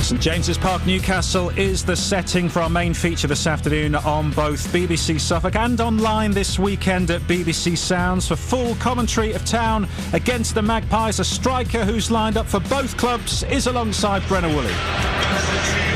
St James's Park, Newcastle is the setting for our main feature this afternoon on both BBC Suffolk and online this weekend at BBC Sounds for full commentary of Town against the Magpies. A striker who's lined up for both clubs is alongside Brenna Woolley.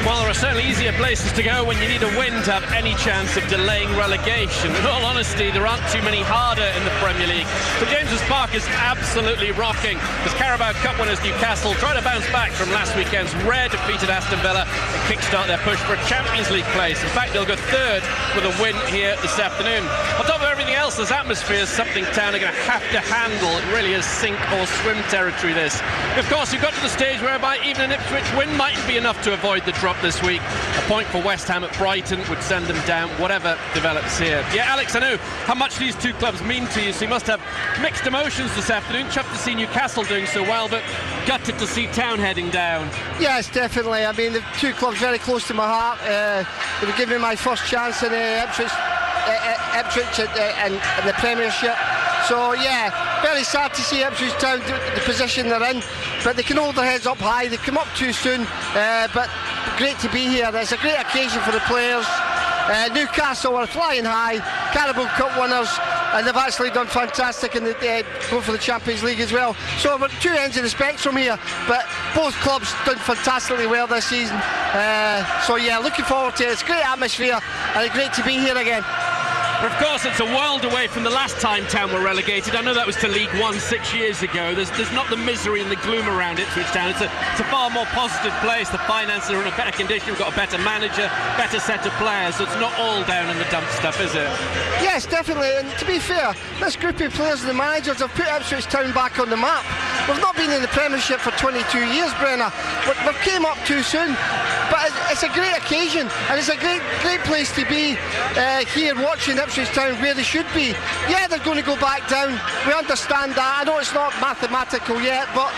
Well, there are certainly easier places to go when you need a win to have any chance of delaying relegation. In all honesty, there aren't too many harder in the Premier League. St James's Park is absolutely rocking as Carabao Cup winners Newcastle try to bounce back from last weekend's rare defeat at Aston Villa and kickstart their push for a Champions League place. In fact, they'll go third with a win here this afternoon. On top of everything else, this atmosphere is something Town are going to have to handle. It really is sink or swim territory, this. Of course, you've got to the stage whereby even an Ipswich win mightn't be enough to avoid the drop this week. A point for West Ham at Brighton would send them down, whatever develops here. Yeah, Alex, I know how much these two clubs mean to you, so you must have mixed emotions this afternoon. Chuffed to see Newcastle doing so well, but gutted to see Town heading down. Yes, definitely. I mean, the two clubs very close to my heart. They were giving me my first chance in Ipswich and the Premiership. So yeah, very sad to see Ipswich Town the position they're in, but they can hold their heads up high. They come up too soon, but great to be here. It's a great occasion for the players. Newcastle are flying high, Carabao Cup winners, and they've actually done fantastic in both for the Champions League as well. So we're two ends of the spectrum here, but both clubs done fantastically well this season. So yeah, looking forward to it. It's a great atmosphere and it's great to be here again. Of course, it's a world away from the last time Town were relegated. I know that was to League One 6 years ago. There's not the misery and the gloom around Ipswich Town. It's a far more positive place. The finances are in a better condition. We've got a better manager, better set of players. So it's not all down in the dump stuff, is it? Yes, definitely. And to be fair, this group of players and the managers have put Ipswich Town back on the map. We've not been in the Premiership for 22 years, Brenna. We came up too soon. But it's a great occasion, and it's a great place to be here watching Ipswich Town where they should be. Yeah, they're going to go back down. We understand that. I know it's not mathematical yet, but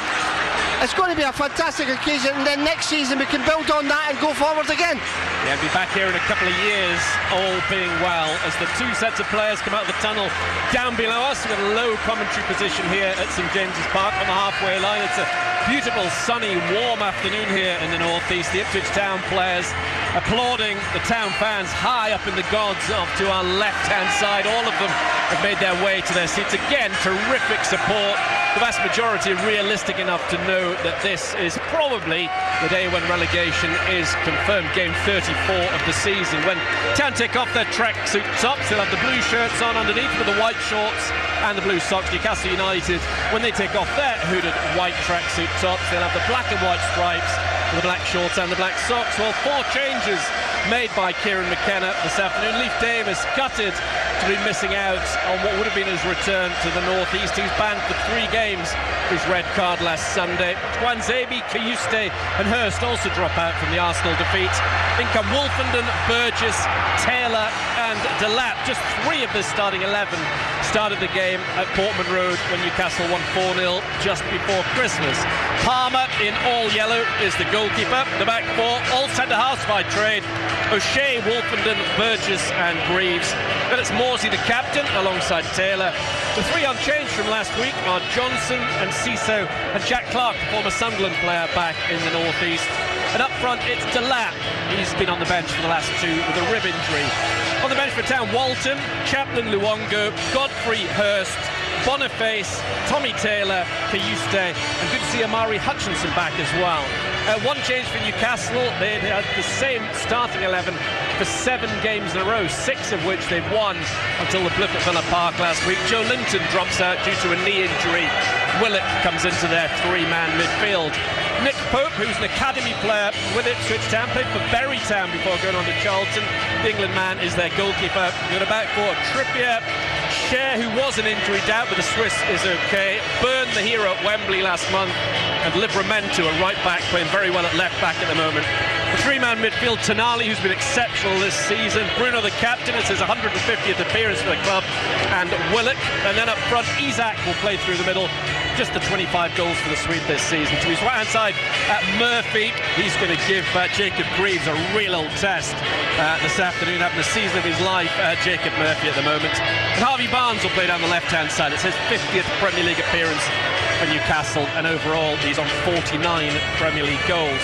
it's going to be a fantastic occasion, and then next season we can build on that and go forward again. Yeah, be back here in a couple of years, all being well, as the two sets of players come out of the tunnel down below us. We've got a low commentary position here at St James's Park on the halfway line. It's a beautiful, sunny, warm afternoon here in the northeast. The Ipswich Town players applauding the Town fans high up in the gods off to our left-hand side. All of them have made their way to their seats. Again, terrific support. The vast majority are realistic enough to know that this is probably the day when relegation is confirmed. Game 34 of the season. When Town take off their tracksuit tops, they'll have the blue shirts on underneath with the white shorts and the blue socks. Newcastle United, when they take off their hooded white tracksuit tops, they'll have the black and white stripes, the black shorts and the black socks. Well, 4 changes made by Kieran McKenna this afternoon. Leif Davis gutted to be missing out on what would have been his return to the northeast. He's banned for 3 games for his red card last Sunday. Twanzebe, Kayuste and Hurst also drop out from the Arsenal defeat. In come Wolfenden, Burgess, Taylor and Delap. Just 3 of this starting 11 started the game at Portman Road when Newcastle won 4-0 just before Christmas. Palmer in all yellow is the goalkeeper. The back 4 all centre-halves by trade. O'Shea, Wolfenden, Burgess and Greaves. Then it's Morsey the captain alongside Taylor. The 3 unchanged from last week are Johnson and Ciso and Jack Clark, the former Sunderland player, back in the northeast. And up front it's Delap. He's been on the bench for the last 2 with a rib injury. On the bench for Town, Walton, Chaplin, Luongo, Godfrey, Hurst, Boniface, Tommy Taylor, Kayuste, and good to see Amari Hutchinson back as well. 1 change for Newcastle. They had the same starting 11 for 7 games in a row, 6 of which they've won until the blip at Villa Park last week. Joe Linton drops out due to a knee injury. Willock comes into their 3-man midfield. Nick Pope, who's an academy player with Ipswich Town, played for Bury Town before going on to Charlton. The England man is their goalkeeper. Got a back 4, Trippier, Cher, who was an injury doubt, but the Swiss is okay. Byrne, the hero at Wembley last month, and Livramento, a right back, playing very well at left back at the moment. The 3-man midfield, Tonali, who's been exceptional this season. Bruno, the captain, it's his 150th appearance for the club, and Willock. And then up front, Isak will play through the middle. Just the 25 goals for the Swede this season. To his right-hand side, Murphy, he's going to give Jacob Greaves a real old test this afternoon, having the season of his life, Jacob Murphy at the moment. And Harvey Barnes will play down the left-hand side. It's his 50th Premier League appearance for Newcastle, and overall he's on 49 Premier League goals.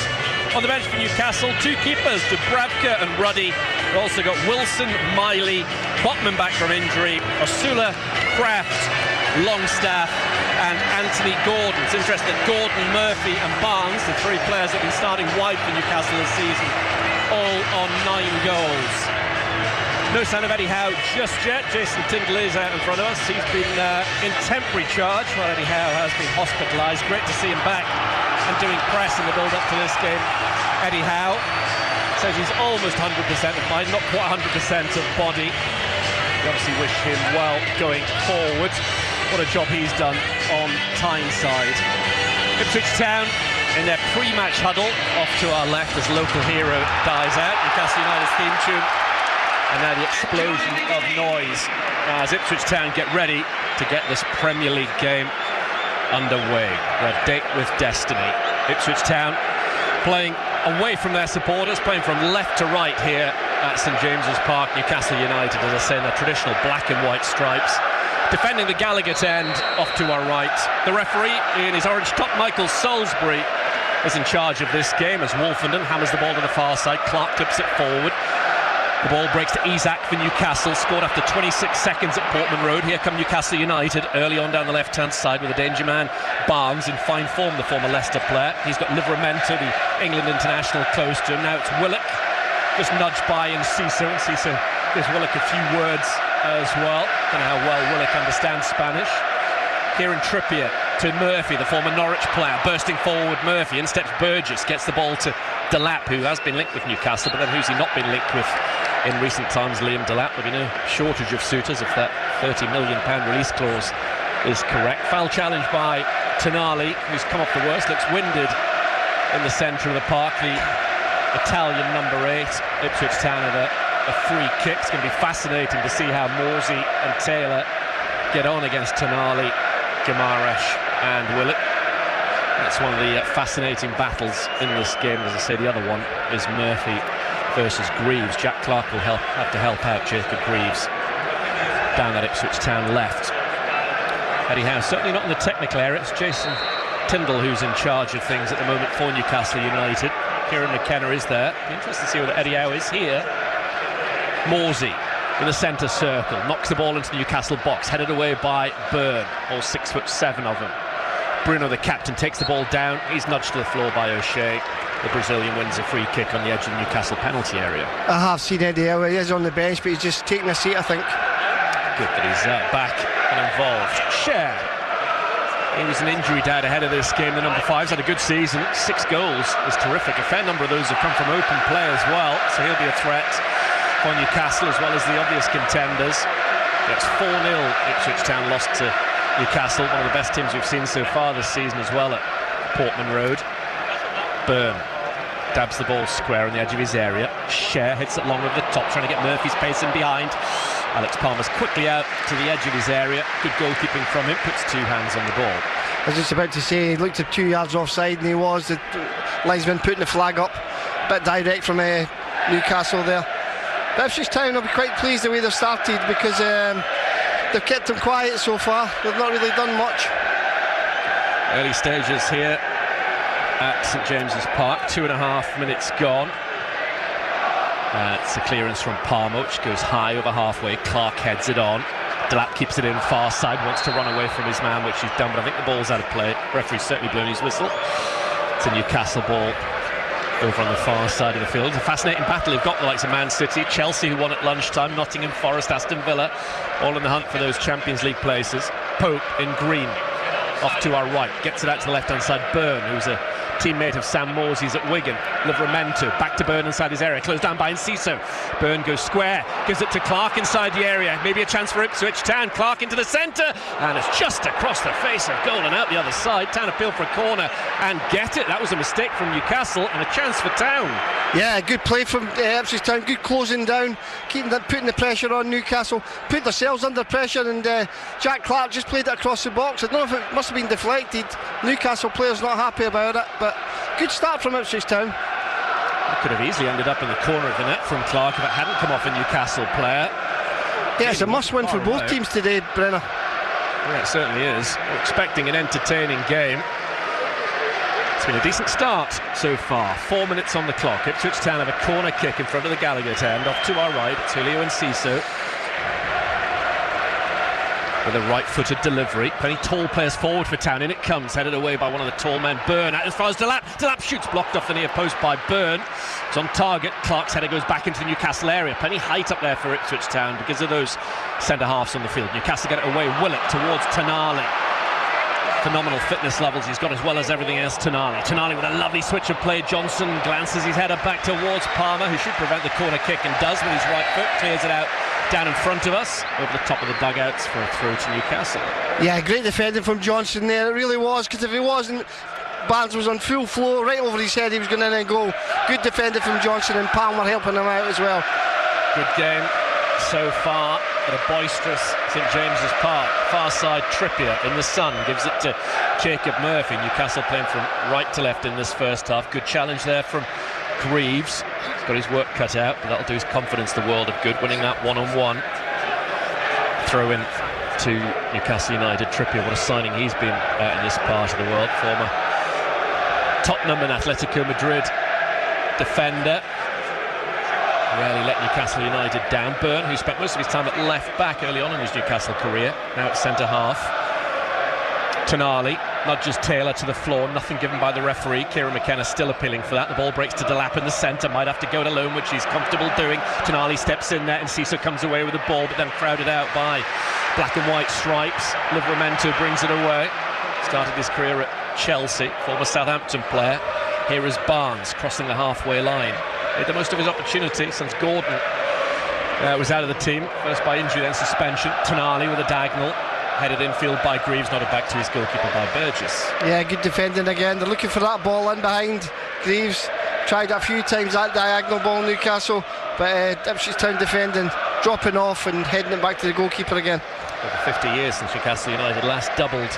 On the bench for Newcastle, 2 keepers, Dubravka and Ruddy. We've also got Wilson, Miley, Botman back from injury, Osula, Kraft, Longstaff and Anthony Gordon. It's interesting that Gordon, Murphy and Barnes, the 3 players that have been starting wide for Newcastle this season, all on 9 goals. No sign of Eddie Howe just yet. Jason Tyndall is out in front of us. He's been in temporary charge while Eddie Howe has been hospitalised. Great to see him back and doing press in the build-up to this game. Eddie Howe says he's almost 100% of mind, not quite 100% of body. We obviously wish him well going forward. What a job he's done on Tyneside. Ipswich Town in their pre-match huddle, off to our left as Local Hero dies out. Newcastle United's theme tune. And now the explosion of noise as Ipswich Town get ready to get this Premier League game underway. Their date with destiny. Ipswich Town playing away from their supporters, playing from left to right here at St James's Park. Newcastle United, as I say, in their traditional black and white stripes. Defending the Gallagher end off to our right. The referee in his orange top, Michael Salisbury, is in charge of this game as Wolfenden hammers the ball to the far side. Clark clips it forward. The ball breaks to Isak for Newcastle, scored after 26 seconds at Portman Road. Here come Newcastle United early on down the left-hand side with a danger man, Barnes, in fine form, the former Leicester player. He's got Livramento, the England international, close to him. Now it's Willock, just nudged by in Cisse, and Cisse gives Willock a few words as well. Don't know how well Willock understands Spanish. Kieran Trippier to Murphy, the former Norwich player, bursting forward Murphy. In steps Burgess, gets the ball to Delap, who has been linked with Newcastle, but then who's he not been linked with in recent times? Liam Delap. There'll be no shortage of suitors if that £30 million release clause is correct. Foul challenge by Tonali, who's come off the worst, looks winded in the centre of the park. The Italian number 8, Ipswich Town at a free kick. It's going to be fascinating to see how Morsey and Taylor get on against Tonali, Guimaraes and Willock. That's one of the fascinating battles in this game. As I say, the other one is Murphy versus Greaves. Jack Clark will have to help out Jacob Greaves down that Ipswich Town left. Eddie Howe certainly not in the technical area. It's Jason Tyndall who's in charge of things at the moment for Newcastle United. Kieran McKenna is there. Be interesting to see whether Eddie Howe is here. Morsey in the centre circle, knocks the ball into the Newcastle box, headed away by Byrne, all 6'7" of them. Bruno, the captain, takes the ball down. He's nudged to the floor by O'Shea. The Brazilian wins a free kick on the edge of the Newcastle penalty area. I have seen Eddie Howe. He is on the bench, but he's just taking a seat, I think. Good that he's back and involved. Cher. He was an injury dad ahead of this game. The number 5's had a good season. 6 goals is terrific. A fair number of those have come from open play as well, so he'll be a threat for Newcastle as well as the obvious contenders. It's 4-0 Ipswich Town lost to Newcastle, one of the best teams we've seen so far this season as well at Portman Road. Byrne dabs the ball square on the edge of his area. Cher hits it long over the top, trying to get Murphy's pace in behind. Alex Palmer's quickly out to the edge of his area. Good goalkeeping from him, puts 2 hands on the ball. I was just about to say, he looked at 2 yards offside, and he was. The linesman putting the flag up. Bit direct from Newcastle there. But Ipswich Town will be quite pleased the way they've started, because they've kept them quiet so far. They've not really done much. Early stages here at St James's Park. 2.5 minutes gone. It's a clearance from Palmer, which goes high over halfway. Clark heads it on. Delap keeps it in far side, wants to run away from his man, which he's done, but I think the ball's out of play. Referee's certainly blown his whistle. It's a Newcastle ball over on the far side of the field. It's a fascinating battle. You've got the likes of Man City, Chelsea, who won at lunchtime, Nottingham Forest, Aston Villa, all in the hunt for those Champions League places. Pope in green, off to our right, gets it out to the left-hand side. Byrne, who's a teammate of Sam Morsey's at Wigan. Livramento, back to Byrne inside his area, closed down by Enciso. Byrne goes square, gives it to Clark inside the area. Maybe a chance for Ipswich Town. Clark into the centre, and it's just across the face of goal and out the other side. Town appeal for a corner and get it. That was a mistake from Newcastle and a chance for Town. Yeah, good play from Ipswich Town. Good closing down, putting the pressure on Newcastle. Put themselves under pressure, and Jack Clark just played it across the box. I don't know if it must have been deflected. Newcastle players not happy about it, but good start from Ipswich Town. It could have easily ended up in the corner of the net from Clark if it hadn't come off a Newcastle player. Yeah, it's a must-win for both teams today, Brenner. Yeah, it certainly is. We're expecting an entertaining game. It's been a decent start so far. 4 minutes on the clock. Ipswich Town have a corner kick in front of the Gallagher end. Off to our right, it's Julio Enciso with a right-footed delivery. Plenty tall players forward for Town. In it comes, headed away by one of the tall men, Byrne. Out as far as Delap. Delap shoots, blocked off the near post by Byrne. It's on target. Clark's header goes back into the Newcastle area. Plenty height up there for Ipswich Town because of those centre-halves on the field. Newcastle get it away. Willock towards Tonali. Phenomenal fitness levels he's got as well as everything else. Tonali with a lovely switch of play. Johnson glances his header back towards Palmer, who should prevent the corner kick, and does with his right foot. Clears it out down in front of us over the top of the dugouts for a throw to Newcastle. Yeah, great defending from Johnson there. It really was, because if he wasn't, Barnes was on full flow right over his head. He was going in and goal. Good defending from Johnson, and Palmer helping him out as well. Good game so far at a boisterous St James's Park. Far side, Trippier in the sun gives it to Jacob Murphy. Newcastle playing from right to left in this first half. Good challenge there from Greaves. He's got his work cut out, but that'll do his confidence the world of good, winning that one-on-one. Throw in to Newcastle United. Trippier, what a signing he's been in this part of the world. Former Tottenham and Atletico Madrid defender. Rarely let Newcastle United down. Byrne, who spent most of his time at left back early on in his Newcastle career, now at centre half. Tonali nudges Taylor to the floor, nothing given by the referee. Kieran McKenna still appealing for that. The ball breaks to Delap in the centre, might have to go it alone, which he's comfortable doing. Tonali steps in there, and Enciso comes away with the ball, but then crowded out by black and white stripes. Livramento brings it away. Started his career at Chelsea, former Southampton player. Here is Barnes crossing the halfway line. Made the most of his opportunity since Gordon was out of the team, first by injury, then suspension. Tonali with a diagonal, headed infield by Greaves, nodded back to his goalkeeper by Burgess. Yeah, good defending again. They're looking for that ball in behind. Greaves tried a few times that diagonal ball, Newcastle, but Ipswich Town defending, dropping off and heading it back to the goalkeeper again. Over 50 years since Newcastle United last doubled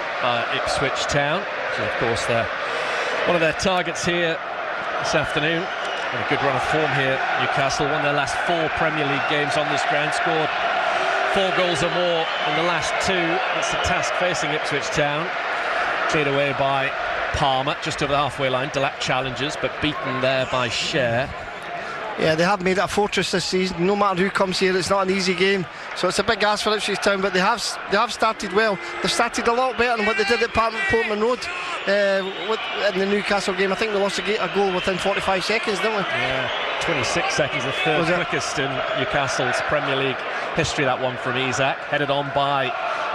Ipswich Town, so of course they're one of their targets here this afternoon. And a good run of form here. Newcastle won their last 4 Premier League games on this ground, scored 4 goals or more in the last 2. That's the task facing Ipswich Town. Cleared away by Palmer, just over the halfway line. Delap challenges, but beaten there by Scher. Yeah, they have made it a fortress this season. No matter who comes here, it's not an easy game. So it's a big ask for Ipswich Town, but they have started well. They've started a lot better than what they did at Portman Road in the Newcastle game. I think they lost a goal within 45 seconds, didn't we? Yeah, 26 seconds, the third quickest in Newcastle's Premier League history, that one from Isak. Headed on by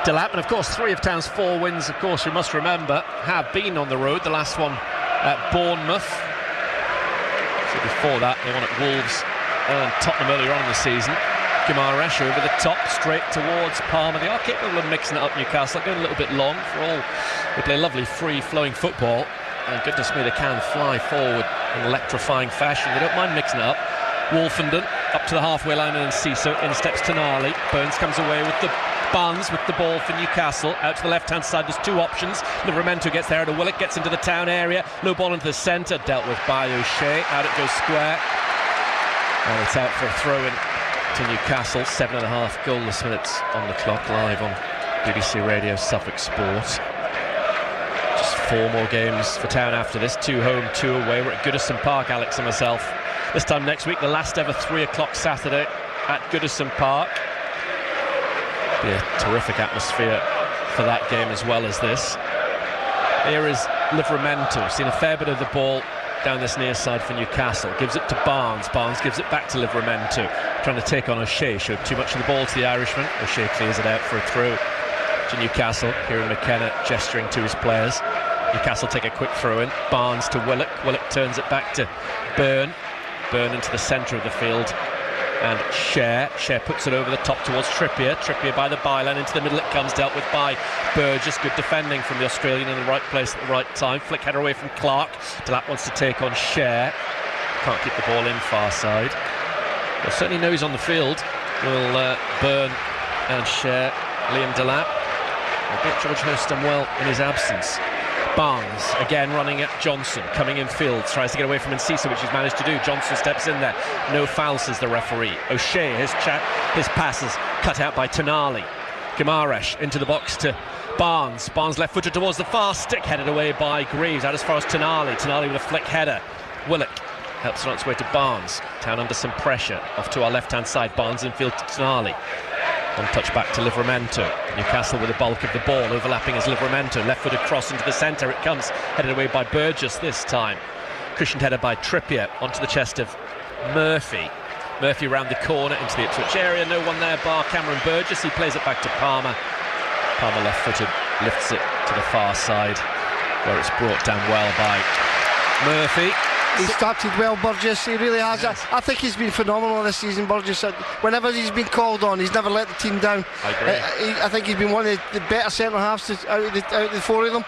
Delap, and of course 3 of Town's 4 wins, of course, we must remember, have been on the road. The last one at Bournemouth. So before that, they won at Wolves and Tottenham earlier on in the season. Guimaraes over the top, straight towards Palmer. They are capable of mixing it up, Newcastle, going a little bit long for all. They play lovely free-flowing football, and goodness me, they can fly forward in electrifying fashion. They don't mind mixing it up. Wolfenden up to the halfway line, and Enciso, in steps Tonali. Burns comes away with the Barnes with the ball for Newcastle. Out to the left-hand side, there's 2 options. Livramento gets there, and Willock gets into the Town area. Low ball into the centre, dealt with by O'Shea. Out it goes square, and it's out for a throw-in to Newcastle. 7.5 goalless minutes on the clock, live on BBC Radio Suffolk Sport. Just 4 more games for Town after this, 2 home, 2 away. We're at Goodison Park, Alex and myself. This time next week, the last ever 3 o'clock Saturday at Goodison Park. Be a terrific atmosphere for that game as well as this. Here is Livramento, seen a fair bit of the ball down this near side for Newcastle. Gives it to Barnes. Barnes gives it back to Livramento, trying to take on O'Shea. Showed too much of the ball to the Irishman. O'Shea clears it out for a throw to Newcastle. Kieran McKenna gesturing to his players. Newcastle take a quick throw in. Barnes to Willock. Willock turns it back to Byrne. Byrne into the centre of the field. And Scher puts it over the top towards Trippier by the byline, into the middle it comes, dealt with by Burgess. Good defending from the Australian in the right place at the right time. Flick header away from Clark. Delap wants to take on Scher. Can't keep the ball in, far side. Well, certainly know he's on the field. Will Byrne and Scher, Liam Delap. I bet George Hurst done well in his absence. Barnes again running at Johnson, coming in field, tries to get away from Enciso, which he's managed to do. Johnson steps in there, no foul, says the referee. O'Shea, his passes cut out by Tonali. Gimaresh into the box to Barnes. Barnes left-footed towards the far stick, headed away by Greaves, out as far as Tonali. Tonali with a flick header. Willock helps it on its way to Barnes. Town under some pressure. Off to our left-hand side. Barnes infield to Tonali. One touch back to Livramento. Newcastle with the bulk of the ball, overlapping as Livramento. Left-footed cross into the centre. It comes, headed away by Burgess this time. Cushioned header by Trippier onto the chest of Murphy. Murphy round the corner into the Ipswich area. No one there bar Cameron Burgess. He plays it back to Palmer. Palmer left-footed, lifts it to the far side, where it's brought down well by Murphy. He started well, Burgess, he really has. Yes. I think he's been phenomenal this season, Burgess. Whenever he's been called on, he's never let the team down. I agree. I think he's been one of the better centre-halves out of the four of them,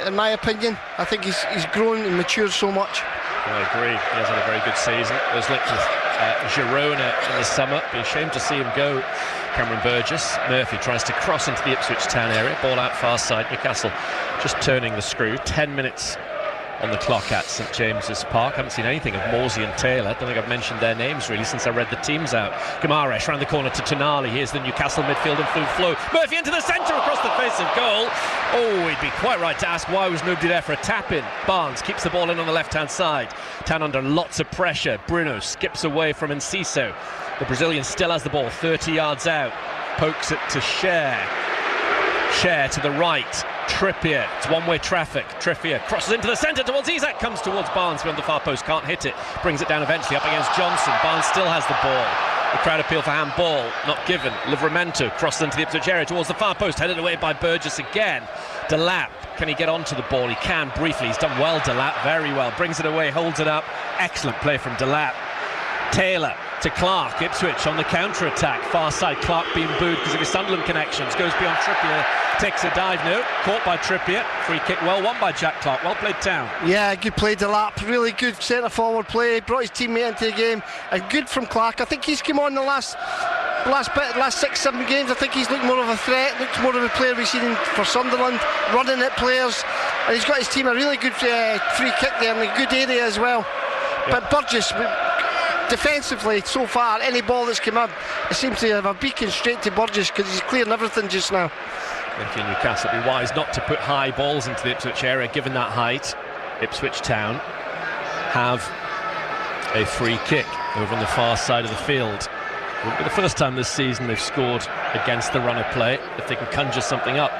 in my opinion. I think he's grown and matured so much. I agree, he has had a very good season. It was linked with Girona in the summer. Be ashamed to see him go. Cameron Burgess. Murphy tries to cross into the Ipswich town area. Ball out far side. Newcastle just turning the screw. 10 minutes on the clock at St James's Park. Haven't seen anything of Morsey and Taylor. Don't think I've mentioned their names really since I read the teams out. Gimaresh round the corner to Tonali. Here's the Newcastle midfield in full flow. Murphy into the centre across the face of goal. Oh, he'd be quite right to ask why was nobody there for a tap-in. Barnes keeps the ball in on the left-hand side. Town under lots of pressure. Bruno skips away from Enciso. The Brazilian still has the ball 30 yards out. Pokes it to Cher. Cher to the right. Trippier, it's one-way traffic. Trippier crosses into the centre towards Isak, comes towards Barnes beyond the far post, can't hit it, brings it down eventually up against Johnson. Barnes still has the ball. The crowd appeal for handball, not given. Livramento crosses into the Ipswich area towards the far post, headed away by Burgess again. Delap, can he get onto the ball? He can briefly, he's done well, Delap, very well. Brings it away, holds it up. Excellent play from Delap. Taylor to Clark, Ipswich on the counter-attack. Far side, Clark being booed because of his Sunderland connections. Goes beyond Trippier, takes a dive, no, caught by Trippier. Free kick, well won by Jack Clark, well played Town. Yeah, good play, Delap, really good centre-forward play, brought his teammate into the game, and good from Clark. I think he's come on the last 6-7 games. I think he's looked more of a threat, looks more of a player we've seen for Sunderland, running at players, and he's got his team a really good free kick there in a good area as well. Yep. But Burgess, defensively, so far, any ball that's come up, it seems to have a beacon straight to Burgess because he's clearing everything just now. If you're Newcastle, it'd be wise not to put high balls into the Ipswich area, given that height. Ipswich Town have a free kick over on the far side of the field. It won't be the first time this season they've scored against the run of play. If they can conjure something up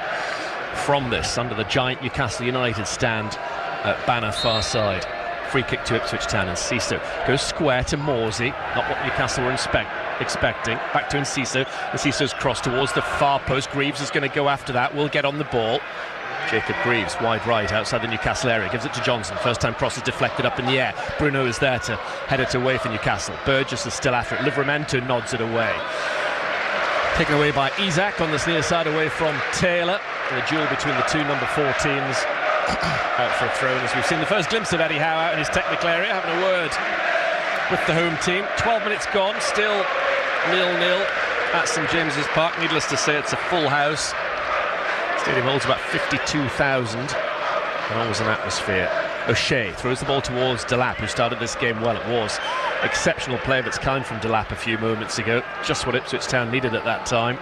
from this under the giant Newcastle United stand at Banner far side. Free kick to Ipswich Town, and Enciso goes square to Morsey, not what Newcastle were expecting. Back to Enciso. Enciso's cross towards the far post. Greaves is going to go after that, will get on the ball. Jacob Greaves, wide right outside the Newcastle area, gives it to Johnson. First time cross is deflected up in the air. Bruno is there to head it away for Newcastle. Burgess is still after it. Livramento nods it away. Taken away by Isak on this near side, away from Taylor. The duel between the two number 14s. Out for a throw, as we've seen the first glimpse of Eddie Howe out in his technical area, having a word with the home team. 12 minutes gone, still 0-0 at St James's Park. Needless to say, it's a full house. Stadium holds about 52,000, and always an atmosphere. O'Shea throws the ball towards Delap, who started this game well. It was exceptional play of its kind from Delap a few moments ago, just what Ipswich Town needed at that time.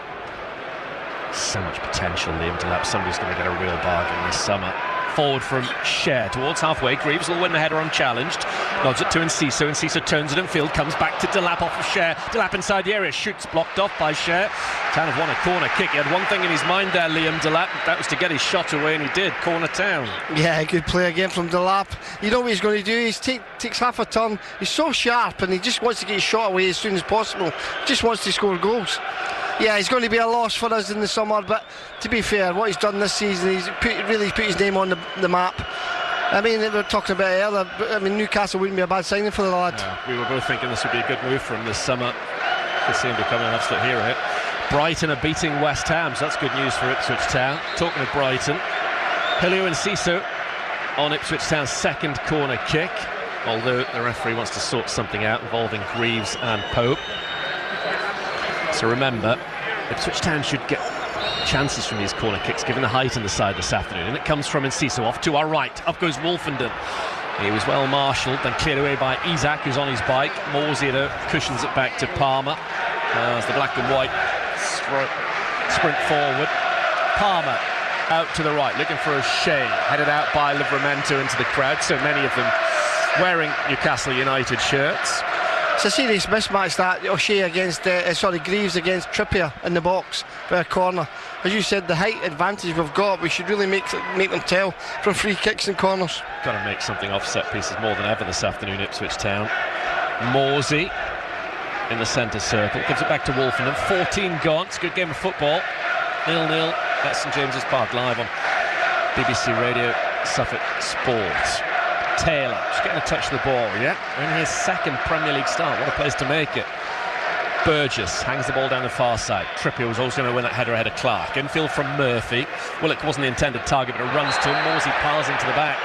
So much potential, Liam Delap. Somebody's going to get a real bargain this summer. Forward from Cher towards halfway. Greaves will win the header unchallenged. Nods it to Enciso. Enciso turns it in field, comes back to Delap off of Cher. Delap inside the area, shoots, blocked off by Cher. Town have won a corner kick. He had one thing in his mind there, Liam Delap. That was to get his shot away, and he did. Corner Town. Yeah, good play again from Delap. You know what he's going to do? He takes half a turn. He's so sharp, and he just wants to get his shot away as soon as possible. Just wants to score goals. Yeah, he's going to be a loss for us in the summer, but to be fair, what he's done this season, he's really put his name on the map. I mean, we were talking about it earlier, but I mean, Newcastle wouldn't be a bad signing for the lad. Yeah, we were both thinking this would be a good move for him this summer. He seemed to become an absolute hero here. Brighton are beating West Ham, so that's good news for Ipswich Town. Talking of Brighton, Julio Enciso on Ipswich Town's second corner kick, although the referee wants to sort something out involving Greaves and Pope. So remember, Ipswich Town should get chances from these corner kicks, given the height on the side this afternoon. And it comes from Enciso off to our right. Up goes Wolfenden. He was well marshalled, then cleared away by Isak, who's on his bike. Morsey cushions it back to Palmer. As the black and white sprint forward. Palmer out to the right, looking for O'Shea, headed out by Livramento into the crowd, so many of them wearing Newcastle United shirts. It's a serious mismatch, that O'Shea against Greaves against Trippier in the box for a corner. As you said, the height advantage we've got, we should really make them tell from free kicks and corners. Got to make something off set pieces more than ever this afternoon, Ipswich Town. Morsey in the centre circle, gives it back to Wolfenden. 14 gone. It's a good game of football. 0-0 at St James's Park, live on BBC Radio Suffolk Sports. Taylor just getting a touch of the ball, in his second Premier League start. What a place to make it. Burgess hangs the ball down the far side. Trippier was also going to win that header ahead of Clark. Infield from Murphy. Willock wasn't the intended target, but it runs to him. Morsey piles into the back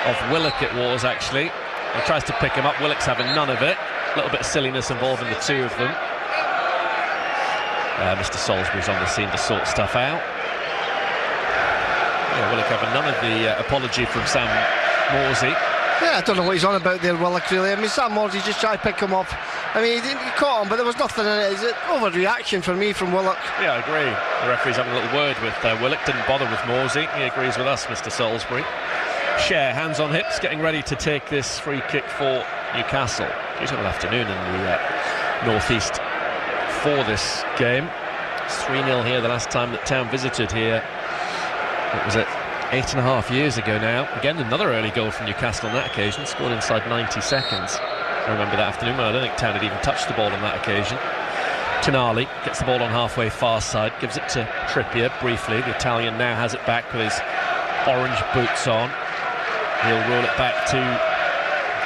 of Willock, it was actually. He tries to pick him up. Willock's having none of it. A little bit of silliness involving the two of them. Mr Salisbury's on the scene to sort stuff out. Willock having none of the apology from Sam Morsey. I don't know what he's on about there, Willock, really. I mean, Sam Morsey just tried to pick him up. I mean, he caught him, but there was nothing in it. It's an overreaction for me from Willock. Yeah, I agree. The referee's having a little word with Willock. Didn't bother with Morsey. He agrees with us, Mr Salisbury. Share, hands on hips, getting ready to take this free kick for Newcastle. Beautiful afternoon in the northeast for this game. It's 3-0 here the last time that Town visited here. What was it? 8.5 years ago now. Again, another early goal from Newcastle on that occasion, scored inside 90 seconds. I remember that afternoon when I don't think Town had even touched the ball on that occasion. Tonali gets the ball on halfway far side, gives it to Trippier briefly. The Italian now has it back with his orange boots on. He'll roll it back to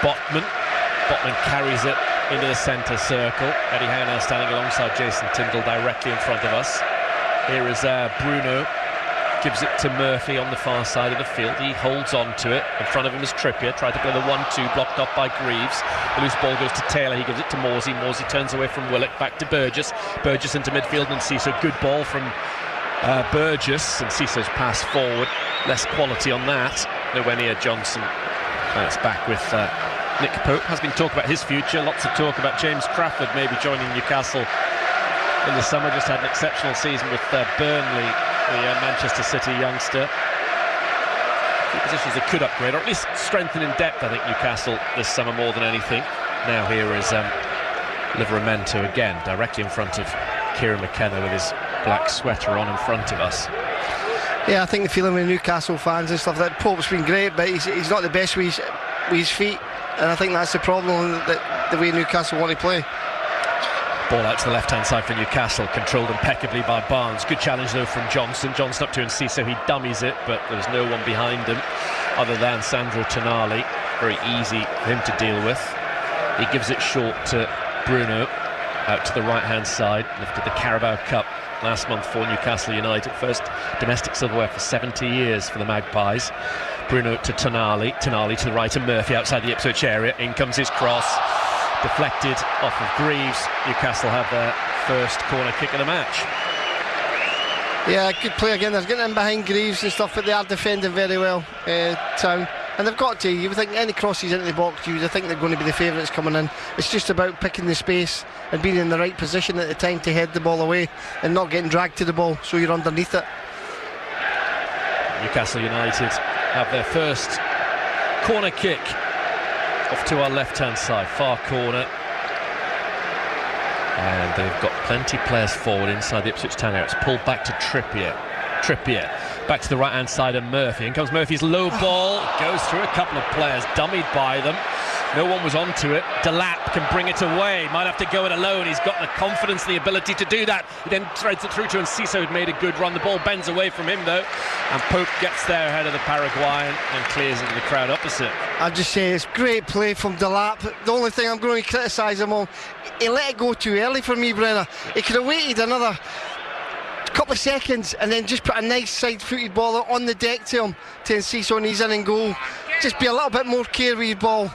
Botman. Botman carries it into the centre circle. Eddie Howe now standing alongside Jason Tyndall directly in front of us. Here is Bruno. Gives it to Murphy on the far side of the field. He holds on to it. In front of him is Trippier. Tried to play the 1-2, blocked off by Greaves. The loose ball goes to Taylor. He gives it to Morsey. Morsey turns away from Willock. Back to Burgess. Burgess into midfield and Cissé. Good ball from Burgess. And Cisso's pass forward. Less quality on that. Nowhere near Johnson. And it's back with Nick Pope. Has been talk about his future. Lots of talk about James Trafford maybe joining Newcastle in the summer. Just had an exceptional season with Burnley, the Manchester City youngster. Few positions they could upgrade, or at least strengthen in depth, I think, Newcastle this summer more than anything. Now here is Livramento again, directly in front of Kieran McKenna with his black sweater on in front of us. Yeah, I think the feeling with Newcastle fans and stuff, that Pope's been great, but he's not the best with his feet, and I think that's the problem, that the way Newcastle want to play. Ball out to the left-hand side for Newcastle, controlled impeccably by Barnes. Good challenge though from Johnson. Johnson up to Cissé, he dummies it, but there's no one behind him other than Sandro Tonali. Very easy for him to deal with. He gives it short to Bruno, out to the right-hand side. Lifted the Carabao Cup last month for Newcastle United. First domestic silverware for 70 years for the Magpies. Bruno to Tonali. Tonali to the right of Murphy outside the Ipswich area. In comes his cross. Deflected off of Greaves. Newcastle have their first corner kick of the match. Yeah, good play again. They're getting in behind Greaves and stuff, but they are defending very well, Town. And they've got to. You would think any crosses into the box, you would think they're going to be the favourites coming in. It's just about picking the space and being in the right position at the time to head the ball away and not getting dragged to the ball so you're underneath it. Newcastle United have their first corner kick off to our left-hand side, far corner. And they've got plenty of players forward inside the Ipswich Town area. It's pulled back to Trippier. Back to the right-hand side of Murphy. In comes Murphy's low ball. Goes through a couple of players, dummied by them. No one was onto it. Delap can bring it away. Might have to go it alone. He's got the confidence, the ability to do that. He then threads it through to Cissé, who'd made a good run. The ball bends away from him, though. And Pope gets there ahead of the Paraguayan and clears into the crowd opposite. I'd just say it's great play from Delap. The only thing I'm going to criticise him on, he let it go too early for me, Brenner. He could have waited another couple of seconds and then just put a nice side-footed ball on the deck to him, to Cissé, and he's in and goal. Just be a little bit more care with his ball.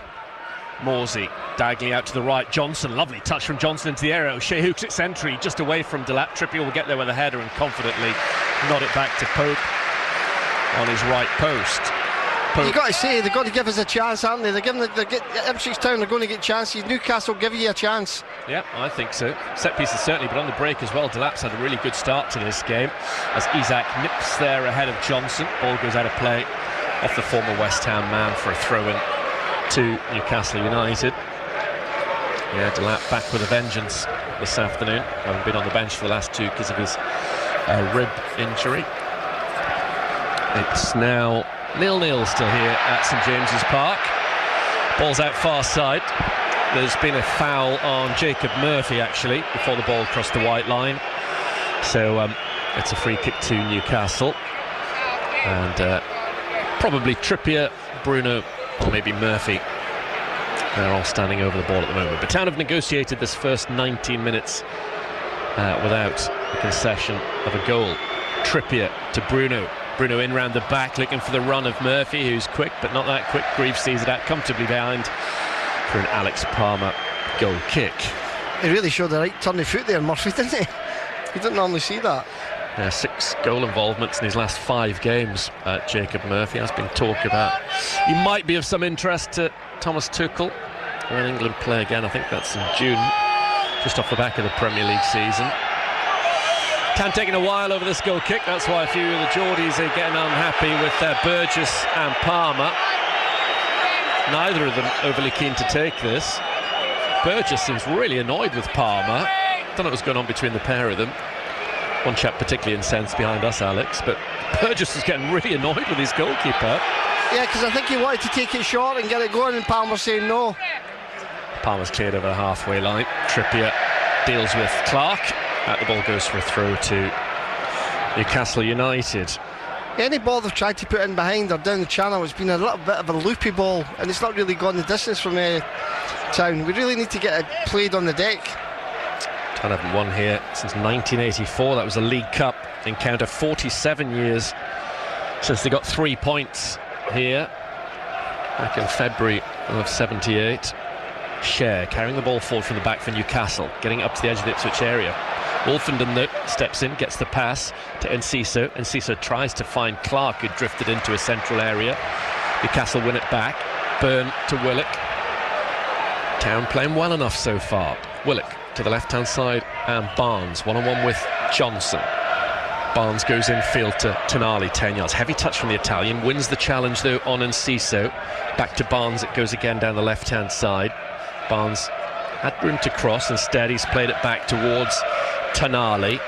Morsey diagonally out to the right. Johnson, lovely touch from Johnson into the area. O'Shea hooks it centrally just away from Delap. Trippier will get there with a header and confidently nod it back to Pope on his right post. You've got to say, they've got to give us a chance, haven't they? Ipswich Town are going to get chances. Newcastle give you a chance. Yeah, I think so. Set pieces certainly, but on the break as well, Delap's had a really good start to this game as Isaac nips there ahead of Johnson. Ball goes out of play off the former West Ham man for a throw-in to Newcastle United. Yeah, Delap back with a vengeance this afternoon, having been on the bench for the last two because of his rib injury. It's now 0-0 still here at St James's Park. Ball's out far side. There's been a foul on Jacob Murphy actually before the ball crossed the white line, so it's a free kick to Newcastle, and probably Trippier, Bruno, or maybe Murphy. They're all standing over the ball at the moment. But Town have negotiated this first 19 minutes without a concession of a goal. Trippier to Bruno. Bruno in round the back, looking for the run of Murphy, who's quick, but not that quick. Greaves sees it out comfortably behind for an Alex Palmer goal kick. He really showed the right turn of foot there, Murphy, didn't he? You don't normally see that. 6 goal involvements in his last 5 games. Jacob Murphy has been talked about. He might be of some interest to Thomas Tuchel. Will England play again? I think that's in June, just off the back of the Premier League season. Town taking a while over this goal kick. That's why a few of the Geordies are getting unhappy with Burgess and Palmer. Neither of them overly keen to take this. Burgess seems really annoyed with Palmer. Don't know what's going on between the pair of them. One chap particularly incensed behind us, Alex, but Burgess is getting really annoyed with his goalkeeper. Yeah, because I think he wanted to take it short and get it going, and Palmer's saying no. Palmer's cleared over the halfway line. Trippier deals with Clark. The ball goes for a throw to Newcastle United. Any ball they've tried to put in behind or down the channel has been a little bit of a loopy ball, and it's not really gone the distance from Town. We really need to get it played on the deck. Town haven't won here since 1984. That was a League Cup encounter. 47 years since they got 3 points here back in February of 78. Share carrying the ball forward from the back for Newcastle, getting up to the edge of the Ipswich area. Wolfenden though steps in, gets the pass to Enciso. Enciso tries to find Clark, who drifted into a central area. Newcastle win it back. Byrne to Willock. Town playing well enough so far. Willock to the left hand side, and Barnes one-on-one with Johnson. Barnes goes infield to Tonali, 10 yards. Heavy touch from the Italian, wins the challenge though on Enciso. Back to Barnes, it goes again down the left hand side. Barnes had room to cross, instead he's played it back towards Tonali.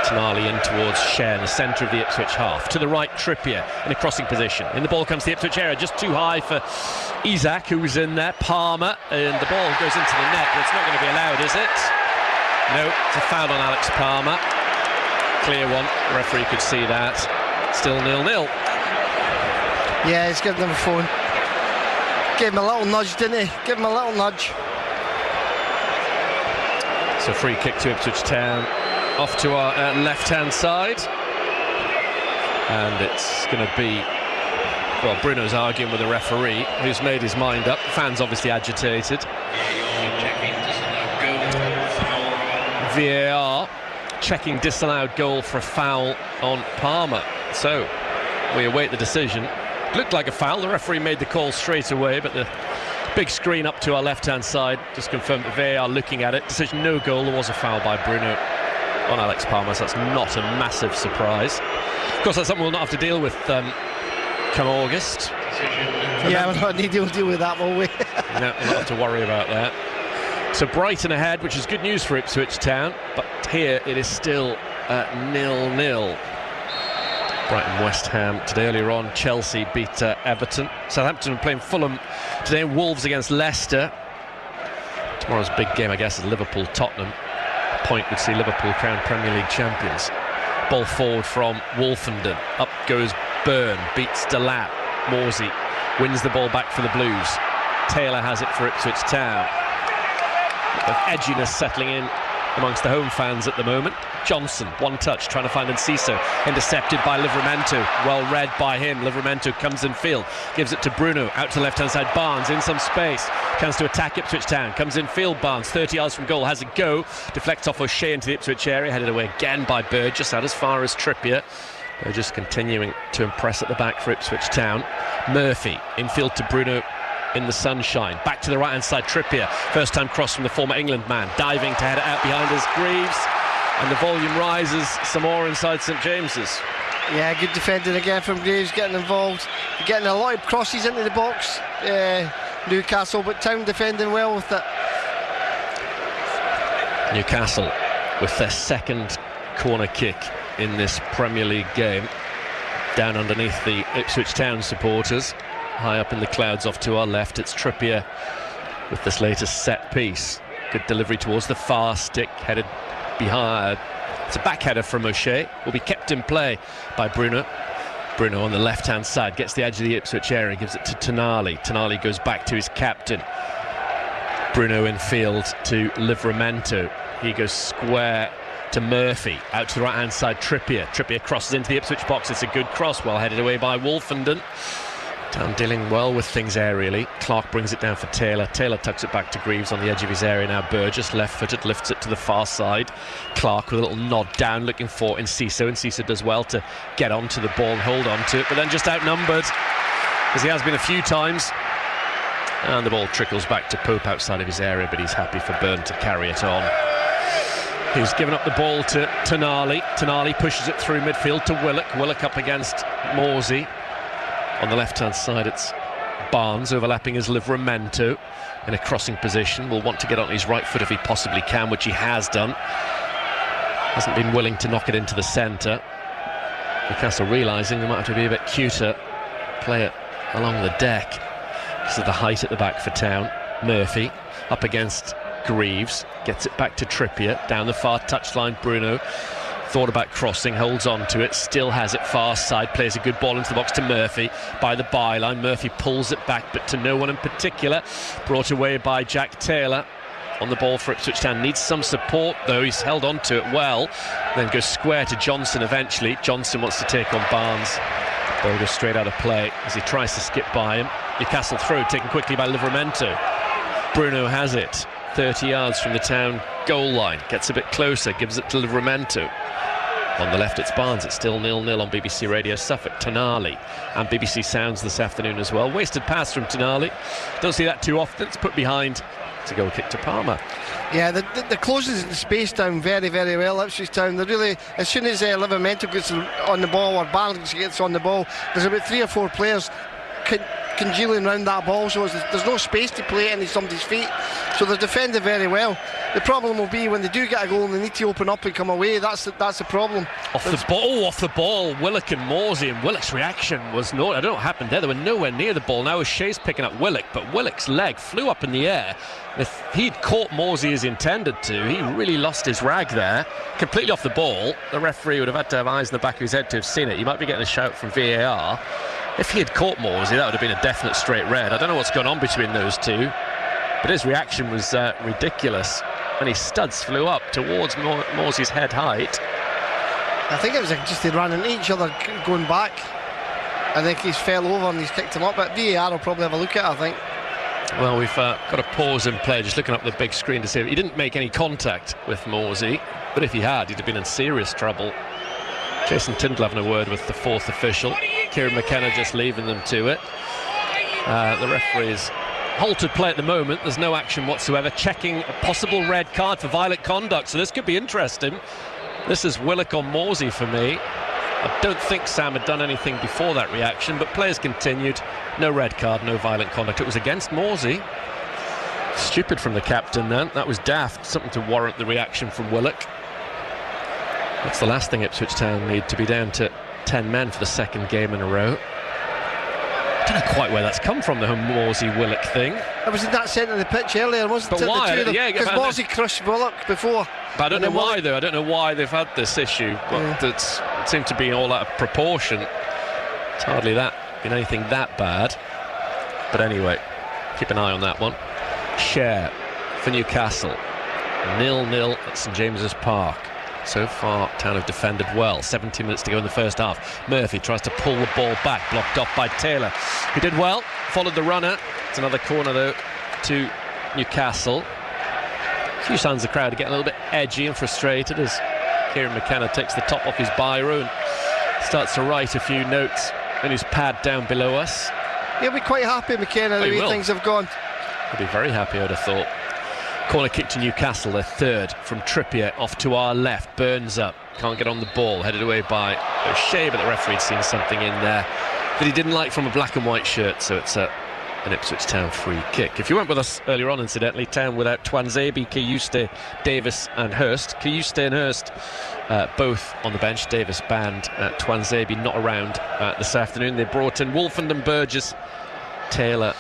Tonali in towards Share in the centre of the Ipswich half. To the right, Trippier in a crossing position. In the ball comes the Ipswich area, just too high for Isaac, who's in there. Palmer, and the ball goes into the net, but it's not going to be allowed, is it? No, it's a foul on Alex Palmer. Clear one, the referee could see that. Still 0-0. Yeah, he's giving them a phone. Gave him a little nudge, didn't he? Give him a little nudge. So free kick to Ipswich Town, off to our left-hand side. And it's going to be, well, Bruno's arguing with the referee, who's made his mind up. Fans obviously agitated. VAR checking disallowed goal for a foul on Palmer. So we await the decision. Looked like a foul. The referee made the call straight away, but the big screen up to our left-hand side just confirmed that VAR looking at it. Decision no goal. There was a foul by Bruno on Alex Palmer, so that's not a massive surprise. Of course, that's something we'll not have to deal with come August. Yeah, we'll not need to deal with that, will we? No, we'll not have to worry about that. So Brighton ahead, which is good news for Ipswich Town, but here it is still 0-0. Brighton West Ham today. Earlier on, Chelsea beat Everton. Southampton playing Fulham today. Wolves against Leicester. Tomorrow's big game, I guess, is Liverpool-Tottenham. A point would see Liverpool crowned Premier League champions. Ball forward from Wolfenden. Up goes Byrne, beats Delap. Morsey wins the ball back for the Blues. Taylor has it for Ipswich Town. Of edginess settling in amongst the home fans at the moment. Johnson, one touch, trying to find Enciso, intercepted by Livramento, well read by him. Livramento comes in field, gives it to Bruno, out to the left hand side. Barnes in some space, chance to attack Ipswich Town, comes in field. Barnes 30 yards from goal, has a go, deflects off O'Shea into the Ipswich area, headed away again by Burgess, out as far as Trippier. They're just continuing to impress at the back for Ipswich Town. Murphy, infield to Bruno in the sunshine. Back to the right-hand side, Trippier. First time cross from the former England man. Diving to head it out behind us, Greaves. And the volume rises some more inside St James's. Yeah, good defending again from Greaves, getting involved. Getting a lot of crosses into the box, Newcastle, but Town defending well with it. Newcastle with their second corner kick in this Premier League game, down underneath the Ipswich Town supporters. High up in the clouds off to our left, it's Trippier with this latest set piece. Good delivery towards the far stick, headed behind. It's a back header from O'Shea, will be kept in play by Bruno. Bruno on the left hand side gets the edge of the Ipswich area, gives it to Tonali. Tonali goes back to his captain. Bruno in field to Livramento. He goes square to Murphy, out to the right hand side, Trippier. Trippier crosses into the Ipswich box. It's a good cross, well headed away by Wolfenden. Town dealing well with things aerially. Clark brings it down for Taylor. Taylor tucks it back to Greaves on the edge of his area now. Burgess, left-footed, lifts it to the far side. Clark with a little nod down, looking for Enciso. Enciso does well to get onto the ball and hold on to it, but then just outnumbered, as he has been a few times. And the ball trickles back to Pope outside of his area, but he's happy for Byrne to carry it on. He's given up the ball to Tonali. Tonali pushes it through midfield to Willock. Willock up against Morsey. On the left-hand side, it's Barnes overlapping as Livramento in a crossing position. Will want to get on his right foot if he possibly can, which he has done. Hasn't been willing to knock it into the centre. Newcastle realising they might have to be a bit cuter, play it along the deck because of the height at the back for Town. Murphy up against Greaves, gets it back to Trippier, down the far touchline. Bruno thought about crossing, holds on to it, still has it far side, plays a good ball into the box to Murphy by the byline. Murphy pulls it back, but to no one in particular. Brought away by Jack Taylor. On the ball for Ipswich Town, needs some support though. He's held on to it well, then goes square to Johnson eventually. Johnson wants to take on Barnes. Ball goes straight out of play as he tries to skip by him. Newcastle throw taken quickly by Livramento. Bruno has it 30 yards from the Town goal line, gets a bit closer, gives it to Livramento. On the left it's Barnes. It's still 0-0 on BBC Radio Suffolk. Tonali and BBC Sounds this afternoon as well. Wasted pass from Tonali, don't see that too often. It's put behind. It's a goal kick to Palmer. Yeah, the closes the space down very, very well, Ipswich Town. They're really, as soon as Livramento gets on the ball or Barnes gets on the ball, there's about 3 or 4 players congealing around that ball, so there's no space to play it into somebody's feet, so they're defending very well. The problem will be when they do get a goal and they need to open up and come away. That's the problem. Off the ball, Willock and Morsey, and Willock's reaction was no, I don't know what happened there. They were nowhere near the ball. Now O'Shea's picking up Willock, but Willock's leg flew up in the air. If he'd caught Morsey as intended to, he really lost his rag there, completely off the ball. The referee would have had to have eyes in the back of his head to have seen it. He might be getting a shout from VAR. If he had caught Morsey, that would have been a definite straight red. I don't know what's gone on between those two, but his reaction was ridiculous, and his studs flew up towards Morsey's head height. I think it was just they ran into each other going back. I think he's fell over and he's kicked him up, but VAR will probably have a look at it, I think. Well, we've got a pause in play, just looking up the big screen to see if he didn't make any contact with Morsey, but if he had, he'd have been in serious trouble. Jason Tyndall having a word with the 4th official. Kieran McKenna just leaving them to it. The referee's halted play at the moment. There's no action whatsoever. Checking a possible red card for violent conduct, so this could be interesting. This is Willock on Morsey for me. I don't think Sam had done anything before that reaction, but players continued. No red card, no violent conduct. It was against Morsey. Stupid from the captain then. That was daft. Something to warrant the reaction from Willock. That's the last thing Ipswich Town need, to be down to 10 men for the second game in a row. I don't know quite where that's come from, the Morsey-Willock thing. It was in that centre of the pitch earlier, wasn't it? But why? Because Morsey crushed Willock before. But I don't know why, though. I don't know why they've had this issue. But it seemed to be all out of proportion. It's hardly been anything that bad. But anyway, keep an eye on that one. Share for Newcastle. 0-0 at St James's Park. So far, Town have defended well. 17 minutes to go in the first half. Murphy tries to pull the ball back, blocked off by Taylor, who did well, followed the runner. It's another corner, though, to Newcastle. A few signs of the crowd are getting a little bit edgy and frustrated as Kieran McKenna takes the top off his biro and starts to write a few notes in his pad down below us. He'll be quite happy, McKenna, the way things have gone. He'll be very happy, I'd have thought. Corner kick to Newcastle, their third from Trippier off to our left. Burns up, can't get on the ball, headed away by O'Shea, but the referee had seen something in there that he didn't like from a black and white shirt, so it's an Ipswich Town free kick. If you weren't with us earlier on, incidentally, Town without Twanzebe, Kiyuste, Davis and Hurst. Kiyuste and Hurst both on the bench. Davis banned, Twanzebe not around this afternoon. They brought in Wolfend and Burgess, Taylor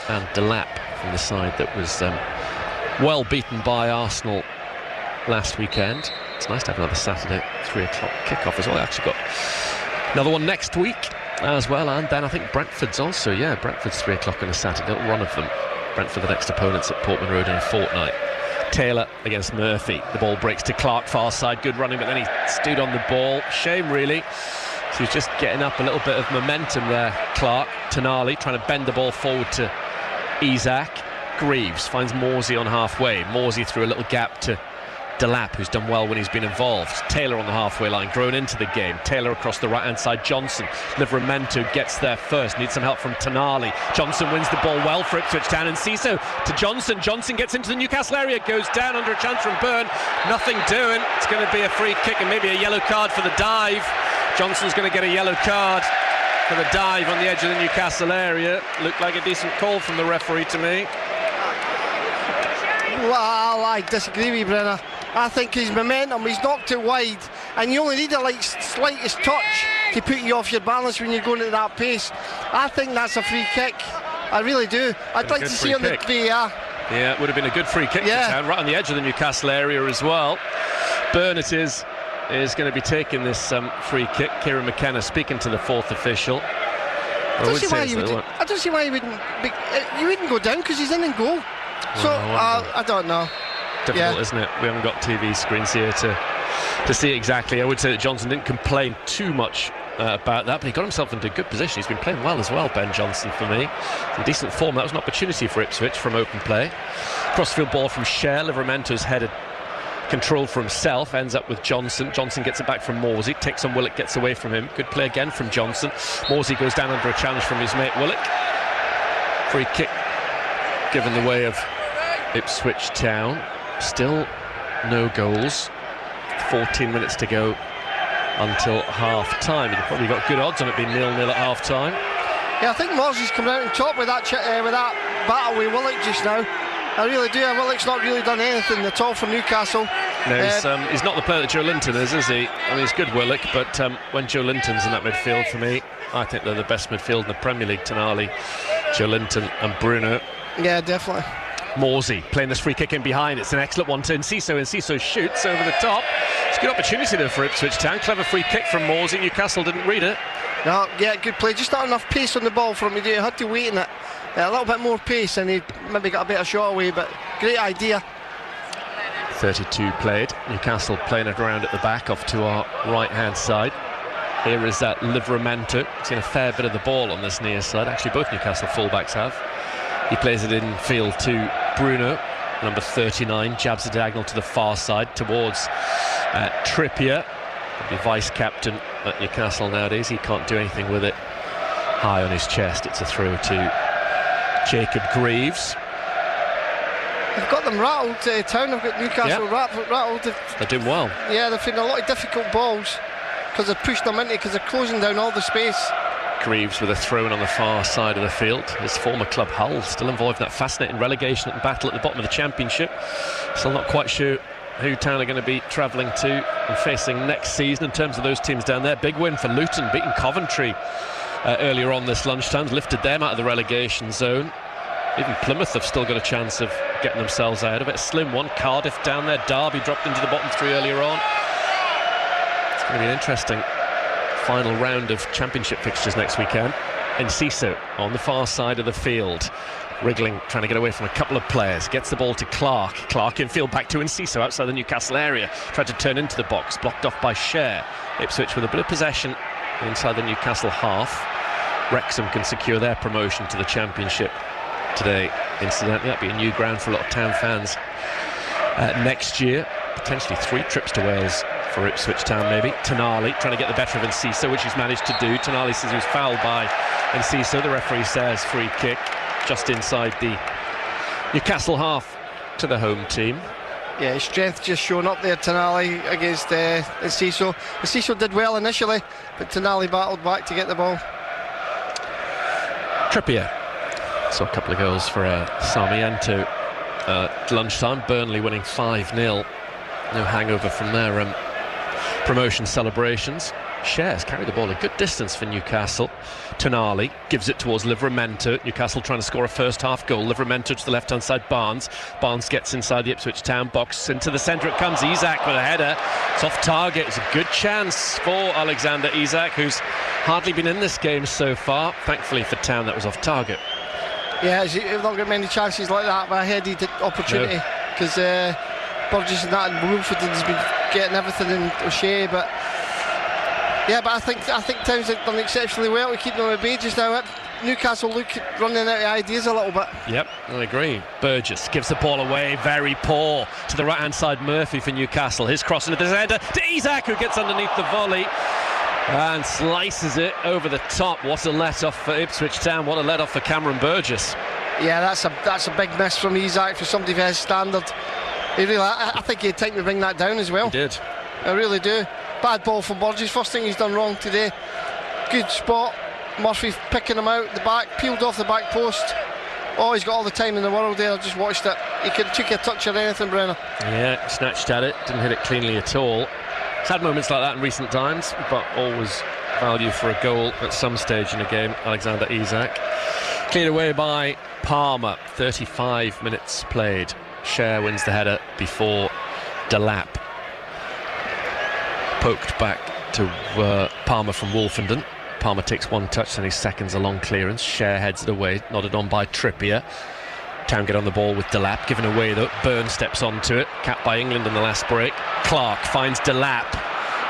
and Delap from the side that was well beaten by Arsenal last weekend. It's nice to have another Saturday 3 o'clock kickoff as well. I actually got another one next week as well, and then I think Brentford's also, Brentford's 3 o'clock on a Saturday, one of them. Brentford, the next opponents at Portman Road in a fortnight. Taylor against Murphy. The ball breaks to Clark, far side, good running, but then he stood on the ball. Shame, really. So he's just getting up a little bit of momentum there, Clark. Tonali trying to bend the ball forward to Isaac. Greaves finds Morsey on halfway. Morsey through a little gap to Delap, who's done well when he's been involved. Taylor on the halfway line, grown into the game. Taylor across the right-hand side. Johnson, Livramento gets there first. Needs some help from Tonali. Johnson wins the ball well for Ipswich Town, and Ciso to Johnson. Johnson gets into the Newcastle area, goes down under a chance from Byrne. Nothing doing. It's going to be a free kick and maybe a yellow card for the dive. Johnson's going to get a yellow card for the dive on the edge of the Newcastle area. Looked like a decent call from the referee to me. Well, I disagree with you, Brenner. I think his momentum, he's knocked it wide, and you only need a slightest touch to put you off your balance when you're going at that pace. I think that's a free kick. I really do. I'd like to see on the VAR. Yeah, it would have been a good free kick for Town, right on the edge of the Newcastle area as well. Byrne it is going to be taking this free kick. Kieran McKenna speaking to the fourth official. I don't see why you wouldn't go down, because he's in and goal. So I don't know. Difficult, isn't it? We haven't got TV screens here to see exactly. I would say that Johnson didn't complain too much about that, but he got himself into a good position. He's been playing well as well, Ben Johnson, for me. In decent form. That was an opportunity for Ipswich from open play. Crossfield ball from Cher. Livramento's headed, controlled for himself, ends up with Johnson. Johnson gets it back from Morsey. Takes on Willock, gets away from him. Good play again from Johnson. Morsey goes down under a challenge from his mate Willock. Free kick given the way of Ipswich Town. Still no goals. 14 minutes to go until half-time. You've probably got good odds on it being 0-0 at half-time. Yeah, I think Morsey's coming out on top with that battle with Willock just now. I really do. Willock's not really done anything at all for Newcastle. No, he's not the player that Joe Linton is he? I mean, he's good, Willock, but when Joe Linton's in that midfield, for me, I think they're the best midfield in the Premier League. Tonali, Joe Linton and Bruno. Yeah, definitely. Morsey playing this free kick in behind. It's an excellent one to Enciso. Enciso shoots over the top. It's a good opportunity there for Ipswich Town. Clever free kick from Morsey. Newcastle didn't read it. No, yeah, good play. Just not enough pace on the ball for him to do. He had to wait in it. A little bit more pace, and he maybe got a better shot away, but great idea. 32 played. Newcastle playing it around at the back off to our right-hand side. Here is Livramento. Seen a fair bit of the ball on this near side. Actually, both Newcastle fullbacks have. He plays it in field to Bruno, number 39, jabs a diagonal to the far side towards Trippier, the vice-captain at Newcastle nowadays. He can't do anything with it high on his chest. It's a throw to Jacob Greaves. They've got them rattled, Town. They've got Newcastle rattled. They're doing well. Yeah, they've found a lot of difficult balls because they've pushed them into, because they're closing down all the space. Greaves with a throw-in on the far side of the field. His former club Hull still involved in that fascinating relegation battle at the bottom of the Championship. Still not quite sure who Town are going to be travelling to and facing next season in terms of those teams down there. Big win for Luton, beating Coventry earlier on this lunchtime, lifted them out of the relegation zone. Even Plymouth have still got a chance of getting themselves out of it. A slim one. Cardiff down there. Derby dropped into the bottom three earlier on. It's going to be an interesting final round of Championship fixtures next weekend. Enciso on the far side of the field, wriggling, trying to get away from a couple of players, gets the ball to Clark. Clark in field, back to Enciso outside the Newcastle area, tried to turn into the box, blocked off by Cher. Ipswich with a bit of possession inside the Newcastle half. Wrexham can secure their promotion to the Championship today. Incidentally, that'll be a new ground for a lot of Town fans next year. Potentially 3 trips to Wales for Ipswich Town maybe. Tonali trying to get the better of Enciso, which he's managed to do. Tonali says he was fouled by Enciso. The referee says free kick just inside the Newcastle half to the home team. Yeah, his strength just showing up there, Tonali, against Enciso. Enciso did well initially, but Tonali battled back to get the ball. Trippier saw a couple of goals for Sarmiento at lunchtime. Burnley winning 5-0. No hangover from their promotion celebrations. Shares carry the ball a good distance for Newcastle. Tonali gives it towards Livramento. Newcastle trying to score a first half goal. Livramento to the left hand side. Barnes gets inside the Ipswich Town box. Into the centre it comes. Isak with a header. It's off target. It's a good chance for Alexander Isak, who's hardly been in this game so far. Thankfully for Town, that was off target. Yeah, he's not got many chances like that, but a headed opportunity, because Burgess and that and Wilford has been getting everything in O'Shea, but yeah, but I think Town's done exceptionally well to keep them at bay just now. Newcastle look running out of ideas a little bit. Yep, I agree. Burgess gives the ball away, very poor to the right hand side. Murphy for Newcastle. His cross into the centre to Isak, who gets underneath the volley and slices it over the top. What a let-off for Ipswich Town. What a let-off for Cameron Burgess. Yeah, that's a big miss from Isak for somebody of his standard. I think he had time to bring that down as well. He did. I really do. Bad ball from Burgess. First thing he's done wrong today. Good spot. Murphy picking him out the back, peeled off the back post. Oh, he's got all the time in the world there. I just watched it. He could have took a touch or anything, Brenner. Yeah, snatched at it. Didn't hit it cleanly at all. He's had moments like that in recent times, but always value for a goal at some stage in a game. Alexander Isak. Cleared away by Palmer. 35 minutes played. Cher wins the header before Delap. Poked back to Palmer from Wolfenden. Palmer takes one touch, then he seconds a long clearance. Cher heads it away, nodded on by Trippier. Town get on the ball with Delap, given away though. Byrne steps onto it, capped by England in the last break. Clark finds Delap.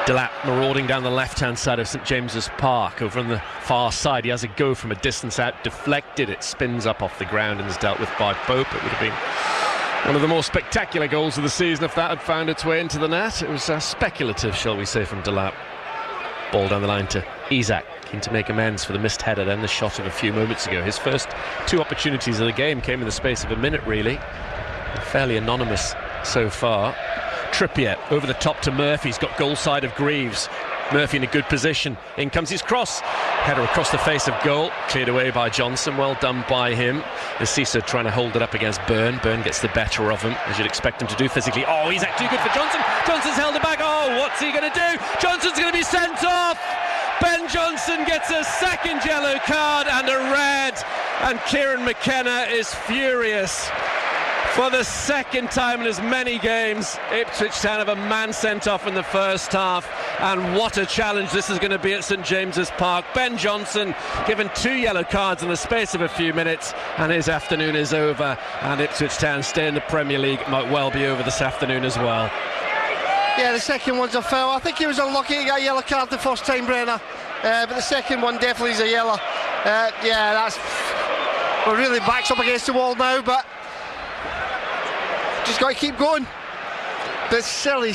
Delap marauding down the left-hand side of St James's Park. Over on the far side, he has a go from a distance out, deflected. It spins up off the ground and is dealt with by Pope. It would have been one of the more spectacular goals of the season if that had found its way into the net. It was speculative, shall we say, from Delap. Ball down the line to Isak, keen to make amends for the missed header, then the shot of a few moments ago. His first two opportunities of the game came in the space of a minute, really. Fairly anonymous so far. Trippier over the top to Murphy. He's got goal side of Greaves. Murphy in a good position. In comes his cross. Header across the face of goal. Cleared away by Johnson. Well done by him. Enciso trying to hold it up against Byrne. Byrne gets the better of him, as you'd expect him to do physically. Oh, he's too good for Johnson. Johnson's held it back. Oh, what's he going to do? Johnson's going to be sent off. Ben Johnson gets a second yellow card and a red. And Kieran McKenna is furious. For the second time in as many games, Ipswich Town have a man sent off in the first half, and what a challenge this is going to be at St James's Park. Ben Johnson given 2 yellow cards in the space of a few minutes, and his afternoon is over, and Ipswich Town stay in the Premier League. Might well be over this afternoon as well. Yeah, the second one's a foul. I think he was unlucky to get a yellow card the first time, Brenner, but the second one definitely is a yellow. We're really backs up against the wall now, but just got to keep going. But silly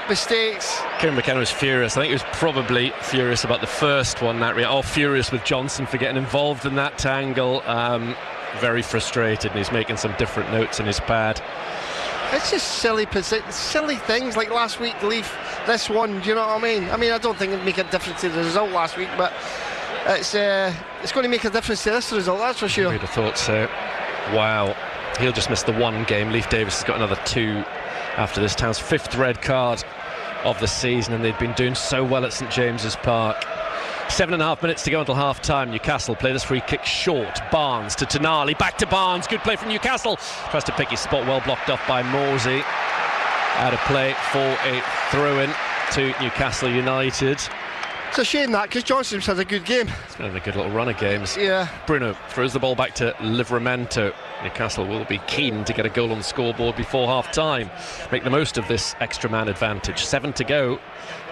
mistakes. Kieran McKenna was furious. I think he was probably furious about the first one. Furious with Johnson for getting involved in that tangle. Very frustrated, and he's making some different notes in his pad. It's just silly things like last week. Leave this one. Do you know what I mean? I don't think it'd make a difference to the result last week, but it's going to make a difference to this result. That's for sure. I'd have thought so. Wow. He'll just miss the one game. Leif Davis has got another 2 after this. Town's 5th red card of the season, and they've been doing so well at St James's Park. 7.5 minutes to go until half-time. Newcastle play this free kick short. Barnes to Tonali, back to Barnes. Good play from Newcastle. Tries to pick his spot, well blocked off by Morsey. Out of play for a throw-in to Newcastle United. It's a shame that, because Johnson's had a good game. It's been a good little run of games. Yeah. Bruno throws the ball back to Livramento. Newcastle will be keen to get a goal on the scoreboard before half-time. Make the most of this extra man advantage. 7 to go,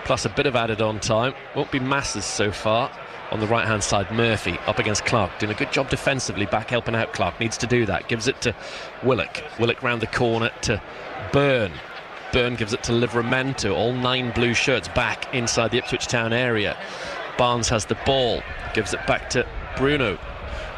plus a bit of added on time. Won't be masses so far. On the right-hand side, Murphy up against Clark, doing a good job defensively, back helping out. Clark needs to do that. Gives it to Willock. Willock round the corner to Byrne. Byrne gives it to Livramento. All 9 blue shirts back inside the Ipswich town area. Barnes has the ball, gives it back to Bruno.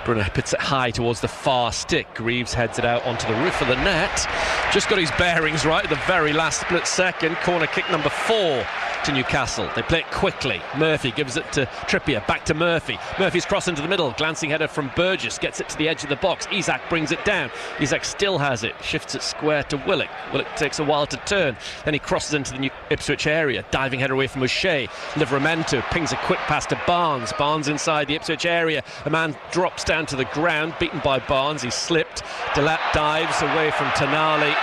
Bruno puts it high towards the far stick. Greaves heads it out onto the roof of the net. Just got his bearings right at the very last split second. Corner kick number 4 to Newcastle. They play it quickly. Murphy gives it to Trippier, back to Murphy. Murphy's cross into the middle, glancing header from Burgess, gets it to the edge of the box. Isak brings it down. Isak still has it, shifts it square to Willock. Willock takes a while to turn, then he crosses into the New Ipswich area. Diving header away from O'Shea. Livramento pings a quick pass to Barnes. Barnes inside the Ipswich area. A man drops down to the ground, beaten by Barnes. He slipped. Delap dives away from Tonali.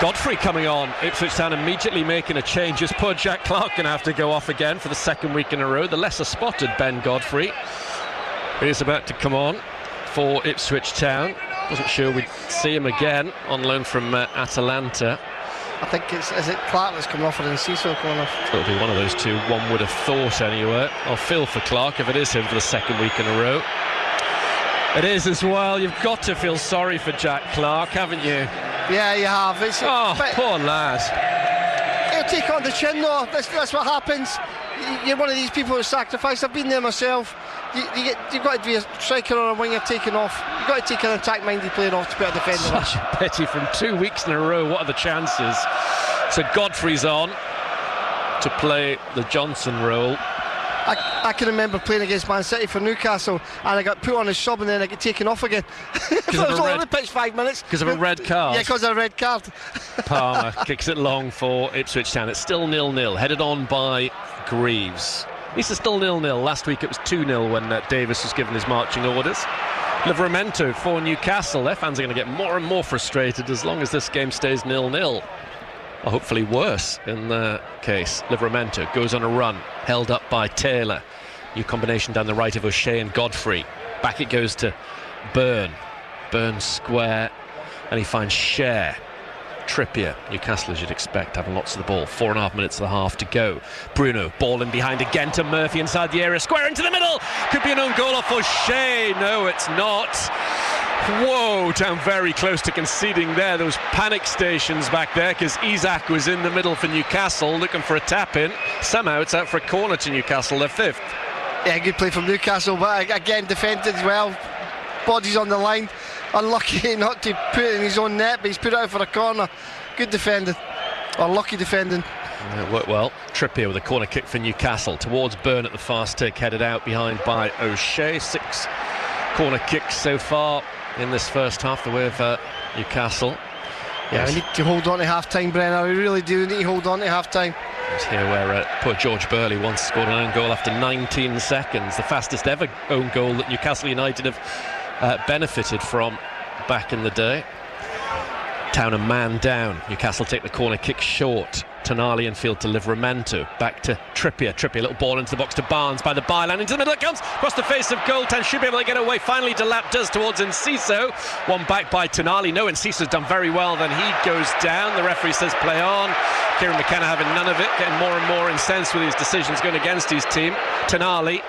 Godfrey coming on. Ipswich Town immediately making a change. As poor Jack Clark going to have to go off again for the second week in a row. The lesser spotted Ben Godfrey is about to come on for Ipswich Town. Wasn't sure we'd see him again on loan from Atalanta. I think is it Clark that's come off and Enciso coming off? It'll be one of those two, one would have thought anyway. I'll feel for Clark if it is him for the second week in a row. It is as well. You've got to feel sorry for Jack Clark, haven't you? Yeah, you have. Poor lad. He'll take on the chin though. That's what happens. You're one of these people who sacrifice. I've been there myself. You've got to be a striker or a winger taking off. You've got to take an attack-minded player off to put a defender. Such a pity from 2 weeks in a row. What are the chances? So Godfrey's on to play the Johnson role. I can remember playing against Man City for Newcastle and I got put on a sub and then I get taken off again. I was on the pitch 5 minutes. Because of a red card? Yeah, because of a red card. Palmer kicks it long for Ipswich Town. It's still 0-0, headed on by Greaves. This is still 0-0. Last week it was 2-0 when Davis was given his marching orders. Livramento for Newcastle. Their fans are going to get more and more frustrated as long as this game stays 0-0. Or hopefully worse in the case. Livramento goes on a run, held up by Taylor. New combination down the right of O'Shea and Godfrey. Back it goes to Byrne. Byrne square, and he finds Share. Trippier, Newcastle as you'd expect, having lots of the ball. 4.5 minutes of the half to go. Bruno, ball in behind again to Murphy inside the area. Square into the middle. Could be an own goal off O'Shea. No, it's not. Whoa, down very close to conceding there. Those panic stations back there because Isak was in the middle for Newcastle looking for a tap in. Somehow it's out for a corner to Newcastle, their 5th. Yeah, good play from Newcastle, but again defended well. Bodies on the line. Unlucky not to put it in his own net, but he's put it out for a corner. Good defending, or lucky defending. It worked well. Trippier with a corner kick for Newcastle towards Byrne at the far stick, headed out behind by O'Shea. 6 corner kicks so far in this first half, the way of Newcastle. Yeah, we need to hold on to half-time, Brenner. We really do need to hold on to half-time. It's here where poor George Burley once scored an own goal after 19 seconds. The fastest ever own goal that Newcastle United have benefited from back in the day. Town a man down. Newcastle take the corner kick short. Tonali infield to Livramento. Back to Trippier. Trippier, little ball into the box to Barnes by the byline. Into the middle it comes. Across the face of goal. Town should be able to get away. Finally, Delap does towards Enciso. One back by Tonali. No, Enciso's done very well. Then he goes down. The referee says play on. Kieran McKenna having none of it. Getting more and more incensed with his decisions going against his team. Tonali.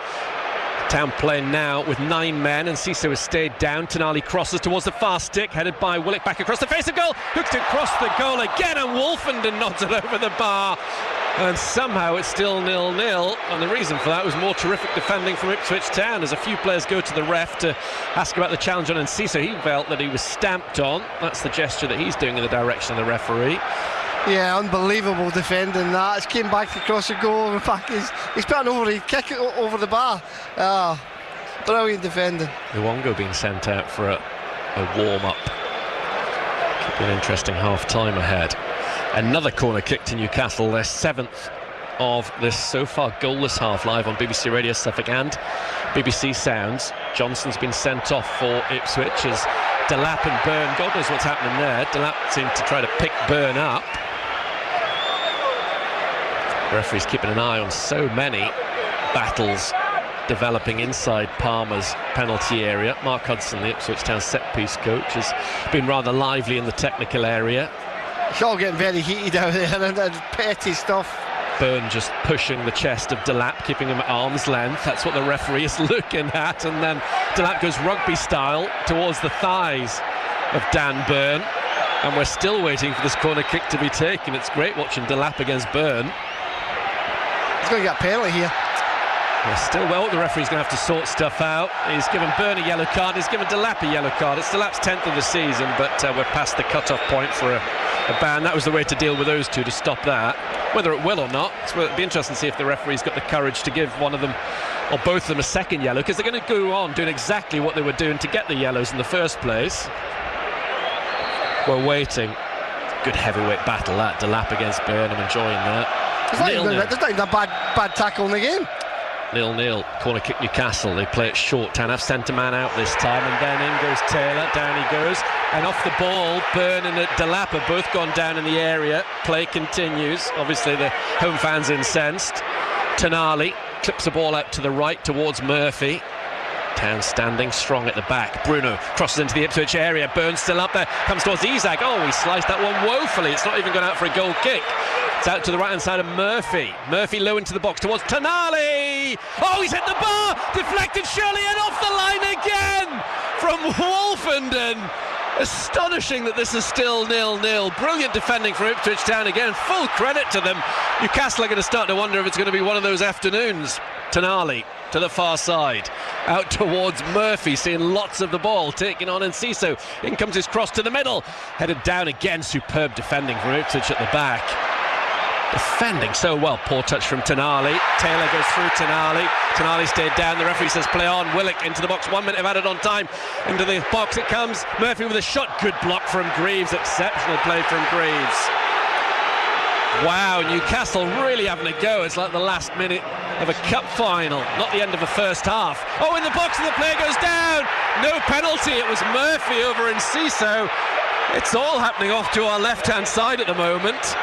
Town playing now with 9 men, and Enciso has stayed down. Tonali crosses towards the far stick, headed by Willock back across the face of goal. Hooked it across the goal again, and Wolfenden nods it over the bar. And somehow it's still 0-0, and the reason for that was more terrific defending from Ipswich Town as a few players go to the ref to ask about the challenge on Enciso. He felt that he was stamped on. That's the gesture that he's doing in the direction of the referee. Yeah, unbelievable defending that. It's came back across the goal. In fact, he's put an overhead kick over the bar. Brilliant defending. Luongo being sent out for a warm-up. Could be an interesting half-time ahead. Another corner kick to Newcastle, their 7th of this so far goalless half, live on BBC Radio Suffolk and BBC Sounds. Johnson's been sent off for Ipswich as Delap and Byrne, God knows what's happening there. Delap seemed to try to pick Byrne up. The referee's keeping an eye on so many battles developing inside Palmer's penalty area. Mark Hudson, the Ipswich Town set-piece coach, has been rather lively in the technical area. It's all getting very heated out there and petty stuff. Byrne just pushing the chest of Delap, keeping him at arm's length. That's what the referee is looking at. And then Delap goes rugby style towards the thighs of Dan Byrne. And we're still waiting for this corner kick to be taken. It's great watching Delap against Byrne. He's going to get a penalty here. We're still well. The referee's going to have to sort stuff out. He's given Byrne a yellow card. He's given Delap a yellow card. It's Delap's 10th of the season, but we're past the cut-off point for a ban. That was the way to deal with those two, to stop that. Whether it will or not, it'll be interesting to see if the referee's got the courage to give one of them or both of them a second yellow, because they're going to go on doing exactly what they were doing to get the yellows in the first place. We're waiting. Good heavyweight battle, that. Delap against Byrne. I'm enjoying that. There's not even a bad tackle in the game. 0-0, corner kick Newcastle. They play it short. Tanaf sent a man out this time, and then in goes Taylor. Down he goes, and off the ball, Byrne and Delap have both gone down in the area. Play continues. Obviously the home fans incensed. Tonali clips the ball out to the right towards Murphy. Town standing strong at the back. Bruno crosses into the Ipswich area. Byrne's still up there, comes towards Isak. Oh, he sliced that one woefully. It's not even gone out for a goal kick. It's out to the right hand side of Murphy. Murphy low into the box towards Tonali. Oh, he's hit the bar, deflected surely, and off the line again from Wolfenden. Astonishing that this is still 0-0. Brilliant defending for Ipswich Town again. Full credit to them. Newcastle are going to start to wonder if it's going to be one of those afternoons. Tonali to the far side, out towards Murphy, seeing lots of the ball, taking on Enciso. In comes his cross to the middle, headed down again. Superb defending from Ipswich at the back. Defending so well. Poor touch from Tonali. Taylor goes through Tonali. Tonali stayed down. The referee says play on. Willock into the box. 1 minute of added on time. Into the box it comes. Murphy with a shot. Good block from Greaves. Exceptional play from Greaves. Wow, Newcastle really having a go. It's like the last minute of a cup final, not the end of the first half. Oh, in the box and the player goes down. No penalty. It was Murphy over Enciso. It's all happening off to our left-hand side at the moment.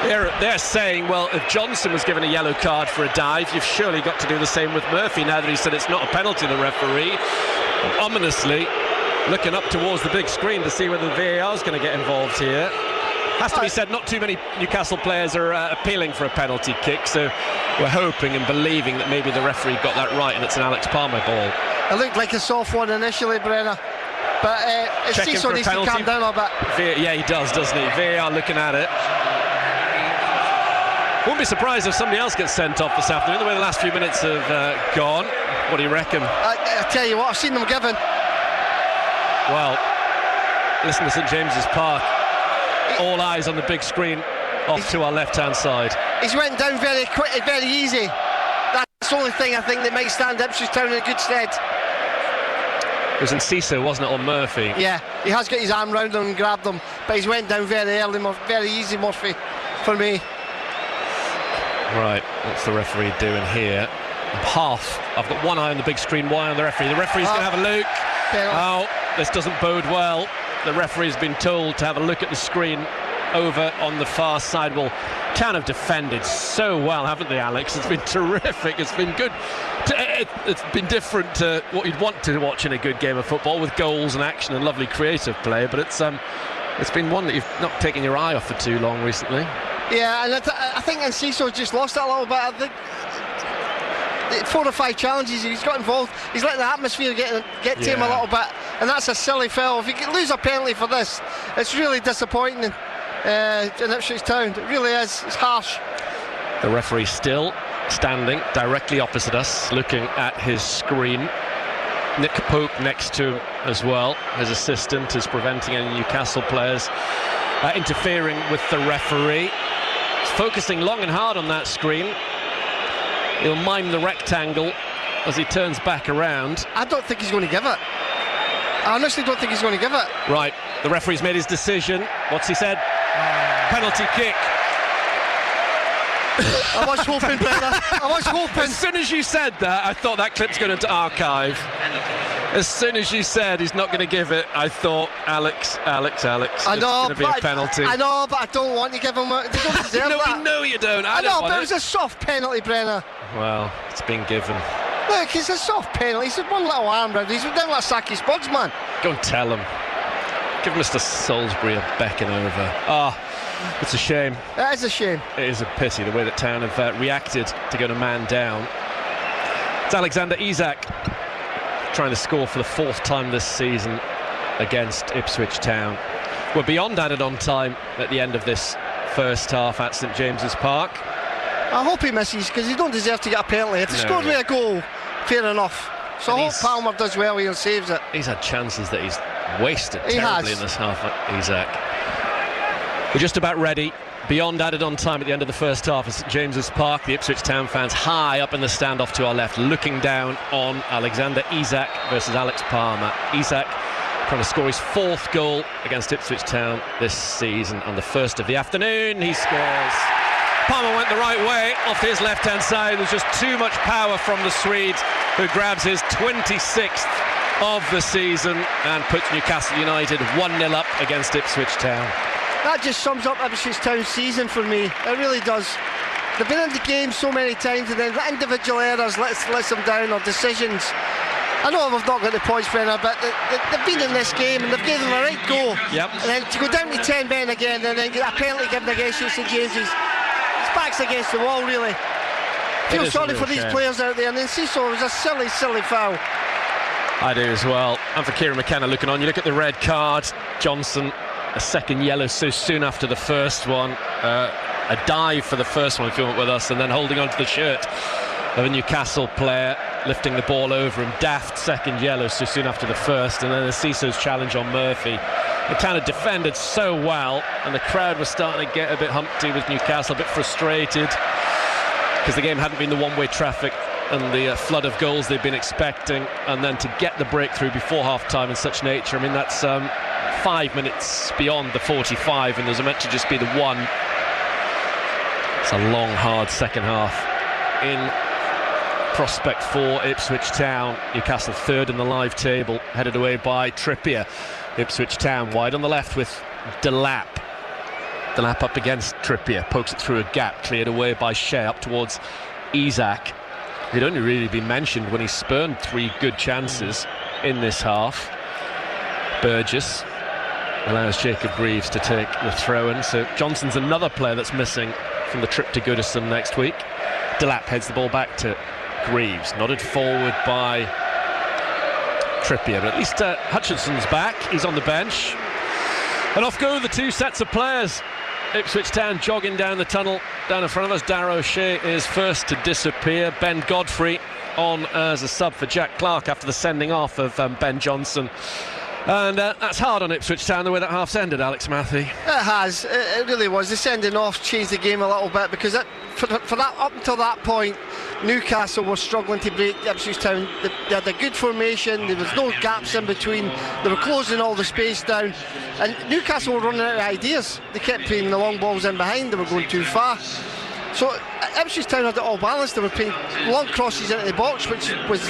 They're saying, well, if Johnson was given a yellow card for a dive, you've surely got to do the same with Murphy, now that he said it's not a penalty, the referee. And ominously looking up towards the big screen to see whether the VAR is going to get involved here. Has to be said, not too many Newcastle players are appealing for a penalty kick, so we're hoping and believing that maybe the referee got that right and it's an Alex Palmer ball. It looked like a soft one initially, Brenner, but Enciso needs to calm down a bit. Yeah, he does, doesn't he? VAR looking at it. Wouldn't be surprised if somebody else gets sent off this afternoon, the way the last few minutes have gone. What do you reckon? I tell you what, I've seen them given. Well, listen to St James's Park. All eyes on the big screen off to our left-hand side. He's went down very quick, very easy. That's the only thing I think that might stand Ipswich Town in good stead. It was Enciso, wasn't it, on Murphy? Yeah, he has got his arm round him and grabbed him, but he's went down very early, very easy, Murphy, for me. Right, what's the referee doing here? Half. I've got one eye on the big screen, one eye on the referee. The referee's going to have a look. Oh, this doesn't bode well. The referee's been told to have a look at the screen over on the far side. Well, Town have defended so well, haven't they, Alex? It's been terrific. It's been good. It's been different to what you'd want to watch in a good game of football, with goals and action and lovely creative play. But it's been one that you've not taken your eye off for too long recently. Yeah, and I think Enciso just lost that a little bit. I think 4 or 5 challenges he's got involved, he's letting the atmosphere get to him a little bit, and that's a silly foul. If you can lose a penalty for this, it's really disappointing in Ipswich Town. It really is. It's harsh. The referee still standing directly opposite us, looking at his screen. Nick Pope next to him as well. His assistant is preventing any Newcastle players interfering with the referee. He's focusing long and hard on that screen. He'll mime the rectangle as he turns back around. I don't think he's going to give it. I honestly don't think he's going to give it. Right, the referee's made his decision. What's he said? Penalty kick. I was hoping, Brenner. I was hoping. As soon as you said that, I thought that clip's going into archive. As soon as you said he's not going to give it, I thought, Alex, I know, it's going to be a penalty. I know, but I don't want to give him a... They don't deserve no, that. We know you don't. I know, but it was a soft penalty, Brenner. Well, it's been given. Look, it's a soft penalty. He's one little arm round. He's down like Saki Spuds, man. Go and tell him. Give Mr. Salisbury a becking over. It's a shame. It is a shame. It is a pity the way that Town have reacted to get a man down. It's Alexander Isak trying to score for the 4th time this season. against Ipswich Town. We're beyond added on time at the end of this first half at St James's Park. I hope he misses, because he don't deserve to get a penalty. If he scored with a goal, fair enough. So I hope Palmer does well here and saves it. He's had chances that he's wasted terribly in this half, Isak. We're just about ready. Beyond added on time at the end of the first half at St James's Park. The Ipswich Town fans high up in the stand off to our left, looking down on Alexander Isak versus Alex Palmer. Isak trying to score his 4th goal against Ipswich Town this season on the first of the afternoon. He scores. Palmer went the right way off his left-hand side. There's just too much power from the Swede, who grabs his 26th of the season and puts Newcastle United 1-0 up against Ipswich Town. That just sums up Ipswich Town's season for me. It really does. They've been in the game so many times, and then individual errors lets them down, or decisions. I know we've not got the points, Brenner, but they've been in this game and they've given them a right go. Yep. And then to go down to 10 men again and then get a penalty given against you, St James's, his back's against the wall, really. Feel sorry for these players out there. And then Cecil was a silly foul. I do as well. And for Kieran McKenna looking on, you look at the red card. Johnson, a second yellow so soon after the first one. A dive for the first one if you weren't with us, and then holding on to the shirt of a Newcastle player, lifting the ball over him. Daft second yellow so soon after the first, and then the Ciso's challenge on Murphy. The Town had defended so well, and the crowd was starting to get a bit humpty with Newcastle, a bit frustrated, because the game hadn't been the one-way traffic and the flood of goals they'd been expecting, and then to get the breakthrough before half-time in such nature. I mean, that's 5 minutes beyond the 45, and there's meant to just be the one. It's a long, hard second half in prospect for Ipswich Town. Newcastle third in the live table, headed away by Trippier. Ipswich Town wide on the left with Delap. Delap up against Trippier, pokes it through a gap, cleared away by Shea up towards Isak. He'd only really been mentioned when he spurned 3 good chances in this half. Burgess allows Jacob Greaves to take the throw-in, so Johnson's another player that's missing from the trip to Goodison next week. Delap heads the ball back to Greaves, nodded forward by Trippier, but at least Hutchinson's back, he's on the bench, and off go the 2 sets of players. Ipswich Town jogging down the tunnel down in front of us. Darragh O'Shea is first to disappear. Ben Godfrey on as a sub for Jack Clark after the sending off of Ben Johnson. And that's hard on Ipswich Town, the way that half's ended, Alex Matthew. It has, it really was. The sending off changed the game a little bit, because for that up until that point, Newcastle were struggling to break Ipswich Town. They had a good formation, there was no gaps in between, they were closing all the space down, and Newcastle were running out of ideas. They kept playing the long balls in behind, they were going too far. So Ipswich Town had it all balanced. They were playing long crosses into the box, which was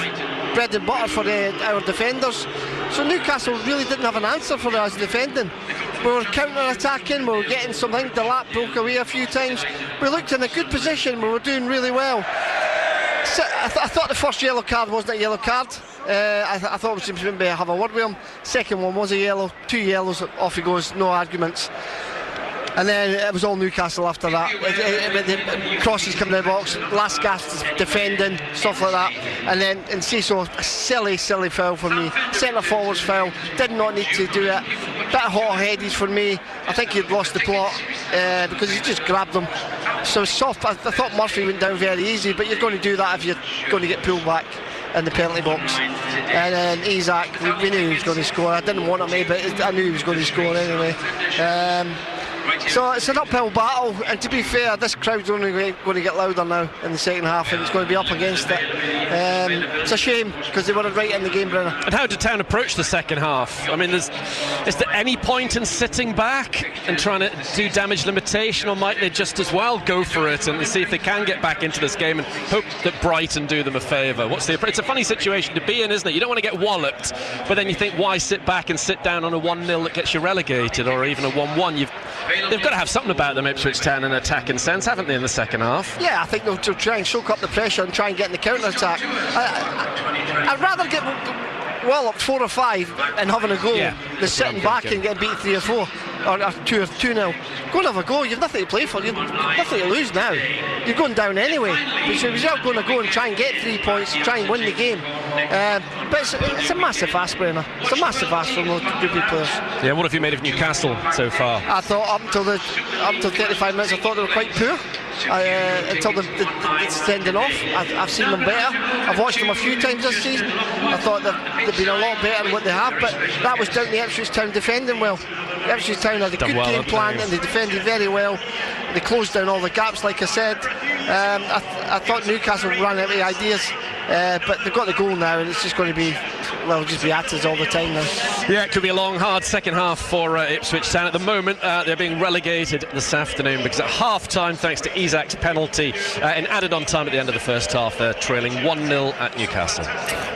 bread and butter for our defenders. So Newcastle really didn't have an answer for us defending. We were counter-attacking, we were getting something. The lap broke away a few times. We looked in a good position, we were doing really well. So I thought the first yellow card wasn't a yellow card. I thought we should maybe have a word with him. Second one was a yellow, 2 yellows, off he goes, no arguments. And then it was all Newcastle after that. The crosses coming in the box, last gasp defending, stuff like that. And then in Ciso, a silly foul for me. Centre forwards foul, did not need to do it. Bit hot-headed for me. I think he'd lost the plot because he just grabbed them. So soft. I thought Murphy went down very easy, but you're going to do that if you're going to get pulled back in the penalty box. And then Isak, we knew he was going to score. I didn't want him, but I knew he was going to score anyway. So it's an uphill battle, and to be fair, this crowd's only going to get louder now in the second half, and it's going to be up against it. It's a shame, because they were right in the game, Brenner. And how did Town approach the second half? I mean, is there any point in sitting back and trying to do damage limitation, or might they just as well go for it and see if they can get back into this game and hope that Brighton do them a favour? It's a funny situation to be in, isn't it? You don't want to get walloped, but then you think, why sit back and sit down on a 1-0 that gets you relegated, or even a 1-1? They've got to have something about them, Ipswich Town, in an attacking sense, haven't they, in the second half? Yeah, I think they'll try and soak up the pressure and try and get in the counter-attack. I'd rather get walloped 4 or 5 and having a go than sitting back and getting beat 3 or 4 or 2-0. Go and have a go. You've nothing to play for. You've nothing to lose now. You're going down anyway. So you're going to go and try and get 3 points, try and win the game. But it's a massive ask, Brenner. It's a massive ask from those group of players. Yeah, what have you made of Newcastle so far? I thought up until 35 minutes, I thought they were quite poor. Until the sending off, I've seen them better. I've watched them a few times this season. I thought they've been a lot better than what they have, but that was down to Ipswich Town defending well. Ipswich Town had a good game plan and they defended very well. They closed down all the gaps, like I said. I thought Newcastle ran out of ideas, but they've got the goal now, and it's just going to be, just be at us all the time now. Yeah, it could be a long, hard second half for Ipswich Town. At the moment, they're being relegated this afternoon because at half-time, thanks to Isak's penalty, and added on time at the end of the first half, they're trailing 1-0 at Newcastle.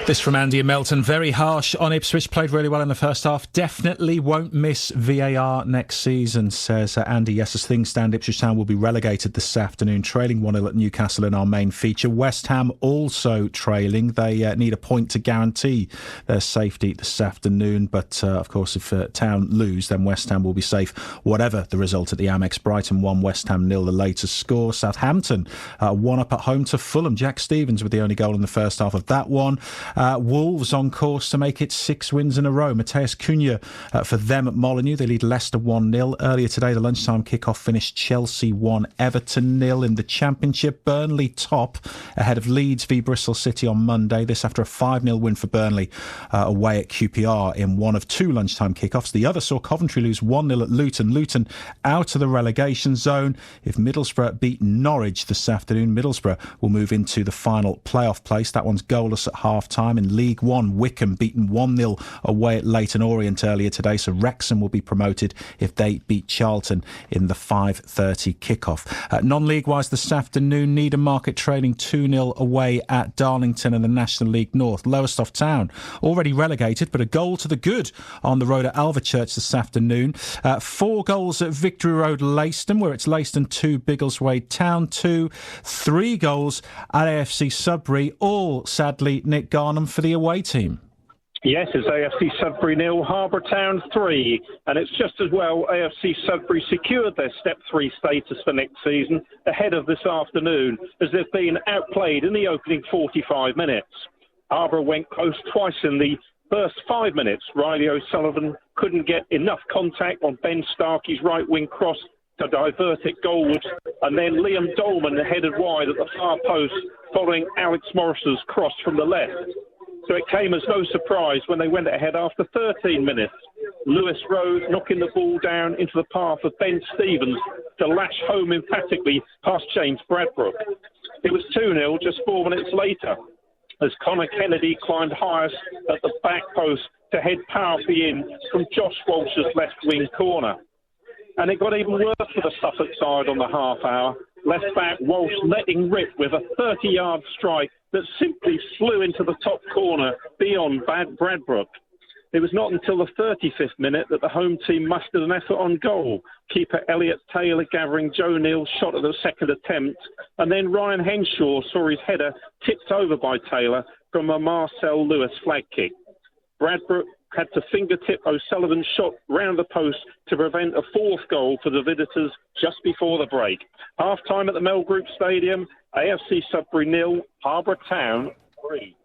This from Andy and Melton. Very harsh on Ipswich. Played really well in the first half. Definitely won't miss VAR next season, says Andy. Yes, as things stand, Ipswich Town will be relegated this afternoon, trailing 1-0 at Newcastle in our main feature. West Ham also trailing. They need a point to guarantee their safety this afternoon. But, of course, if Town lose, then West Ham will be safe, whatever the result at the Amex. Brighton 1, West Ham 0, the latest score. Southampton 1-up at home to Fulham. Jack Stevens with the only goal in the first half of that one. Wolves on course to make it 6 wins in a row. Mateus Cunha for them at Molineux. They lead Leicester 1-0. Earlier today, the lunchtime kickoff finished Chelsea 1, Everton 0 in the Championship. Burnley top ahead of Leeds v Bristol City on Monday. This after a 5-0 win for Burnley away at QPR in one of 2 lunchtime kickoffs. The other saw Coventry lose 1-0 at Luton. Luton out of the relegation zone. If Middlesbrough beat Norwich this afternoon, Middlesbrough will move into the final playoff place. That one's goalless at half-time. In League One, Wycombe beaten 1-0 away at Leyton Orient earlier today, so Wrexham will be promoted if they beat Charlton in the 5:30 kickoff. Non-league-wise this afternoon, Needham Market trailing 2-0 away at Darlington in the National League North. Lowestoft Town already relegated, but a goal to the good on the road at Alvechurch this afternoon. 4 goals at Victory Road, Leiston, where it's Leiston 2, Biggleswade Town 2. 3 goals at AFC Sudbury, all sadly Nick Garnham for the away team. Yes, it's AFC Sudbury 0, Harbour Town 3, and it's just as well AFC Sudbury secured their Step 3 status for next season ahead of this afternoon, as they've been outplayed in the opening 45 minutes. Harbour went close twice in the first 5 minutes. Riley O'Sullivan couldn't get enough contact on Ben Starkey's right wing cross to divert it goalwards, and then Liam Dolman headed wide at the far post following Alex Morris's cross from the left. So it came as no surprise when they went ahead after 13 minutes. Lewis Rose knocking the ball down into the path of Ben Stevens to lash home emphatically past James Bradbrook. It was 2-0 just 4 minutes later as Connor Kennedy climbed highest at the back post to head powerfully in from Josh Walsh's left wing corner. And it got even worse for the Suffolk side on the half hour. Left back Walsh letting rip with a 30-yard strike that simply flew into the top corner beyond Bradbrook. It was not until the 35th minute that the home team mustered an effort on goal. Keeper Elliot Taylor gathering Joe Neal's shot at the second attempt, and then Ryan Henshaw saw his header tipped over by Taylor from a Marcel Lewis flag kick. Bradbrook had to fingertip O'Sullivan's shot round the post to prevent a 4th goal for the Visitors just before the break. Half-time at the Mel Group Stadium, AFC Sudbury 0, Harbour Town 3.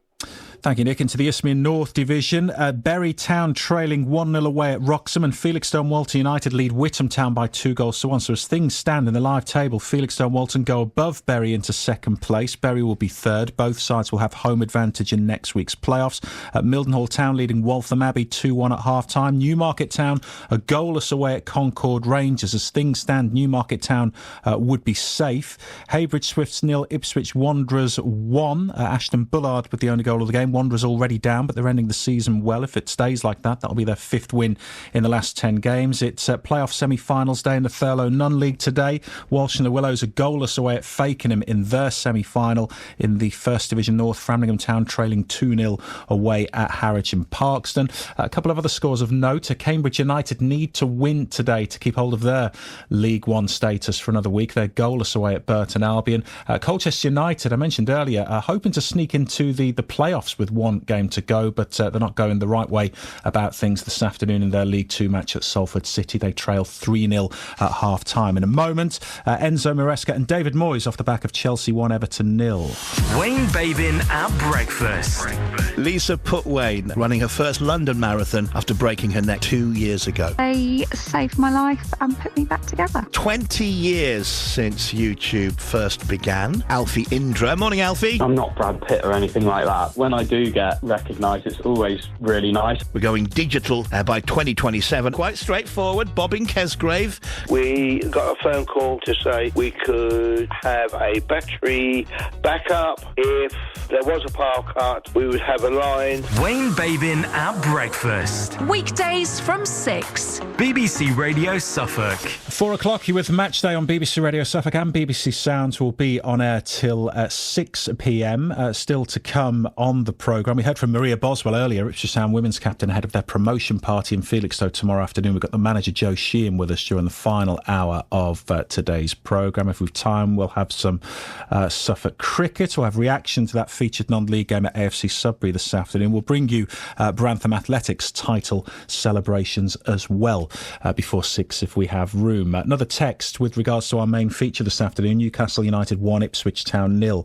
Thank you, Nick. Into the Isthmian North Division, Bury Town trailing 1-0 away at Wroxham, and Felixstowe Walton United lead Whittam Town by 2-1. So as things stand in the live table, Felixstowe Walton go above Bury into second place. Bury will be third. Both sides will have home advantage in next week's playoffs. Mildenhall Town leading Waltham Abbey 2-1 at half-time. Newmarket Town are goalless away at Concord Rangers. As things stand, Newmarket Town would be safe. Heybridge Swifts 0, Ipswich Wanderers 1. Ashton Bullard with the only goal of the game. Wanderers already down, but they're ending the season well. If it stays like that, that'll be their 5th win in the last 10 games. It's playoff semi-finals day in the Thurlow Non-League today. Walsh and the Willows are goalless away at Fakenham in their semi-final. In the First Division North, Framlingham Town trailing 2-0 away at Harwich and Parkston. A couple of other scores of note. Cambridge United need to win today to keep hold of their League One status for another week. They're goalless away at Burton Albion. Colchester United, I mentioned earlier, are hoping to sneak into the playoffs loss with one game to go, but they're not going the right way about things this afternoon in their League 2 match at Salford City. They trail 3-0 at half-time. In a moment, Enzo Maresca and David Moyes off the back of Chelsea 1, Everton 0. Wayne Babin at breakfast. Lisa Putwain running her first London marathon after breaking her neck 2 years ago. They saved my life and put me back together. 20 years since YouTube first began. Alfie Indra. Morning, Alfie. I'm not Brad Pitt or anything like that. When I do get recognised, it's always really nice. We're going digital by 2027. Quite straightforward. Bobbing Kesgrave. We got a phone call to say we could have a battery backup. If there was a power cut, we would have a line. Wayne Babin at breakfast. Weekdays from 6. BBC Radio Suffolk. 4 o'clock, you're with Matchday on BBC Radio Suffolk, and BBC Sounds will be on air till 6 p.m. Still to come on the programme. We heard from Maria Boswell earlier, Ipswich Town women's captain, ahead of their promotion party in Felixstowe tomorrow afternoon. We've got the manager Joe Sheehan with us during the final hour of today's programme. If we've time, we'll have some Suffolk cricket. We'll have reaction to that featured non-league game at AFC Sudbury this afternoon. We'll bring you Brantham Athletics title celebrations as well before 6 if we have room. Another text with regards to our main feature this afternoon. Newcastle United 1, Ipswich Town 0.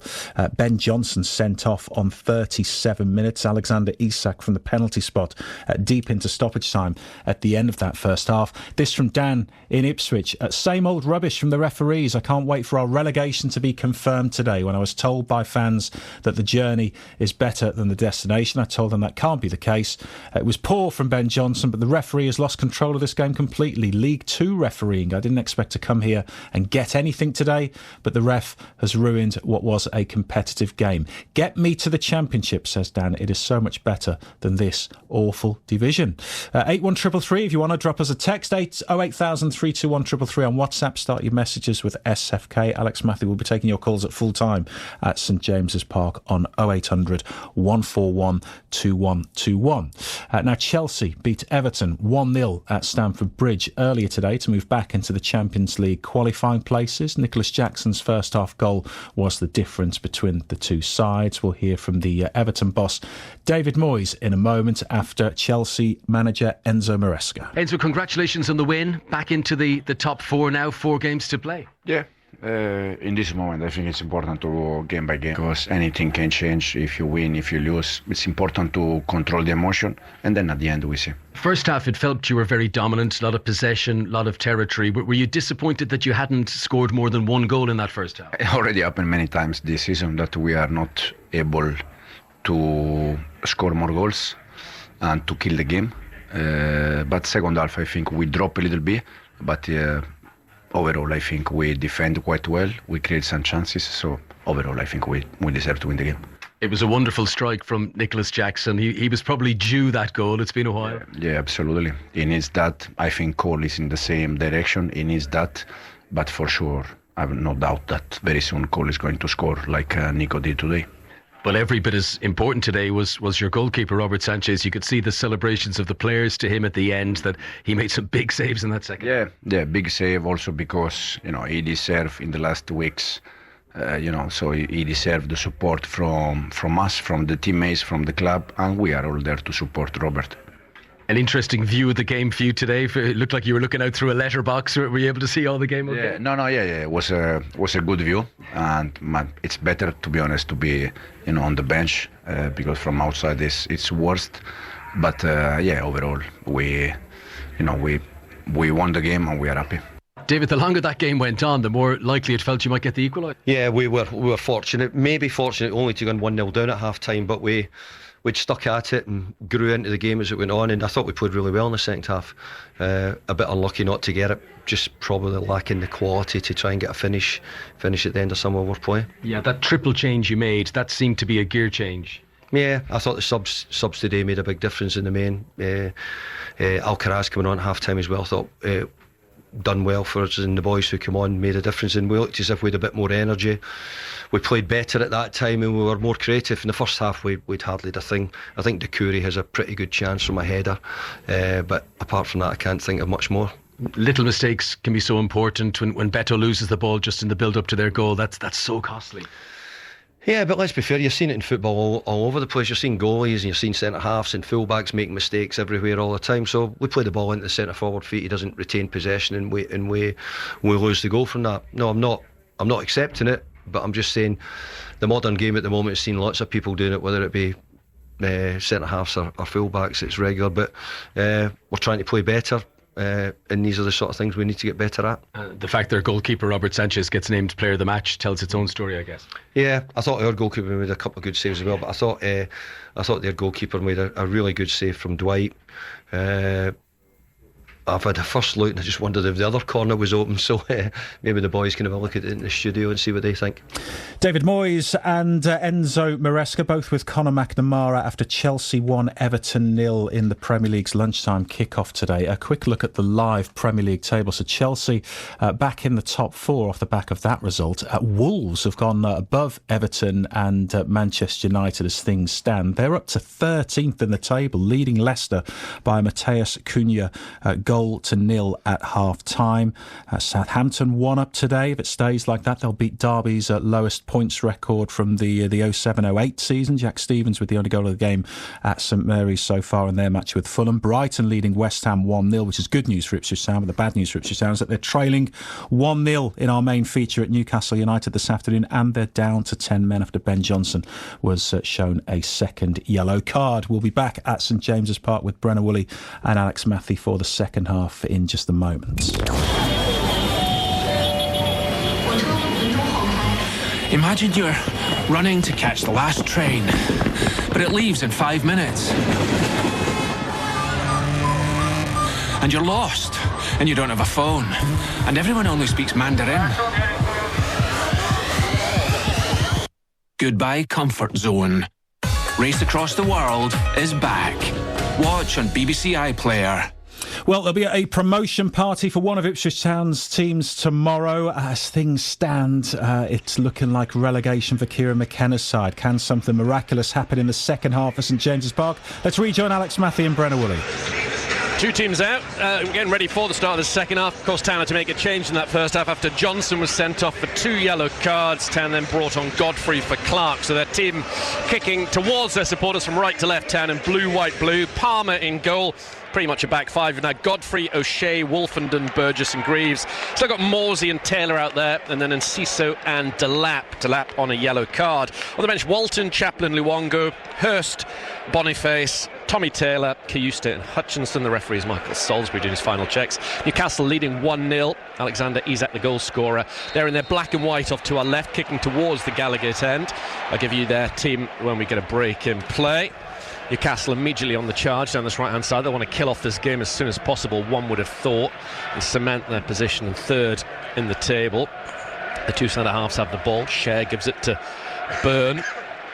Ben Johnson sent off on 37 minutes. Alexander Isak from the penalty spot deep into stoppage time at the end of that first half. This from Dan in Ipswich. Same old rubbish from the referees. I can't wait for our relegation to be confirmed today. When I was told by fans that the journey is better than the destination, I told them that can't be the case. It was poor from Ben Johnson, but the referee has lost control of this game completely. League 2 refereeing. I didn't expect to come here and get anything today, but the ref has ruined what was a competitive game. Get me to the Championship, says Dan. It is so much better than this awful division. 81333 if you want to drop us a text. 08000 321 333 on WhatsApp. Start your messages with SFK. Alex Matthew will be taking your calls at full time at St James's Park on 0800 141 2121. Now Chelsea beat Everton 1-0 at Stamford Bridge earlier today to move back into the Champions League qualifying places. Nicholas Jackson's first half goal was the difference between the two sides. We'll hear from the Everton boss David Moyes in a moment after Chelsea manager Enzo Maresca. Enzo, congratulations on the win. Back into the top 4 now, 4 games to play. Yeah. In this moment, I think it's important to go game by game because anything can change if you win, if you lose. It's important to control the emotion, and then at the end we see. First half, it felt you were very dominant, a lot of possession, a lot of territory. Were you disappointed that you hadn't scored more than 1 goal in that first half? It already happened many times this season that we are not able to score more goals and to kill the game. But second half, I think we drop a little bit, but overall, I think we defend quite well. We create some chances. So overall, I think we deserve to win the game. It was a wonderful strike from Nicholas Jackson. He was probably due that goal. It's been a while. Yeah, absolutely. He needs that. I think Cole is in the same direction. He needs that. But for sure, I have no doubt that very soon Cole is going to score like Nico did today. Well, every bit as important today was your goalkeeper, Robert Sanchez. You could see the celebrations of the players to him at the end, that he made some big saves in that second. Yeah, big save also because, he deserved in the last weeks, so he deserved the support from us, from the teammates, from the club, and we are all there to support Robert. An interesting view of the game for you today. It looked like you were looking out through a letterbox. Were you able to see all the game? Okay? Yeah. It was a good view, and it's better, to be honest, to be on the bench because from outside it's worst. But overall we won the game and we are happy. David, the longer that game went on, the more likely it felt you might get the equaliser. Yeah, we were fortunate. Maybe fortunate only to go 1-0 down at half time, but we'd stuck at it and grew into the game as it went on, and I thought we played really well in the second half. A bit unlucky not to get it, just probably lacking the quality to try and get a finish at the end of some of our play. Yeah, that triple change you made, that seemed to be a gear change. Yeah, I thought the subs today made a big difference in the main. Alcaraz coming on at half time as well, I thought done well for us, and the boys who come on made a difference, and we looked as if we had a bit more energy. We played better at that time and we were more creative. In the first half we'd hardly did a thing. I think Doucouré has a pretty good chance from a header, but apart from that I can't think of much more. Little mistakes can be so important. When Beto loses the ball just in the build up to their goal, that's so costly. Yeah, but let's be fair, you've seen it in football all over the place. You're seeing goalies and you're seeing centre-halves and full-backs making mistakes everywhere all the time. So we play the ball into the centre-forward feet, he doesn't retain possession, and we lose the goal from that. No, I'm not accepting it, but I'm just saying the modern game at the moment has seen lots of people doing it, whether it be centre-halves or full-backs. It's regular, but we're trying to play better. And these are the sort of things we need to get better at. The fact their goalkeeper Robert Sanchez gets named player of the match tells its own story, I guess. Yeah, I thought our goalkeeper made a couple of good saves as well, but I thought their goalkeeper made a really good save from Dwight. I've had a first look and I just wondered if the other corner was open, so maybe the boys can have a look at it in the studio and see what they think. David Moyes and Enzo Maresca, both with Conor McNamara after Chelsea won Everton 0 in the Premier League's lunchtime kick-off today. A quick look at the live Premier League table. So Chelsea back in the top four off the back of that result. Wolves have gone above Everton and Manchester United as things stand. They're up to 13th in the table, leading Leicester by Matheus Cunha goal to nil at half-time. Southampton 1 up today. If it stays like that, they'll beat Derby's lowest points record from the 07-08 season. Jack Stevens with the only goal of the game at St Mary's so far in their match with Fulham. Brighton leading West Ham 1-0, which is good news for Ipswich Town, but the bad news for Ipswich Town is that they're trailing 1-0 in our main feature at Newcastle United this afternoon, and they're down to 10 men after Ben Johnson was shown a second yellow card. We'll be back at St James's Park with Brenna Woolley and Alex Matthew for the second half in just a moment. Imagine you're running to catch the last train, but it leaves in 5 minutes. And you're lost, and you don't have a phone, and everyone only speaks Mandarin. Goodbye, comfort zone. Race Across the World is back. Watch on BBC iPlayer. Well, there'll be a promotion party for one of Ipswich Town's teams tomorrow. As things stand, it's looking like relegation for Kieran McKenna's side. Can something miraculous happen in the second half at St James's Park? Let's rejoin Alex Matthew and Brenna Woolley. Two teams out, getting ready for the start of the second half. Of course, Town had to make a change in that first half after Johnson was sent off for 2 yellow cards. Town then brought on Godfrey for Clark. So their team kicking towards their supporters from right to left. Town in blue, white, blue. Palmer in goal. Pretty much a back five now. Godfrey, O'Shea, Wolfenden, Burgess and Greaves. Still got Morsey and Taylor out there, and then Enciso and Delap on a yellow card. On the bench, Walton, Chaplin, Luongo, Hurst, Boniface, Tommy Taylor, Kayuste and Hutchinson. The referee is Michael Salisbury doing his final checks. Newcastle leading 1-0. Alexander Isak the goal scorer. They're in their black and white off to our left, kicking towards the Gallagate end. I'll give you their team when we get a break in play. Newcastle immediately on the charge down this right-hand side. They want to kill off this game as soon as possible, one would have thought, and cement their position in third in the table. The two centre-halves have the ball. Share gives it to Byrne.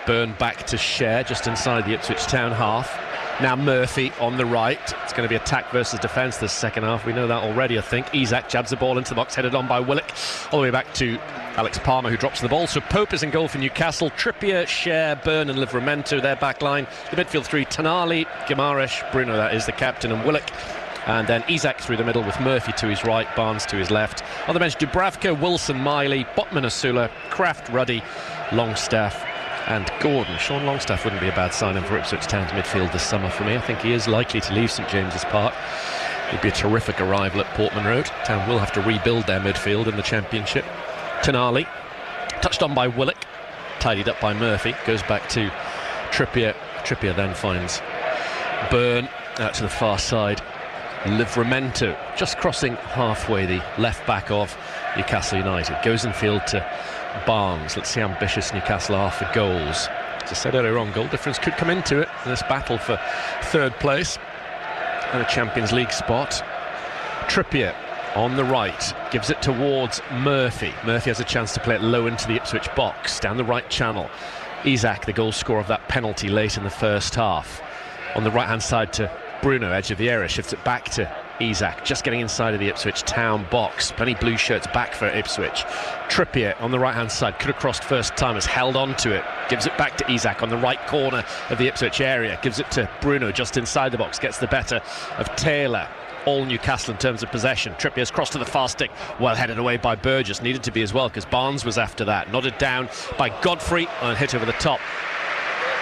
Byrne back to Share, just inside the Ipswich Town half. Now Murphy on the right. It's going to be attack versus defence this second half. We know that already, I think. Isak jabs the ball into the box, headed on by Willock. All the way back to Alex Palmer, who drops the ball. So Pope is in goal for Newcastle. Trippier, Share, Byrne and Livramento, their back line. The midfield three, Tonali, Gimaresh, Bruno, that is the captain, and Willock. And then Isak through the middle with Murphy to his right, Barnes to his left. On the bench, Dubravka, Wilson, Miley, Botman, Asula, Kraft, Ruddy, Longstaff and Gordon. Sean Longstaff wouldn't be a bad signing for Ipswich Town's midfield this summer for me. I think he is likely to leave St James's Park. It'd be a terrific arrival at Portman Road. Town will have to rebuild their midfield in the Championship. Tonali, touched on by Willock, tidied up by Murphy, goes back to Trippier. Trippier then finds Byrne out to the far side. Livramento just crossing halfway, the left back of Newcastle United, goes in field to Barnes. Let's see how ambitious Newcastle are for goals. As I said earlier on, goal difference could come into it in this battle for third place and a Champions League spot. Trippier on the right, gives it towards Murphy. Murphy has a chance to play it low into the Ipswich box, down the right channel. Isak, the goal scorer of that penalty late in the first half. On the right hand side to Bruno, edge of the area, shifts it back to Isak, just getting inside of the Ipswich Town box. Plenty blue shirts back for Ipswich. Trippier on the right hand side, could have crossed first time, has held on to it, gives it back to Isak on the right corner of the Ipswich area, gives it to Bruno just inside the box, gets the better of Taylor. all Newcastle in terms of possession. Trippier's cross to the far stick, well headed away by Burgess, needed to be as well because Barnes was after that. Nodded down by Godfrey and hit over the top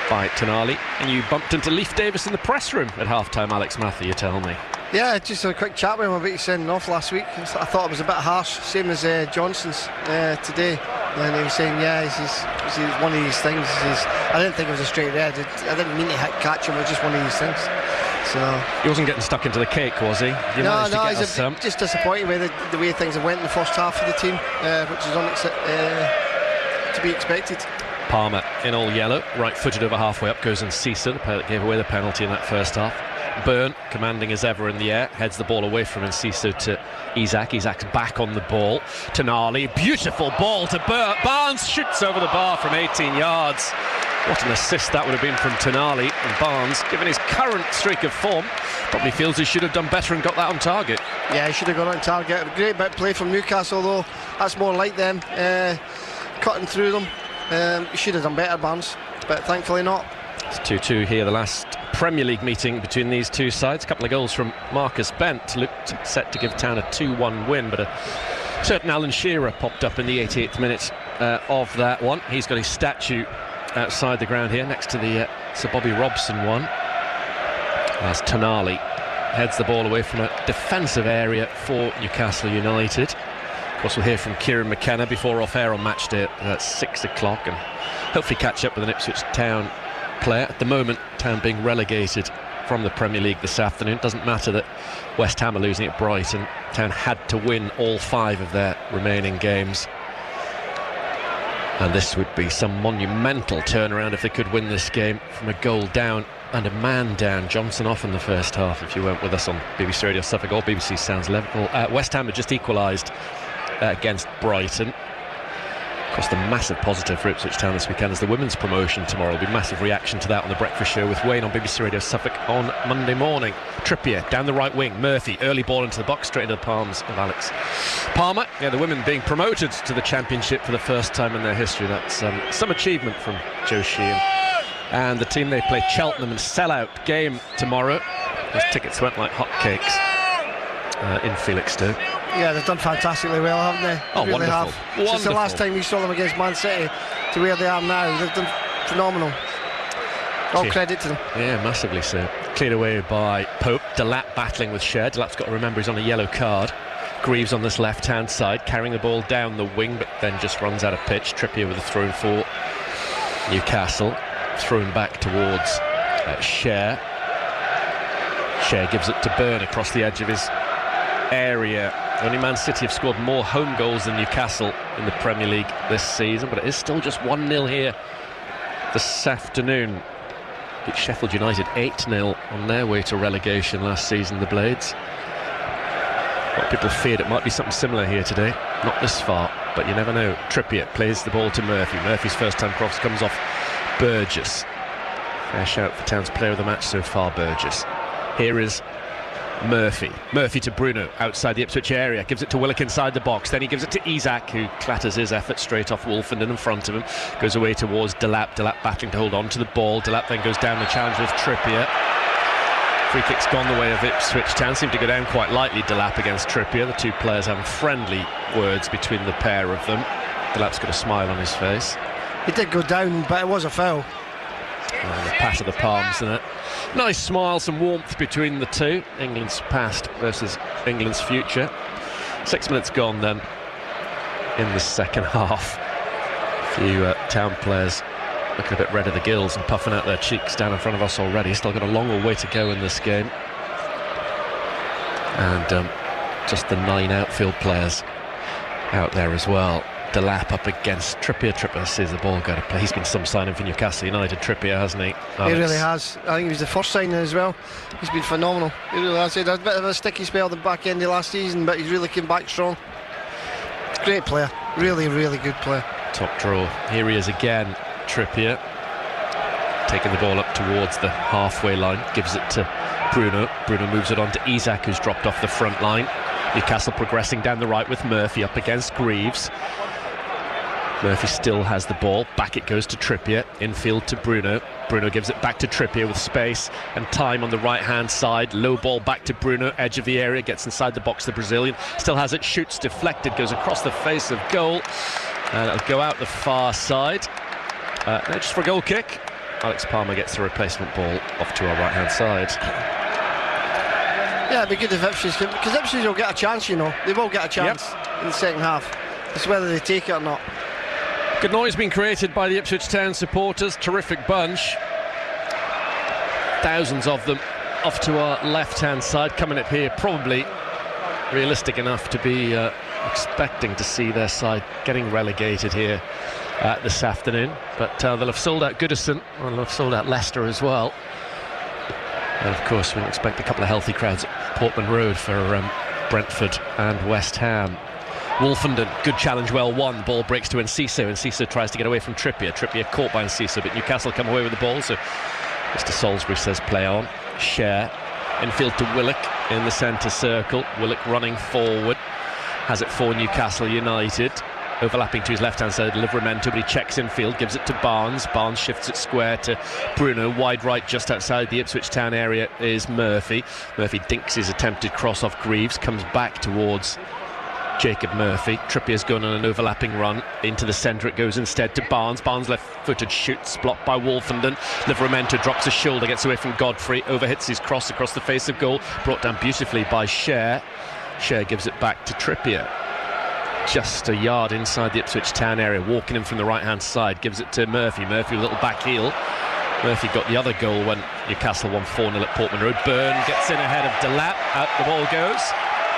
by Tonali. And you bumped into Leif Davis in the press room at half-time, Alex Matthew, you tell me. Yeah, just a quick chat with him about his sending off last week. I thought it was a bit harsh, same as Johnson's today. And he was saying, he's one of these things. I didn't think it was a straight red. I didn't mean to catch him. It was just one of these things. So he wasn't getting stuck into the cake, was he? No, he's just disappointed with the way things have went in the first half of the team, which is to be expected. Palmer in all yellow, right-footed over halfway up goes Encisa, the player that gave away the penalty in that first half. Byrne, commanding as ever in the air, heads the ball away from Encisa to Isak. Isak's back on the ball. Tonali, beautiful ball to Barnes, shoots over the bar from 18 yards. What an assist that would have been from Tonali. And Barnes, given his current streak of form, probably feels he should have done better and got that on target. Yeah, he should have got it on target. Great bit of play from Newcastle, though. That's more like them, cutting through them. He should have done better, Barnes, but thankfully not. It's 2-2 here, the last Premier League meeting between these two sides. A couple of goals from Marcus Bent looked set to give Town a 2-1 win, but a certain Alan Shearer popped up in the 88th minute of that one. He's got his statue outside the ground here next to the Sir Bobby Robson one. As Tonali heads the ball away from a defensive area for Newcastle United. Of course, we'll hear from Kieran McKenna before off-air on match day at 6 o'clock and hopefully catch up with an Ipswich Town player. At the moment, Town being relegated from the Premier League this afternoon. It doesn't matter that West Ham are losing at Brighton. Town had to win all 5 of their remaining games. And this would be some monumental turnaround if they could win this game from a goal down and a man down. Johnson off in the first half, if you weren't with us on BBC Radio Suffolk or BBC Sounds level. West Ham had just equalised against Brighton. Of course, the massive positive for Ipswich Town this weekend is the women's promotion tomorrow. There'll be massive reaction to that on the breakfast show with Wayne on BBC Radio Suffolk on Monday morning. Trippier down the right wing. Murphy, early ball into the box, straight into the palms of Alex Palmer. Yeah, the women being promoted to the Championship for the first time in their history. That's some achievement from Joe Sheehan. And the team, they play Cheltenham in sell-out game tomorrow. Those tickets went like hotcakes in Felixstowe. Yeah, they've done fantastically well, haven't they? Oh, really wonderful. Have. Since the last time we saw them against Man City to where they are now, they've done phenomenal. All credit to them. Yeah, massively so. Cleared away by Pope. Delap battling with Sher. Delap's got to remember he's on a yellow card. Greaves on this left-hand side, carrying the ball down the wing, but then just runs out of pitch. Trippier with a throw for Newcastle. Thrown back towards Sher. Sher gives it to Byrne across the edge of his area. Only Man City have scored more home goals than Newcastle in the Premier League this season, but it is still just 1-0 here this afternoon. Beat Sheffield United 8-0 on their way to relegation last season, the Blades. A lot of people feared it might be something similar here today. Not this far, but you never know. Trippier plays the ball to Murphy. Murphy's first time cross comes off Burgess. Fair shout for Town's player of the match so far, Burgess. Here is Murphy. Murphy to Bruno outside the Ipswich area. Gives it to Willock inside the box. Then he gives it to Isak, who clatters his effort straight off Wolfenden in front of him. Goes away towards Delap. Delap battling to hold on to the ball. Delap then goes down the challenge with Trippier. Free kick's gone the way of Ipswich Town. Seemed to go down quite lightly, Delap against Trippier. The two players having friendly words between the pair of them. Delap's got a smile on his face. He did go down, but it was a foul. And a pat of the palms in it. Nice smile, some warmth between the two. England's past versus England's future. 6 minutes gone then in the second half. A few Town players looking a bit red of the gills and puffing out their cheeks down in front of us already. Still got a long way to go in this game. And just the 9 outfield players out there as well. Delap up against Trippier. Trippier sees the ball go to play. He's been some signing for Newcastle United, Trippier, hasn't he, Alex? He really has. I think he was the first signing as well. He's been phenomenal. He really has. He had a bit of a sticky spell at the back end of last season, but he's really came back strong. Great player. Really, really good player. Top draw. Here he is again, Trippier. Taking the ball up towards the halfway line. Gives it to Bruno. Bruno moves it on to Isak, who's dropped off the front line. Newcastle progressing down the right with Murphy up against Greaves. Murphy still has the ball. Back it goes to Trippier. Infield to Bruno. Bruno gives it back to Trippier with space and time on the right-hand side. Low ball back to Bruno. Edge of the area. Gets inside the box. The Brazilian still has it. Shoots. Deflected. Goes across the face of goal. And it'll go out the far side. Now just for a goal kick. Alex Palmer gets the replacement ball off to our right-hand side. Yeah, it'd be good if Ipswich, because Ipswich will get a chance, you know. They will get a chance in the second half. It's whether they take it or not. Good noise being created by the Ipswich Town supporters. Terrific bunch. Thousands of them off to our left-hand side, coming up here, probably realistic enough to be expecting to see their side getting relegated here this afternoon. But they'll have sold out Goodison, and they'll have sold out Leicester as well. And of course, we'll expect a couple of healthy crowds at Portman Road for Brentford and West Ham. Wolfenden, good challenge, well won. Ball breaks to Enciso. Enciso tries to get away from Trippier. Trippier caught by Enciso, but Newcastle come away with the ball, so Mr. Salisbury says play on. Share. Infield to Willock in the centre circle. Willock running forward. Has it for Newcastle United. Overlapping to his left-hand side, Livramento, but he checks infield, gives it to Barnes. Barnes shifts it square to Bruno. Wide right, just outside the Ipswich Town area, is Murphy. Murphy dinks his attempted cross off Greaves, comes back towards Jacob Murphy. Trippier's gone on an overlapping run into the centre. It goes instead to Barnes. Barnes left-footed shoots, blocked by Wolfenden. Livramento drops his shoulder, gets away from Godfrey, overhits his cross across the face of goal, brought down beautifully by Share. Share gives it back to Trippier. Just a yard inside the Ipswich Town area, walking in from the right-hand side, gives it to Murphy. Murphy with a little back heel. Murphy got the other goal when Newcastle won 4-0 at Portman Road. Byrne gets in ahead of Delap. Out the ball goes.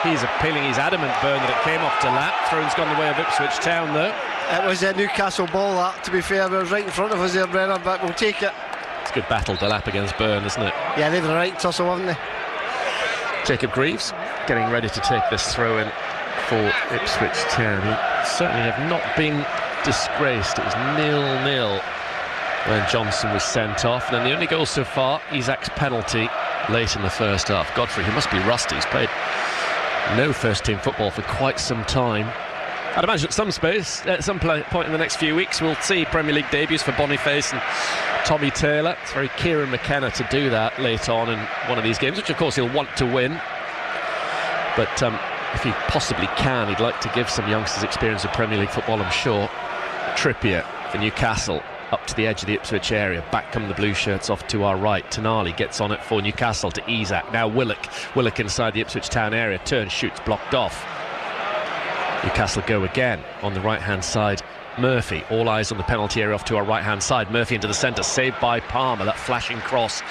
He's appealing, he's adamant, Byrne, that it came off Delap. Thrown's gone the way of Ipswich Town, though. It was a Newcastle ball, that, to be fair. It was right in front of us there, Brenner, but we'll take it. It's a good battle, Delap against Byrne, isn't it? Yeah, they've the right tussle, haven't they? Jacob Greaves getting ready to take this throw-in for Ipswich Town, who certainly have not been disgraced. It was 0-0 when Johnson was sent off, and then the only goal so far, Isaac's penalty late in the first half. Godfrey, he must be rusty, he's played no first-team football for quite some time. I'd imagine at some point in the next few weeks we'll see Premier League debuts for Boniface and Tommy Taylor. It's very Kieran McKenna to do that late on in one of these games, which of course he'll want to win, but if he possibly can, he'd like to give some youngsters experience of Premier League football, I'm sure. Trippier for Newcastle, up to the edge of the Ipswich area. Back come the blue shirts off to our right. Tonali gets on it for Newcastle to Isaac. Now Willock inside the Ipswich Town area. Turns, shoots, blocked off. Newcastle go again on the right-hand side. Murphy, all eyes on the penalty area off to our right-hand side. Murphy into the centre, saved by Palmer. That flashing cross.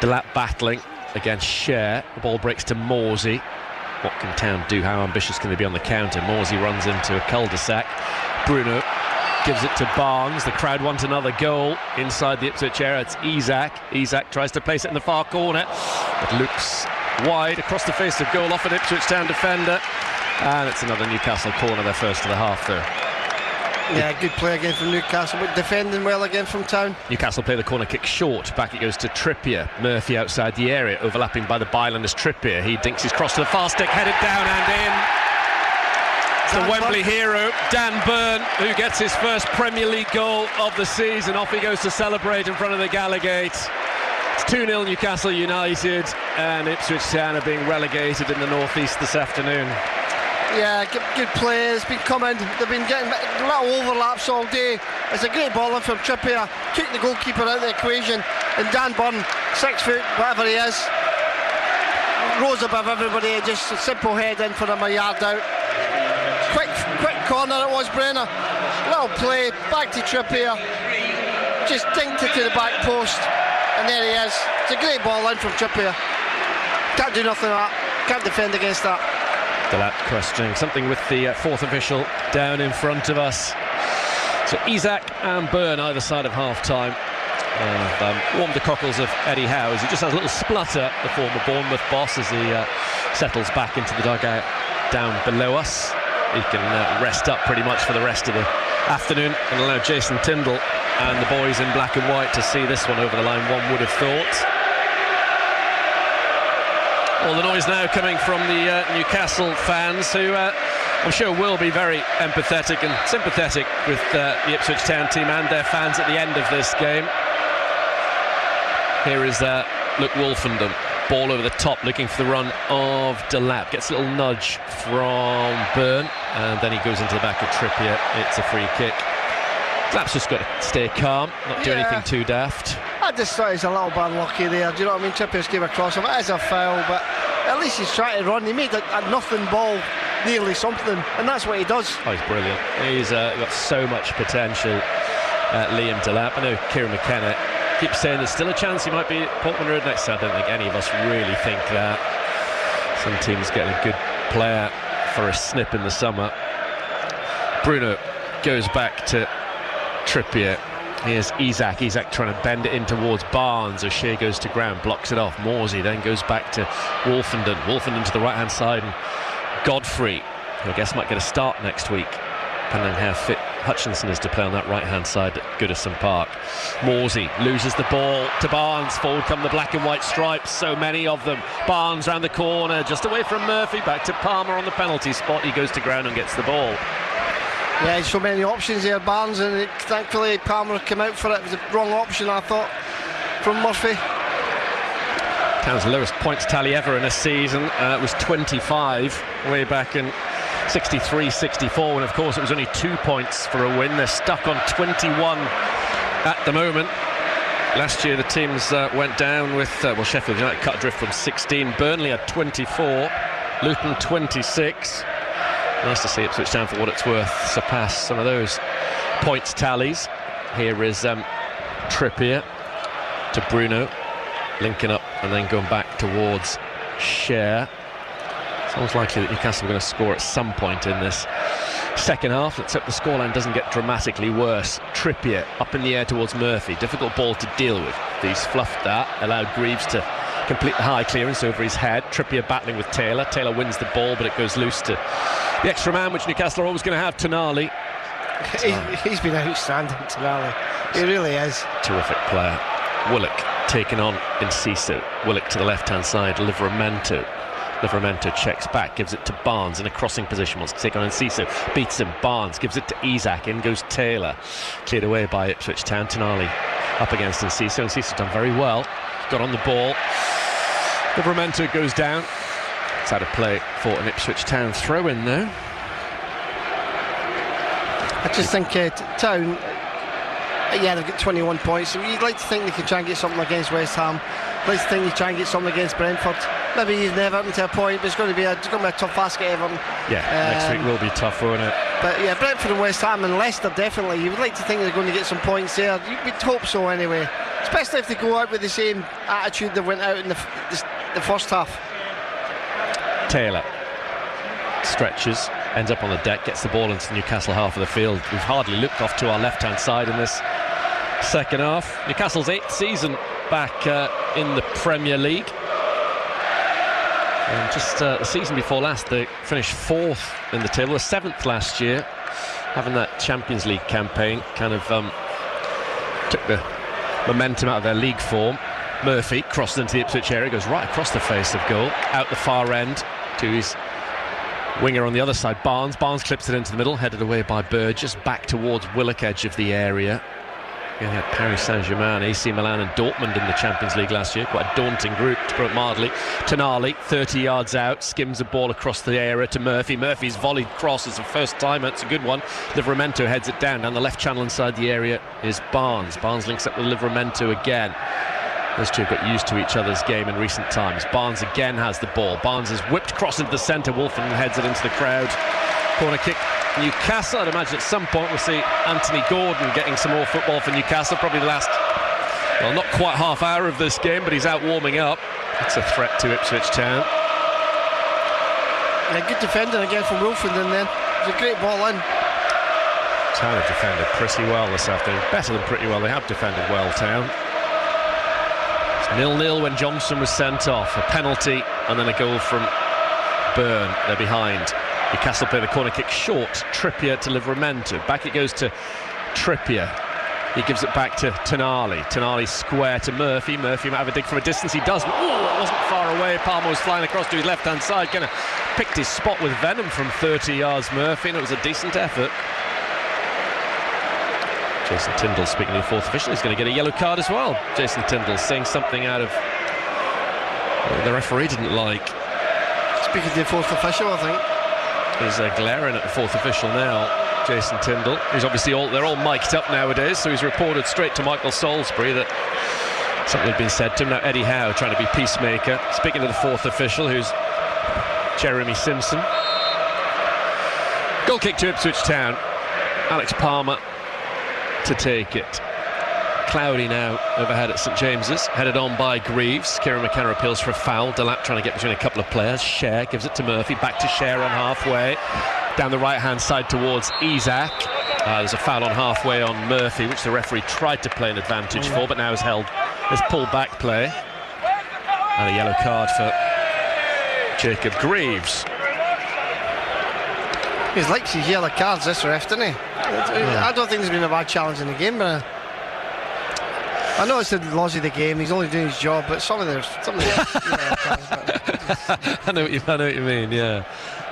Delap battling against Share. The ball breaks to Morsey. What can Town do? How ambitious can they be on the counter? Morsey runs into a cul-de-sac. Bruno gives it to Barnes. The crowd want another goal inside the Ipswich area. It's Isaac. Isaac tries to place it in the far corner. It looks wide across the face of goal off an Ipswich Town defender. And it's another Newcastle corner, their first of the half there. Yeah, good play again from Newcastle, but defending well again from Town. Newcastle play the corner kick short. Back it goes to Trippier. Murphy outside the area, overlapping by the byline as Trippier. He dinks his cross to the far stick, headed down and in. It's the Wembley hero, Dan Byrne, who gets his first Premier League goal of the season. Off he goes to celebrate in front of the Gallowgate. It's 2-0 Newcastle United, and Ipswich Town are being relegated in the North East this afternoon. Yeah, good players been coming. They've been getting little overlaps all day. It's a great ball in from Trippier. Took the goalkeeper out of the equation, and Dan Byrne, 6 foot, whatever he is, rose above everybody. Just a simple head in for him, a yard out. Quick corner it was, Brenner. Little play, back to Trippier. Just dinked it to the back post, and there he is. It's a great ball in from Trippier. Can't do nothing with that. Can't defend against that. Delap questioning something with the fourth official down in front of us. So Isaac and Byrne either side of half-time warmed the cockles of Eddie Howe as he just has a little splutter, the former Bournemouth boss, as he settles back into the dugout down below us. He can rest up pretty much for the rest of the afternoon and allow Jason Tindall and the boys in black and white to see this one over the line, one would have thought. All the noise now coming from the Newcastle fans, who I'm sure will be very empathetic and sympathetic with the Ipswich Town team and their fans at the end of this game. Here is Luke Wolfenden, ball over the top, looking for the run of Delap. Gets a little nudge from Byrne, and then he goes into the back of Trippier. It's a free kick. Delap's just got to stay calm, not do anything too daft. I just thought he's a little bit unlucky there. Do you know what I mean? Trippier's came across him. It is a foul, but at least he's trying to run. He made a nothing ball nearly something, and that's what he does. Oh, he's brilliant. He's got so much potential, Liam Delap. I know Kieran McKenna keeps saying there's still a chance he might be at Portman Road next year. I don't think any of us really think that. Some teams getting a good player for a snip in the summer. Bruno goes back to Trippier. Here's Isak trying to bend it in towards Barnes. O'Shea goes to ground, blocks it off. Morsey then goes back to Wolfenden to the right hand side, and Godfrey, who I guess might get a start next week, depending on how fit Hutchinson is to play on that right hand side at Goodison Park. Morsey loses the ball to Barnes. Forward come the black and white stripes, so many of them. Barnes round the corner, just away from Murphy, back to Palmer on the penalty spot. He goes to ground and gets the ball. Yeah, so many options there, Barnes, and thankfully Palmer came out for it. It was the wrong option, I thought, from Murphy. Town's lowest points tally ever in a season was 25 way back in 63-64, and of course it was only 2 points for a win. They're stuck on 21 at the moment. Last year the teams went down with Sheffield United cut adrift from 16. Burnley had 24, Luton 26. Nice to see Ipswich Town, for what it's worth, surpass some of those points tallies. Here is Trippier to Bruno, linking up and then going back towards Share. Sounds likely that Newcastle are going to score at some point in this second half. Let's hope the scoreline doesn't get dramatically worse. Trippier up in the air towards Murphy. Difficult ball to deal with. He's fluffed that, allowed Greaves to complete the high clearance over his head. Trippier battling with Taylor. Taylor wins the ball, but it goes loose to the extra man, which Newcastle are always going to have, Tonali. He's been outstanding, Tonali. He really is. Terrific player. Willock taken on Enciso. Willock to the left-hand side. Livramento checks back, gives it to Barnes in a crossing position, wants to take on Enciso, beats him. Barnes gives it to Isak, in goes Taylor, cleared away by Ipswich Town. Tonali up against Enciso. Enciso's done very well, got on the ball. Livramento goes down. It's out of play for an Ipswich Town throw in though. I just think Town, they've got 21 points, so you'd like to think they can try and get something against West Ham. You'd like to think they try and get something against Brentford. Maybe even Everton to a point, but it's going to be a tough ask at Everton. Yeah, next week will be tough, won't it? But yeah, Brentford and West Ham and Leicester, definitely. You would like to think they're going to get some points there. You'd hope so anyway. Especially if they go out with the same attitude they went out in the first half. Taylor stretches, ends up on the deck, gets the ball into the Newcastle half of the field. We've hardly looked off to our left-hand side in this second half. Newcastle's 8th season back in the Premier League. And just the season before last, they finished 4th in the table, the 7th last year. Having that Champions League campaign kind of took the momentum out of their league form. Murphy crosses into the Ipswich area, goes right across the face of goal, out the far end to his winger on the other side, Barnes. Barnes clips it into the middle, headed away by Burgess, back towards Willock edge of the area. We had Paris Saint-Germain, AC Milan and Dortmund in the Champions League last year. Quite a daunting group, to put it mildly. Tonali, 30 yards out, skims a ball across the area to Murphy. Murphy's volleyed cross is the first time. It's a good one. Livramento heads it down the left channel inside the area is Barnes. Barnes links up with Livramento again. Those two have got used to each other's game in recent times. Barnes again has the ball. Barnes has whipped cross into the centre. Wolfen heads it into the crowd. Corner kick Newcastle. I'd imagine at some point we'll see Anthony Gordon getting some more football for Newcastle. Probably the last, well, not quite half hour of this game, but he's out warming up. It's a threat to Ipswich Town. Yeah, good defending again from Wolfenden then. It's a great ball in. Town have defended pretty well this afternoon. Better than pretty well. They have defended well, Town. 0-0 when Johnson was sent off. A penalty and then a goal from Byrne. They're behind. Newcastle play the corner kick short. Trippier to Livramento. Back it goes to Trippier. He gives it back to Tonali. Tonali square to Murphy. Murphy might have a dig from a distance. He doesn't. Ooh, wasn't far away. Palmer was flying across to his left-hand side, kind of picked his spot with venom from 30 yards, Murphy, and it was a decent effort. Jason Tindall, speaking to the fourth official, he's going to get a yellow card as well. Jason Tindall saying something out of the referee didn't like. Speaking to the fourth official, I think. He's glaring at the fourth official now, Jason Tindall. He's obviously they're all mic'd up nowadays, so he's reported straight to Michael Salisbury that something had been said to him. Now Eddie Howe trying to be peacemaker, speaking to the fourth official, who's Jeremy Simpson. Goal kick to Ipswich Town. Alex Palmer to take it. Cloudy now overhead at St James's, headed on by Greaves. Kieran McKenna appeals for a foul. Delap trying to get between a couple of players. Scher gives it to Murphy, back to Scher on halfway, down the right hand side towards Isak. There's a foul on halfway on Murphy, which the referee tried to play an advantage for, but now is held as pull back play, and a yellow card for Jacob Greaves. He's likes his yellow cards, this ref, doesn't he? I don't think there's been a bad challenge in the game, but I know it's the laws of the game. He's only doing his job, but some of the I know what you mean. Yeah.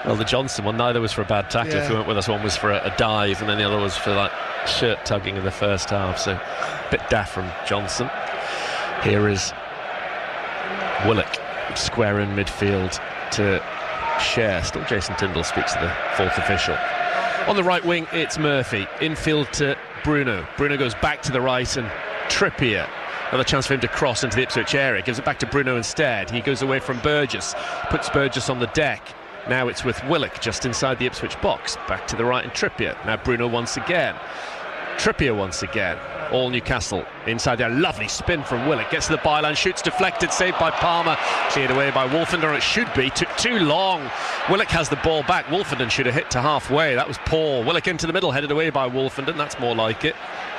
Well, the Johnson one, neither was for a bad tackle. If you went with us, one was for a dive, and then the other was for like shirt tugging in the first half. So a bit daft from Johnson. Here is Willock, square in midfield to Scher. Still Jason Tindall speaks to the fourth official. On the right wing, it's Murphy. Infield to Bruno. Bruno goes back to the right, and Trippier, another chance for him to cross into the Ipswich area, gives it back to Bruno instead. He goes away from Burgess, puts Burgess on the deck. Now it's with Willock just inside the Ipswich box, back to the right, and Trippier. Now Bruno once again, Trippier once again. All Newcastle inside there. Lovely spin from Willock, gets to the byline, shoots deflected, saved by Palmer, cleared away by Wolfenden. It should be, took too long. Willock has the ball back. Wolfenden should have hit to halfway. That was poor. Willock into the middle, headed away by Wolfenden. That's more like it.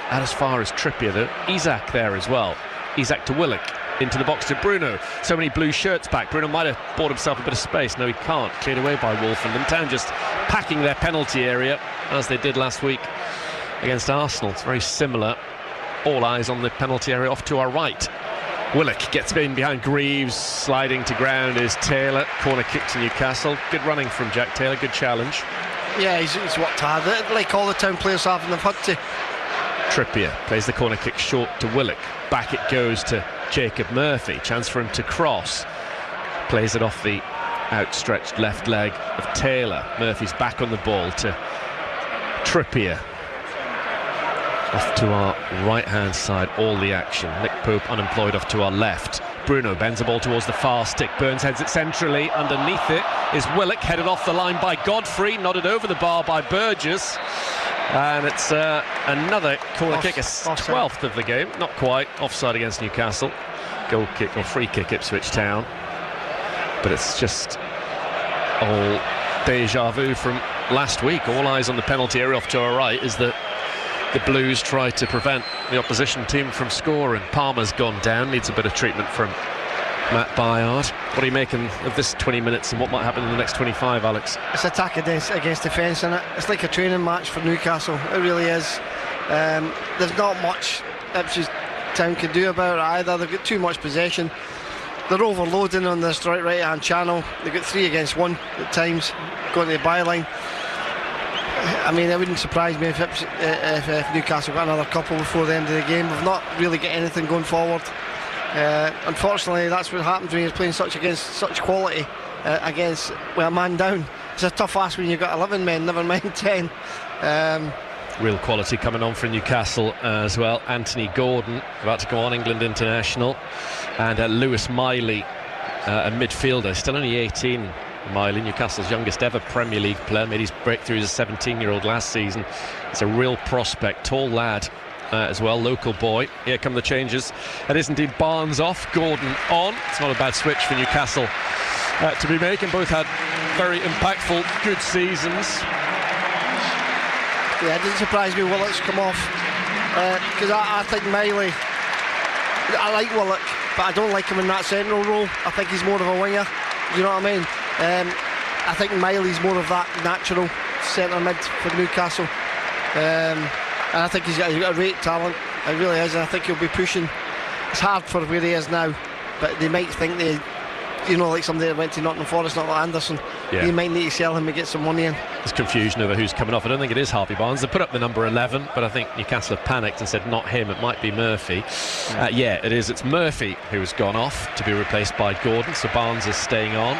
And as far as Trippier, though, Isak there as well. Isak to Willock, into the box to Bruno. So many blue shirts back. Bruno might have bought himself a bit of space. No, he can't. Cleared away by Wolfenden. Town just packing their penalty area, as they did last week against Arsenal. It's very similar. All eyes on the penalty area off to our right. Willock gets in behind Greaves. Sliding to ground is Taylor. Corner kick to Newcastle. Good running from Jack Taylor. Good challenge. Yeah, he's worked hard, like all the Town players have, and they've had to. Trippier plays the corner kick short to Willock. Back it goes to Jacob Murphy. Chance for him to cross. Plays it off the outstretched left leg of Taylor. Murphy's back on the ball to Trippier. Off to our right-hand side, all the action. Nick Pope unemployed off to our left. Bruno bends the ball towards the far stick. Burns heads it centrally. Underneath it is Willock, headed off the line by Godfrey, nodded over the bar by Burgess. And it's another corner kick, a 12th of the game. Not quite. Offside against Newcastle. Goal kick or free kick Ipswich Town. But it's just all deja vu from last week. All eyes on the penalty area off to our right as the Blues try to prevent the opposition team from scoring. Palmer's gone down, needs a bit of treatment from Matt Byard. What are you making of this 20 minutes and what might happen in the next 25, Alex? It's attack against defence, isn't it? It's like a training match for Newcastle. It really is. There's not much Ipswich Town can do about it either. They've got too much possession. They're overloading on this right-hand channel. They've got 3 against 1 at times, going to the byline. I mean, it wouldn't surprise me if Newcastle got another couple before the end of the game. We've not really got anything going forward. Unfortunately, that's what happens when you're playing against such quality against a man down. It's a tough ask when you've got 11 men, never mind 10. Real quality coming on for Newcastle as well. Anthony Gordon, about to go on, England international, and Lewis Miley, a midfielder, still only 18. Miley, Newcastle's youngest ever Premier League player, made his breakthrough as a 17-year-old last season. He's a real prospect, tall lad as well, local boy. Here come the changes. It is indeed Barnes off, Gordon on. It's not a bad switch for Newcastle to be making. Both had very impactful, good seasons. Yeah, it didn't surprise me Willock's come off, because I think Miley, I like Willock, but I don't like him in that central role. I think he's more of a winger. Do you know what I mean? I think Miley's more of that natural centre mid for Newcastle, and I think he's got a great talent. It really is, and I think he'll be pushing. It's hard for where he is now, but they might think they like somebody that went to Nottingham Forest, not like Anderson. Yeah. You might need to sell him and get some money in. There's confusion over who's coming off. I don't think it is Harvey Barnes. They put up the number 11, but I think Newcastle have panicked and said not him, it might be Murphy. Yeah, it is. It's Murphy who's gone off to be replaced by Gordon, so Barnes is staying on.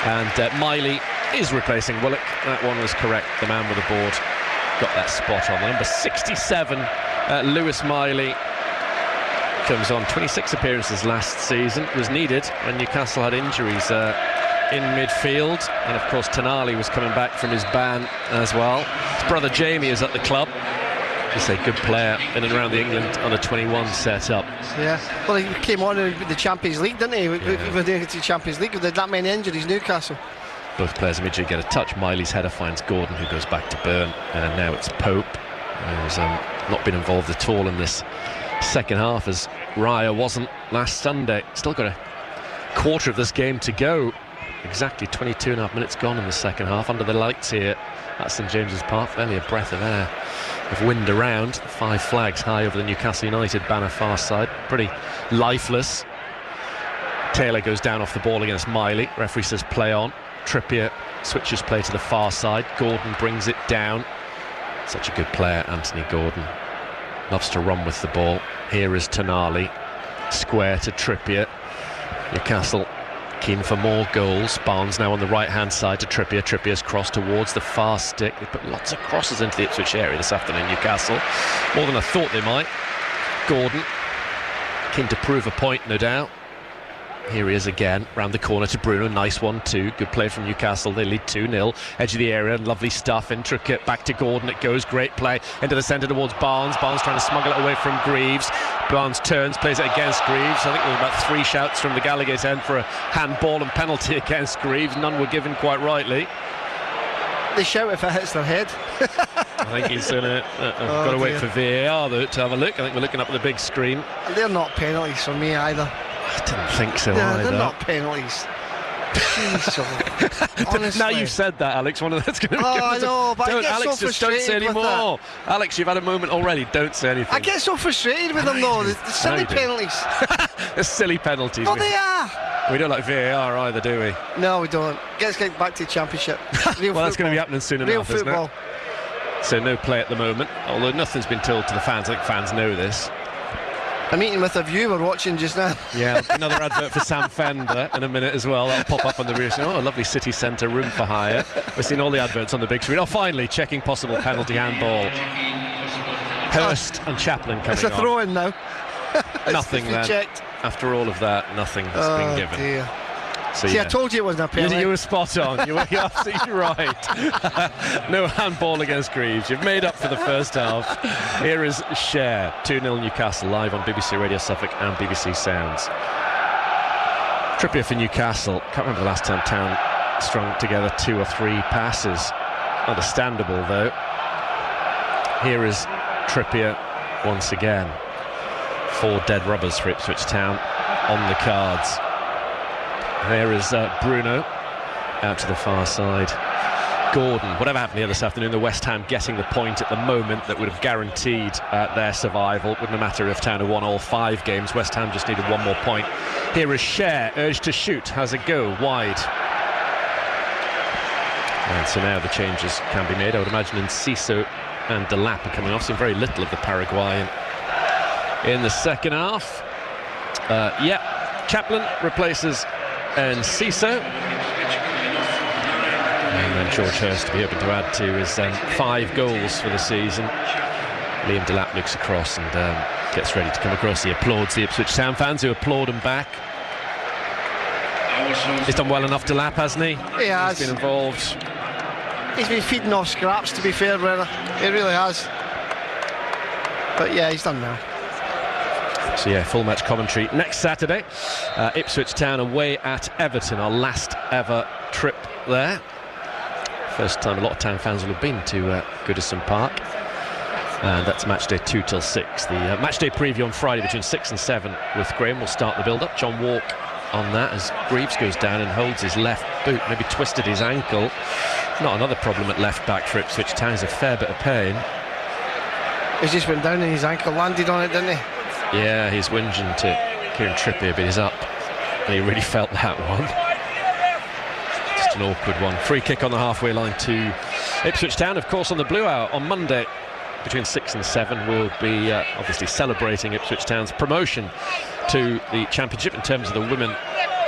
And Miley is replacing Willock. That one was correct. The man with the board got that spot on. The number 67, Lewis Miley, comes on. 26 appearances last season, was needed when Newcastle had injuries in midfield, and of course Tonali was coming back from his ban as well. His brother Jamie is at the club. He's a good player in and around the England under 21 set-up. Yeah, well, he came on with the Champions League, didn't he? Yeah. When they get to the Champions League, with that many injuries, Newcastle. Both players immediately get a touch. Miley's header finds Gordon, who goes back to Byrne, and now it's Pope, who's not been involved at all in this second half, as Raya wasn't last Sunday. Still got a quarter of this game to go. Exactly 22.5 minutes gone in the second half under the lights here at St James's Park. Barely a breath of air, of wind around. 5 flags high over the Newcastle United banner far side. Pretty lifeless. Taylor goes down off the ball against Miley. Referee says play on. Trippier switches play to the far side. Gordon brings it down. Such a good player, Anthony Gordon. Loves to run with the ball. Here is Tonali. Square to Trippier. Newcastle keen for more goals. Barnes now on the right hand side to Trippier. Trippier's cross towards the far stick. They put lots of crosses into the Ipswich area this afternoon, Newcastle. More than I thought they might. Gordon keen to prove a point, no doubt. Here he is again, round the corner to Bruno. Nice one too. Good play from Newcastle. They lead 2-0. Edge of the area, lovely stuff. Intricate, back to Gordon. It goes, great play into the centre towards Barnes. Barnes trying to smuggle it away from Greaves. Barnes turns, plays it against Greaves. I think there were about 3 shouts from the Gallagher's end for a handball and penalty against Greaves. None were given quite rightly. They shout if it hits their head. I think he's got to wait for VAR though to have a look. I think we're looking up at the big screen. They're not penalties for me either. I didn't think so either. They're not penalties. Honestly. Now you've said that, Alex, one of that's going to I know, but I get Alex, so just don't say frustrated with anymore. Alex, you've had a moment already. Don't say anything. I get so frustrated with them though. The silly penalties. The silly penalties. No, they are. We don't like VAR either, do we? No, we don't. Let's get back to the Championship. Well, that's going to be happening soon enough, isn't it? So no play at the moment, although nothing's been told to the fans. I think fans know this. A meeting with a viewer watching just now. Yeah, another advert for Sam Fender in a minute as well. That'll pop up on the rear. Oh, a lovely city centre room for hire. We're seeing all the adverts on the big screen. Oh, finally, checking possible penalty handball. Hurst and Chaplin coming on. It's a throw-in now. Nothing then. Checked. After all of that, nothing has been given. Dear. So, see, I told you it wasn't a penalty. You were spot on. You're absolutely right. No handball against Greaves. You've made up for the first half. Here is Cher. 2-0 Newcastle, live on BBC Radio Suffolk and BBC Sounds. Trippier for Newcastle. Can't remember the last time Town strung together 2 or 3 passes. Understandable, though. Here is Trippier once again. 4 dead rubbers for Ipswich Town on the cards. There is Bruno out to the far side. Gordon. Whatever happened here this afternoon, the West Ham getting the point at the moment that would have guaranteed their survival. Wouldn't matter if Town had won all 5 games. West Ham just needed 1 more point. Here is Cher, urged to shoot, has a go wide. And so now the changes can be made. I would imagine Enciso and Delap are coming off. Seen very little of the Paraguayan in the second half. Chaplin replaces Enciso. And then George Hurst to be hoping to add to his 5 goals for the season. Liam Delap looks across and gets ready to come across. He applauds the Ipswich Town fans who applaud him back. He's done well enough, Delap, hasn't he? He has. He's been involved. He's been feeding off scraps, to be fair, brother. He really has. But yeah, he's done well. So yeah, full match commentary next Saturday. Ipswich Town away at Everton, our last ever trip there. First time a lot of Town fans will have been to Goodison Park. And that's match day 2 till 6. The match day preview on Friday between 6 and 7 with Graham will start the build-up. John Walk on that as Greaves goes down and holds his left boot, maybe twisted his ankle. Not another problem at left back for Ipswich Town. He's a fair bit of pain. He's just went down and his ankle landed on it, didn't he? Yeah, he's whinging to Kieran Trippier, but he's up And he really felt that one. Just an awkward one. Free kick on the halfway line to Ipswich Town. Of course, on the Blue Hour on Monday between 6 and 7 we'll be obviously celebrating Ipswich Town's promotion to the Championship. In terms of the women,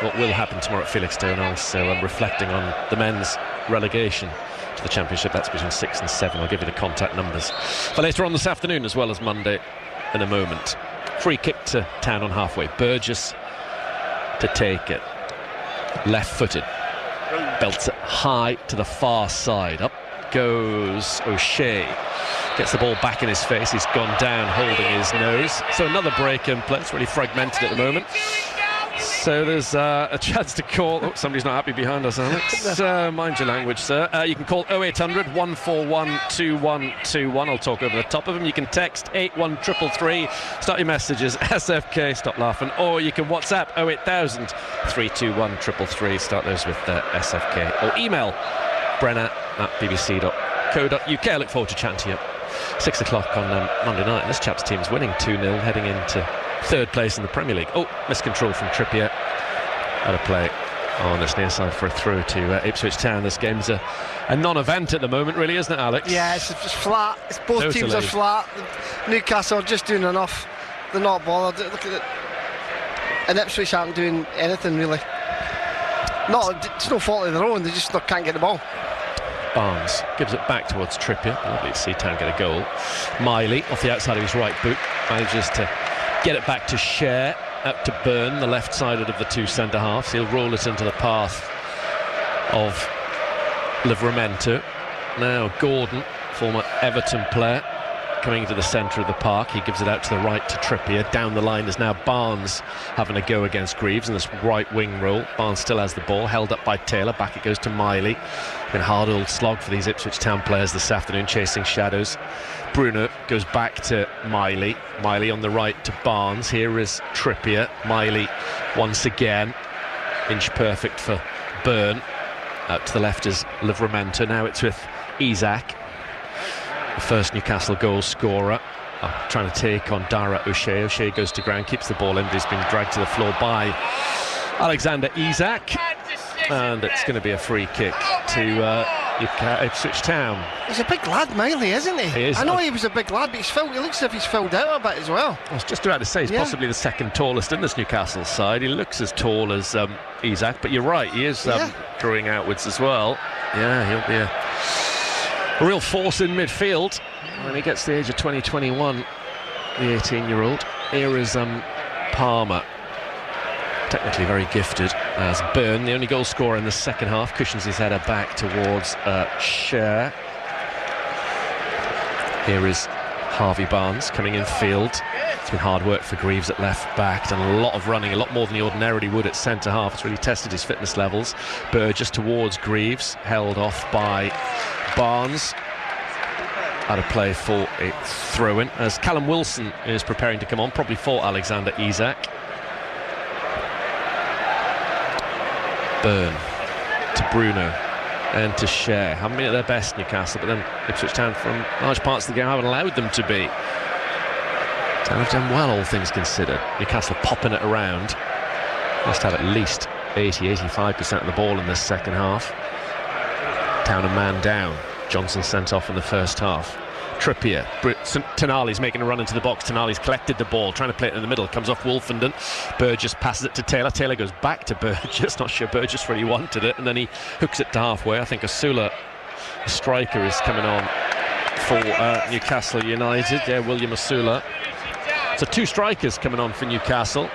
what will happen tomorrow at Felixstowe, and also reflecting on the men's relegation to the Championship. That's between 6 and 7. I'll give you the contact numbers for later on this afternoon as well as Monday in a moment. Free kick to Town on halfway. Burgess to take it. Left-footed. Belts it high to the far side. Up goes O'Shea. Gets the ball back in his face. He's gone down holding his nose. So another break in play. It's really fragmented at the moment. So there's a chance to call. Oh, somebody's not happy behind us, Alex. Mind your language, sir. You can call 0800 141 2121. I'll talk over the top of them. You can text 81333. Start your messages SFK, stop laughing. Or you can WhatsApp 08000 321 333. Start those with SFK. Or email brenner@bbc.co.uk. I look forward to chatting to you. 6 o'clock on Monday night. This chap's team's winning 2-0, heading into third place in the Premier League. Oh, miscontrol from Trippier. Out of play on this near side for a throw to Ipswich Town. This game's a non-event at the moment, really, isn't it, Alex? Yeah, it's just flat. Both Totally. teams are flat. Newcastle are just doing enough. They're not bothered. Look at it. And Ipswich aren't doing anything, really. It's no fault of their own. They just can't get the ball. Barnes gives it back towards Trippier. Lovely to see Town get a goal. Miley, off the outside of his right boot, manages to get it back to Share, out to Byrne, the left-sided of the two centre-halves. He'll roll it into the path of Livramento. Now Gordon, former Everton player, coming into the centre of the park. He gives it out to the right to Trippier. Down the line is now Barnes having a go against Greaves in this right wing role. Barnes still has the ball, held up by Taylor. Back it goes to Miley. Been a hard old slog for these Ipswich Town players this afternoon, chasing shadows. Bruno goes back to Miley. Miley on the right to Barnes. Here is Trippier. Miley once again. Inch perfect for Byrne. Out to the left is Livramento. Now it's with Isak, the first Newcastle goal scorer, trying to take on Dara O'Shea. O'Shea goes to ground, keeps the ball in, but he's been dragged to the floor by Alexander Isak. And it's going to be a free kick to Ipswich Town. He's a big lad, Miley, isn't he? He is. I know he was a big lad, but he looks as if he's filled out a bit as well. I was just about to say he's possibly the second tallest in this Newcastle side. He looks as tall as Isak, but you're right, he is growing outwards as well. Yeah, he'll be a real force in midfield when he gets to the age of 20-21, the 18-year-old. Here is Palmer, technically very gifted, as Byrne, the only goal scorer in the second half, cushions his header back towards Share. Here is Harvey Barnes coming in field. It's been hard work for Greaves at left back, done a lot of running, a lot more than he ordinarily would at centre half. It's really tested his fitness levels. Burgess towards Greaves, held off by Barnes. Out of play for a throw-in as Callum Wilson is preparing to come on, probably for Alexander Isak. Byrne to Bruno and to Share. Haven't been at their best, Newcastle, but then Ipswich Town from large parts of the game haven't allowed them to be. Town have done well, all things considered. Newcastle popping it around. Must have at least 80-85% of the ball in this second half. Town a man down. Johnson sent off in the first half. Trippier, Tonali's making a run into the box. Tonali's collected the ball, trying to play it in the middle, comes off Wolfenden. Burgess passes it to Taylor. Taylor goes back to Burgess, not sure Burgess really wanted it, and then he hooks it to halfway. I think Asula, the striker, is coming on for Newcastle United. Yeah, William Asula. So two strikers coming on for Newcastle.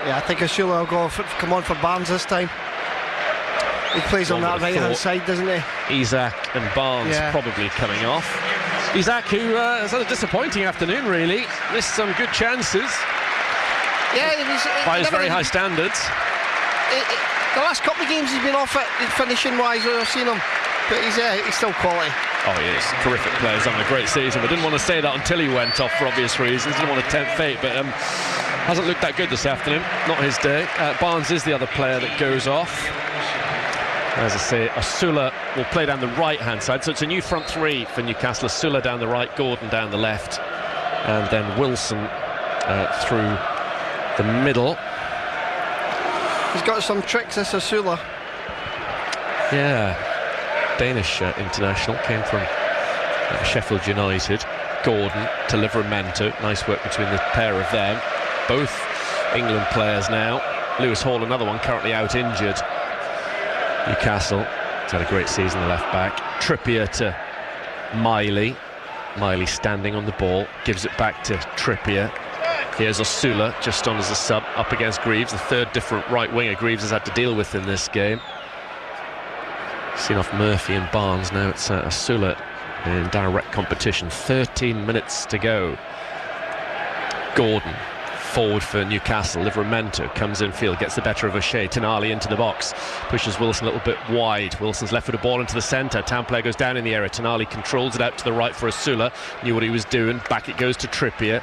Yeah, I think Asula will come on for Barnes this time. He plays on that right-hand side, doesn't he? Isak and Barnes probably coming off. Isak, who has had a disappointing afternoon, really. Missed some good chances. Yeah, by his very high standards. The last couple of games he's been off it, finishing-wise, I've seen him. But he's still quality. Oh, he is. Terrific player. He's having a great season. I didn't want to say that until he went off for obvious reasons. Didn't want to tempt fate, but hasn't looked that good this afternoon. Not his day. Barnes is the other player that goes off. As I say, Asula will play down the right-hand side, so it's a new front three for Newcastle. Asula down the right, Gordon down the left, and then Wilson through the middle. He's got some tricks, this Osula. Yeah, Danish international, came from Sheffield United. Gordon to Livramento, nice work between the pair of them. Both England players now. Lewis Hall, another one, currently out injured. Newcastle, he's had a great season, the left back. Trippier to Miley. Miley standing on the ball, gives it back to Trippier. Here's Osula, just on as a sub, up against Greaves, the third different right winger Greaves has had to deal with in this game. Seen off Murphy and Barnes, now it's Osula in direct competition. 13 minutes to go. Gordon forward for Newcastle. Livramento comes in field, gets the better of O'Shea. Tonali into the box, pushes Wilson a little bit wide. Wilson's left with a ball into the centre. Town player goes down in the area. Tonali controls it out to the right for Osula. Knew what he was doing. Back it goes to Trippier.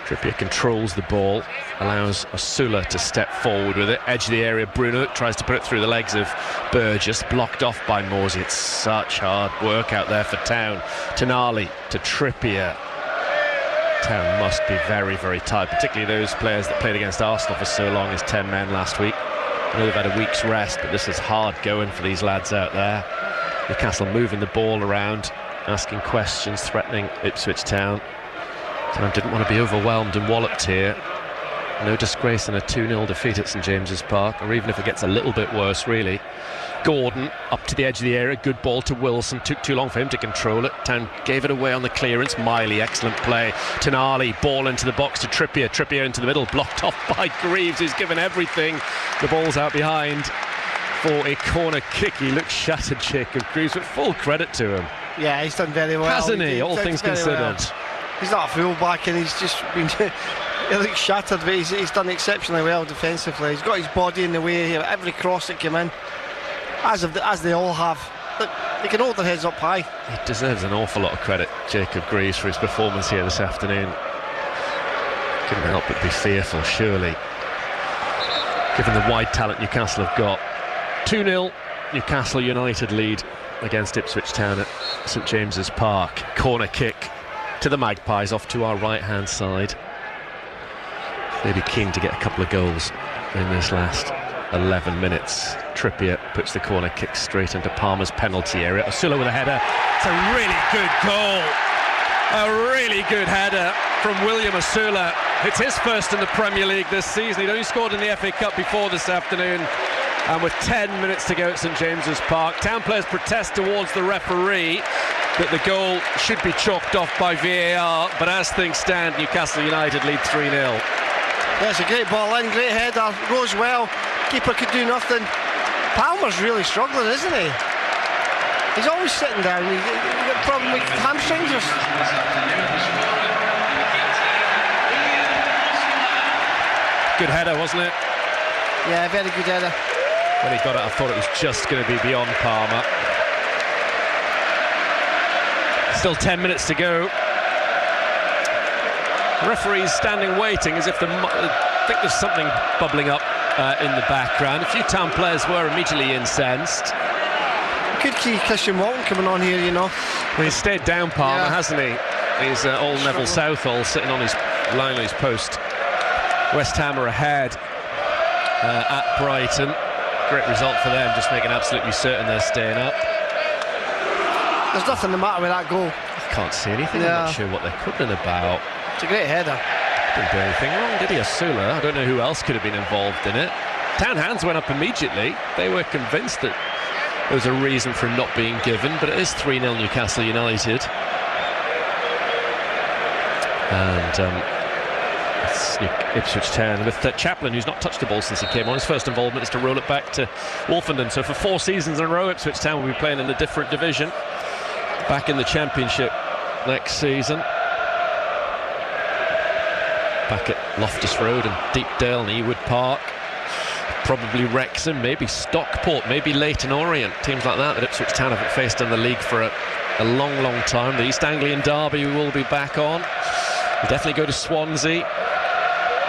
Trippier controls the ball, allows Osula to step forward with it. Edge of the area, Bruno tries to put it through the legs of Burgess, blocked off by Morsey. It's such hard work out there for Town. Tonali to Trippier. Town must be very, very tired, particularly those players that played against Arsenal for so long as 10 men last week. I know they've had a week's rest, but this is hard going for these lads out there. Newcastle moving the ball around, asking questions, threatening Ipswich Town. Town didn't want to be overwhelmed and walloped here. No disgrace in a 2-0 defeat at St James's Park, or even if it gets a little bit worse, really. Gordon up to the edge of the area, good ball to Wilson, took too long for him to control it. Town gave it away on the clearance. Miley, excellent play. Tonali, ball into the box to Trippier. Trippier into the middle, blocked off by Greaves, who's given everything. The ball's out behind for a corner kick. He looks shattered, Jacob Greaves, but full credit to him. Yeah, he's done very well. Hasn't he, all things considered? Well. He's not a full-back, and he's just been... He looks shattered, but he's done exceptionally well defensively. He's got his body in the way here. Every cross that came in, as they all have. Look, they can hold their heads up high. He deserves an awful lot of credit, Jacob Greaves, for his performance here this afternoon. Couldn't help but be fearful, surely, given the wide talent Newcastle have got. 2-0, Newcastle United lead against Ipswich Town at St James's Park. Corner kick to the Magpies, off to our right-hand side. They'd be keen to get a couple of goals in this last 11 minutes. Trippier puts the corner kick straight into Palmer's penalty area. Osula with a header. It's a really good goal. A really good header from William Osula. It's his first in the Premier League this season. He'd only scored in the FA Cup before this afternoon. And with 10 minutes to go at St James's Park, Town players protest towards the referee that the goal should be chalked off by VAR. But as things stand, Newcastle United lead 3-0. Yeah, it's a great ball in, great header, goes well. Keeper could do nothing. Palmer's really struggling, isn't he? He's always sitting down. He's got a problem with hamstrings. Good header, wasn't it? Yeah, very good header. When he got it, I thought it was just going to be beyond Palmer. Still 10 minutes to go. The referee's standing waiting as if I think there's something bubbling up in the background. A few Town players were immediately incensed. You could see Christian Walton coming on here, you know. Well, he's stayed down, Palmer, hasn't he? He's all Neville Southall sitting on his line on his post. West Ham are ahead at Brighton. Great result for them, just making absolutely certain they're staying up. There's nothing the matter with that goal. I can't see anything. I'm not sure what they're quibbling about. It's a great header. Didn't do anything wrong, did he? Osula? I don't know who else could have been involved in it. Town hands went up immediately. They were convinced that there was a reason for him not being given, but it is 3-0 Newcastle United. And it's Ipswich Town with Chaplin, who's not touched the ball since he came on. His first involvement is to roll it back to Wolfenden. So for 4 seasons in a row, Ipswich Town will be playing in a different division. Back in the Championship next season. Back at Loftus Road and Deepdale and Ewood Park. Probably Wrexham, maybe Stockport, maybe Leyton Orient. Teams like that Ipswich Town haven't faced in the league for a long, long time. The East Anglian Derby will be back on. We'll definitely go to Swansea.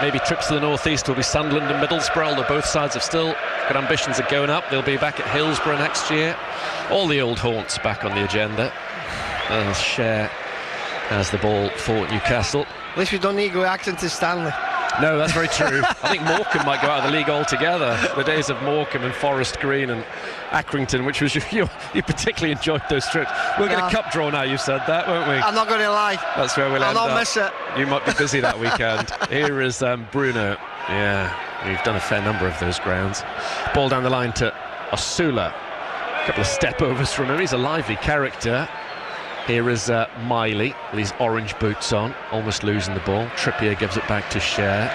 Maybe trips to the northeast will be Sunderland and Middlesbrough, although both sides have still got ambitions of going up. They'll be back at Hillsborough next year. All the old haunts back on the agenda. And Cher has the ball for Newcastle. At least we don't need to go Acton to Stanley. No, that's very true. I think Morecambe might go out of the league altogether. The days of Morecambe and Forest Green and Accrington, which was you particularly enjoyed those trips. We'll get a cup draw now, you've said that, won't we? I'm not going to lie. That's where we'll end up. I'll not miss it. You might be busy that weekend. Here is Bruno. Yeah, we've done a fair number of those grounds. Ball down the line to Osula. A couple of step-overs from him. He's a lively character. Here is Miley with his orange boots on, almost losing the ball. Trippier gives it back to Cher.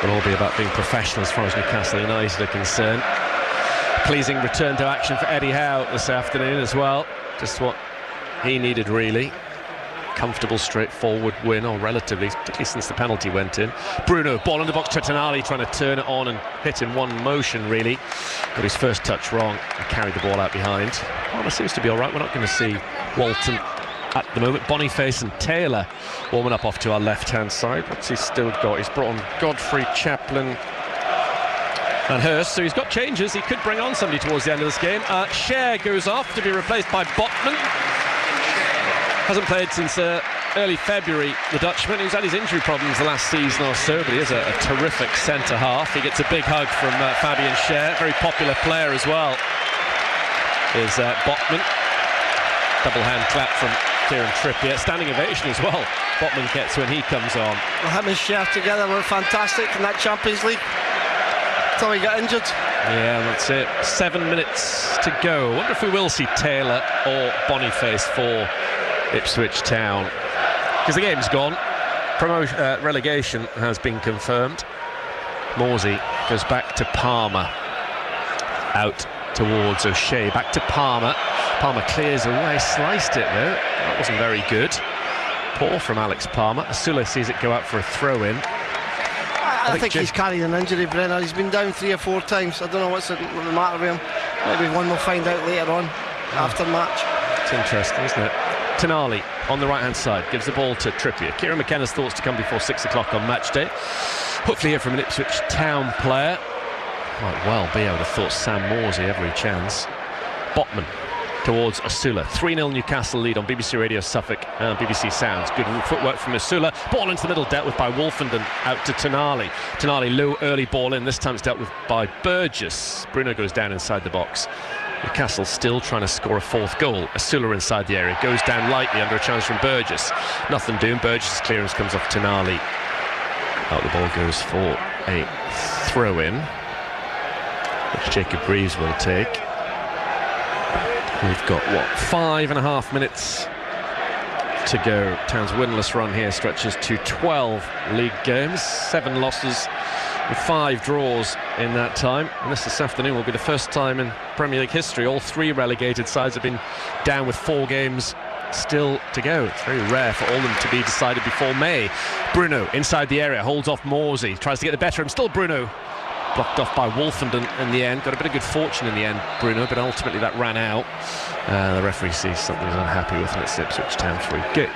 It'll all be about being professional as far as Newcastle United are concerned. Pleasing return to action for Eddie Howe this afternoon as well. Just what he needed, really. Comfortable, straightforward win, or relatively, particularly since the penalty went in. Bruno, ball in the box to Tonali, trying to turn it on and hit in one motion, really. Got his first touch wrong and carried the ball out behind. Palmer seems to be all right. We're not going to see Walton at the moment. Boniface and Taylor warming up off to our left-hand side. What's he still got? He's brought on Godfrey, Chaplin and Hurst, so he's got changes. He could bring on somebody towards the end of this game. Cher goes off to be replaced by Botman. Hasn't played since early February, the Dutchman, who's had his injury problems the last season or so, but he is a terrific centre-half. He gets a big hug from Fabian Cher, very popular player as well, is Botman. Double hand clap from Kieran Trippier. Standing ovation as well Botman gets when he comes on. Well, him and Cher together were fantastic in that Champions League until he got injured. Yeah, that's it. 7 minutes to go. I wonder if we will see Taylor or Boniface for Ipswich Town, because the game's gone. Relegation has been confirmed. Morsey goes back to Palmer, out towards O'Shea, back to Palmer. Palmer clears away, sliced it though. That wasn't very good. Poor from Alex Palmer. Asula sees it go out for a throw-in. I think he's carried an injury, Brenner. He's been down 3 or 4 times. I don't know what's the matter with him. Maybe one we'll find out later on after match. It's interesting, isn't it? Tonali on the right-hand side gives the ball to Trippier. Kieran McKenna's thoughts to come before 6 o'clock on match day. Hopefully hear from an Ipswich Town player. Might well be, I would have thought Sam Morsey, every chance. Botman towards Asula. 3-0 Newcastle lead on BBC Radio Suffolk and BBC Sounds. Good footwork from Asula. Ball into the middle, dealt with by Wolfenden, out to Tonali. Tonali, low early ball in. This time it's dealt with by Burgess. Bruno goes down inside the box. Newcastle still trying to score a 4th goal. Asula inside the area, goes down lightly under a challenge from Burgess. Nothing doing. Burgess' clearance comes off Tonali. Out the ball goes for a throw-in, which Jacob Greaves will take. We've got, 5.5 minutes to go. Town's winless run here stretches to 12 league games, 7 losses with 5 draws in that time. And this afternoon will be the first time in Premier League history all 3 relegated sides have been down with 4 games still to go. It's very rare for all of them to be decided before May. Bruno inside the area, holds off Morsey, tries to get the better of him. Still Bruno, blocked off by Wolfenden in the end. Got a bit of good fortune in the end, Bruno, but ultimately that ran out. The referee sees something he's unhappy with, and it's Ipswich Town free kick.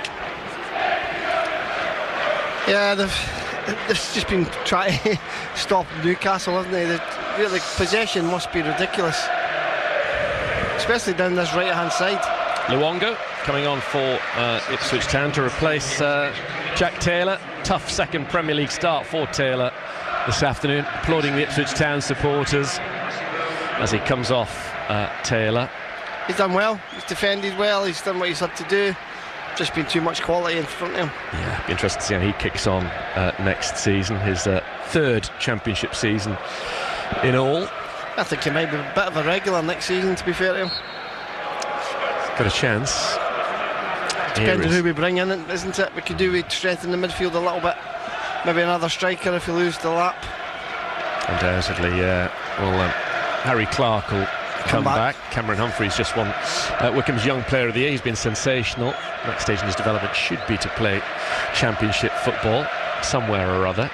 Yeah, they've just been trying to stop Newcastle, haven't they? The possession must be ridiculous, especially down this right-hand side. Luongo coming on for Ipswich Town to replace Jack Taylor. Tough second Premier League start for Taylor this afternoon, applauding the Ipswich Town supporters as he comes off Taylor. He's done well, he's defended well, he's done what he's had to do. Just been too much quality in front of him. Yeah, be interested to see how he kicks on next season, his 3rd championship season in all. I think he might be a bit of a regular next season, to be fair to him. Got a chance. Depends on who we bring in, isn't it? We could do with strengthen the midfield a little bit. Maybe another striker if we lose the lap. Undoubtedly, yeah. Well, Harry Clark will come back. Cameron Humphreys just won Wycombe's Young Player of the Year. He's been sensational. Next stage in his development should be to play championship football somewhere or other.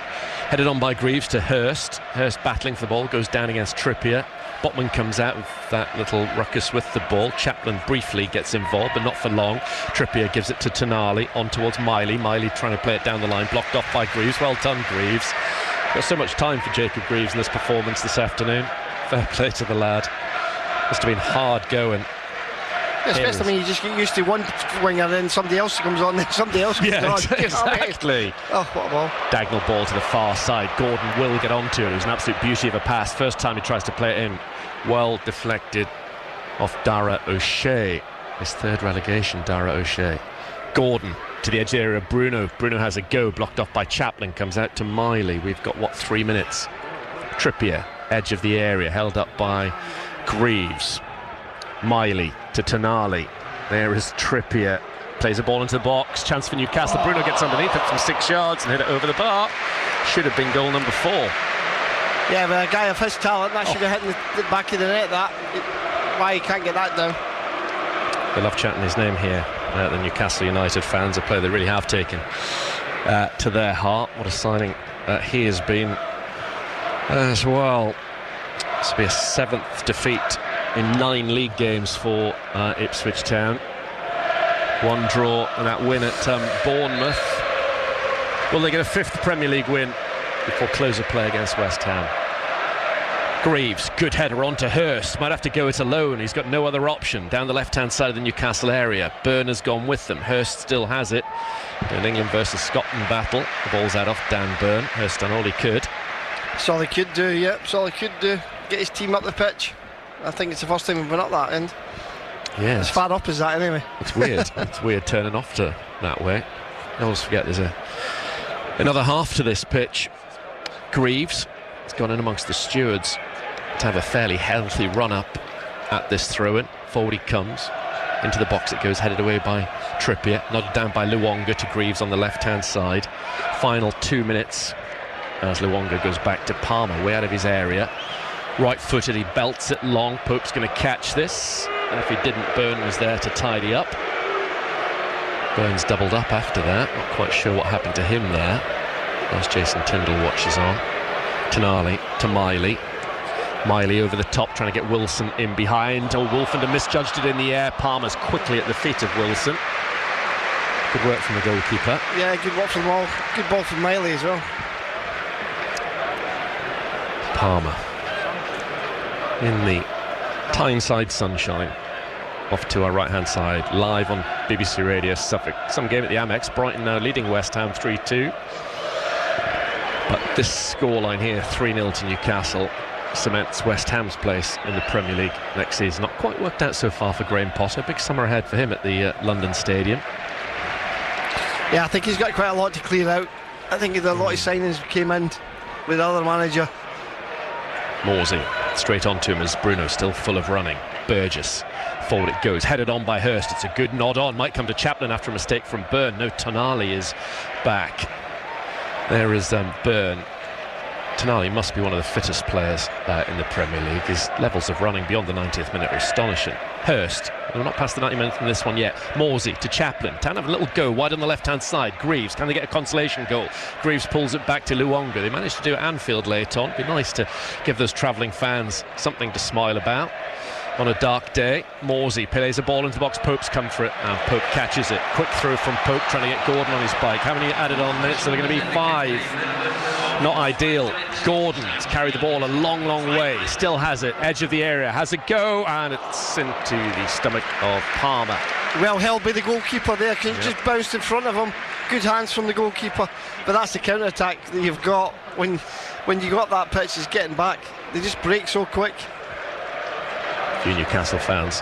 Headed on by Greaves to Hurst. Hurst battling for the ball, goes down against Trippier. Botman comes out with that little ruckus with the ball. Chaplin briefly gets involved, but not for long. Trippier gives it to Tonali, on towards Miley. Miley trying to play it down the line, blocked off by Greaves. Well done, Greaves. Got so much time for Jacob Greaves in this performance this afternoon. Fair play to the lad. Must have been hard going Especially when you just get used to one winger, then somebody else comes on, then somebody else comes on. Exactly. Oh, what a ball. Diagonal ball to the far side. Gordon will get onto it. It was an absolute beauty of a pass. First time he tries to play it in. Well deflected off Dara O'Shea. His third relegation, Dara O'Shea. Gordon to the edge area. Bruno has a go, blocked off by Chaplin. Comes out to Miley. We've got 3 minutes. Trippier, edge of the area, held up by Greaves. Miley to Tonali. There is Trippier. Plays a ball into the box. Chance for Newcastle. Bruno gets underneath it from 6 yards and hit it over the bar. Should have been goal number 4. Yeah, but a guy of his talent, that should have hit the back of the net. Why he can't get that down? They love chanting his name here. The Newcastle United fans, a player they really have taken to their heart. What a signing he has been as well. This will be a 7th defeat in 9 league games for Ipswich Town. 1 draw and that win at Bournemouth. Will they get a 5th Premier League win before close of play against West Ham? Greaves, good header onto Hurst. Might have to go it alone. He's got no other option. Down the left-hand side of the Newcastle area. Byrne has gone with them. Hurst still has it. An England versus Scotland battle. The ball's out off Dan Byrne. Hurst done all he could. That's all he could do, yeah. That's all he could do. Get his team up the pitch. I think it's the first time we've been up that end. Yeah. As far up as that, anyway. It's weird. It's weird turning off to that way. I always forget there's another half to this pitch. Greaves has gone in amongst the stewards to have a fairly healthy run-up at this throw-in. Forward he comes. Into the box it goes, headed away by Trippier. Nodded down by Luonga to Greaves on the left-hand side. Final 2 minutes as Luonga goes back to Palmer, way out of his area. Right-footed, he belts it long. Pope's going to catch this. And if he didn't, Byrne was there to tidy up. Burns doubled up after that. Not quite sure what happened to him there. As Jason Tyndall watches on. Tonali to Miley. Miley over the top, trying to get Wilson in behind. Oh, Wolfender misjudged it in the air. Palmer's quickly at the feet of Wilson. Good work from the goalkeeper. Yeah, good work from them all. Good ball from Miley as well. Palmer in the Tyneside sunshine. Off to our right-hand side, live on BBC Radio Suffolk. Some game at the Amex. Brighton now leading West Ham 3-2. But this scoreline here, 3-0 to Newcastle, cements West Ham's place in the Premier League next season. Not quite worked out so far for Graham Potter. Big summer ahead for him at the London Stadium. Yeah, I think he's got quite a lot to clear out. I think a lot of signings came in with the other manager. Morsey straight onto him as Bruno still full of running. Burgess, forward it goes, headed on by Hurst. It's a good nod on, might come to Chaplin after a mistake from Byrne. No, Tonali is back. There is Byrne. Tonali must be one of the fittest players in the Premier League. His levels of running beyond the 90th minute are astonishing. Hurst, we're not past the 90 minutes in this one yet. Morsey to Chaplin. Town have a little go wide on the left-hand side. Greaves, can they get a consolation goal? Greaves pulls it back to Luonga. They managed to do it at Anfield late on. It'd be nice to give those travelling fans something to smile about on a dark day. Morsey plays a ball into the box. Pope's come for it, and Pope catches it. Quick throw from Pope, trying to get Gordon on his bike. How many added on minutes? So they're going to be 5. Not ideal. Gordon's carried the ball a long, long way. Still has it. Edge of the area. Has a go, and it's into the stomach of Palmer. Well held by the goalkeeper there. Just bounced in front of him. Good hands from the goalkeeper. But that's the counter-attack that you've got when you got that pitch is getting back. They just break so quick. A few Newcastle fans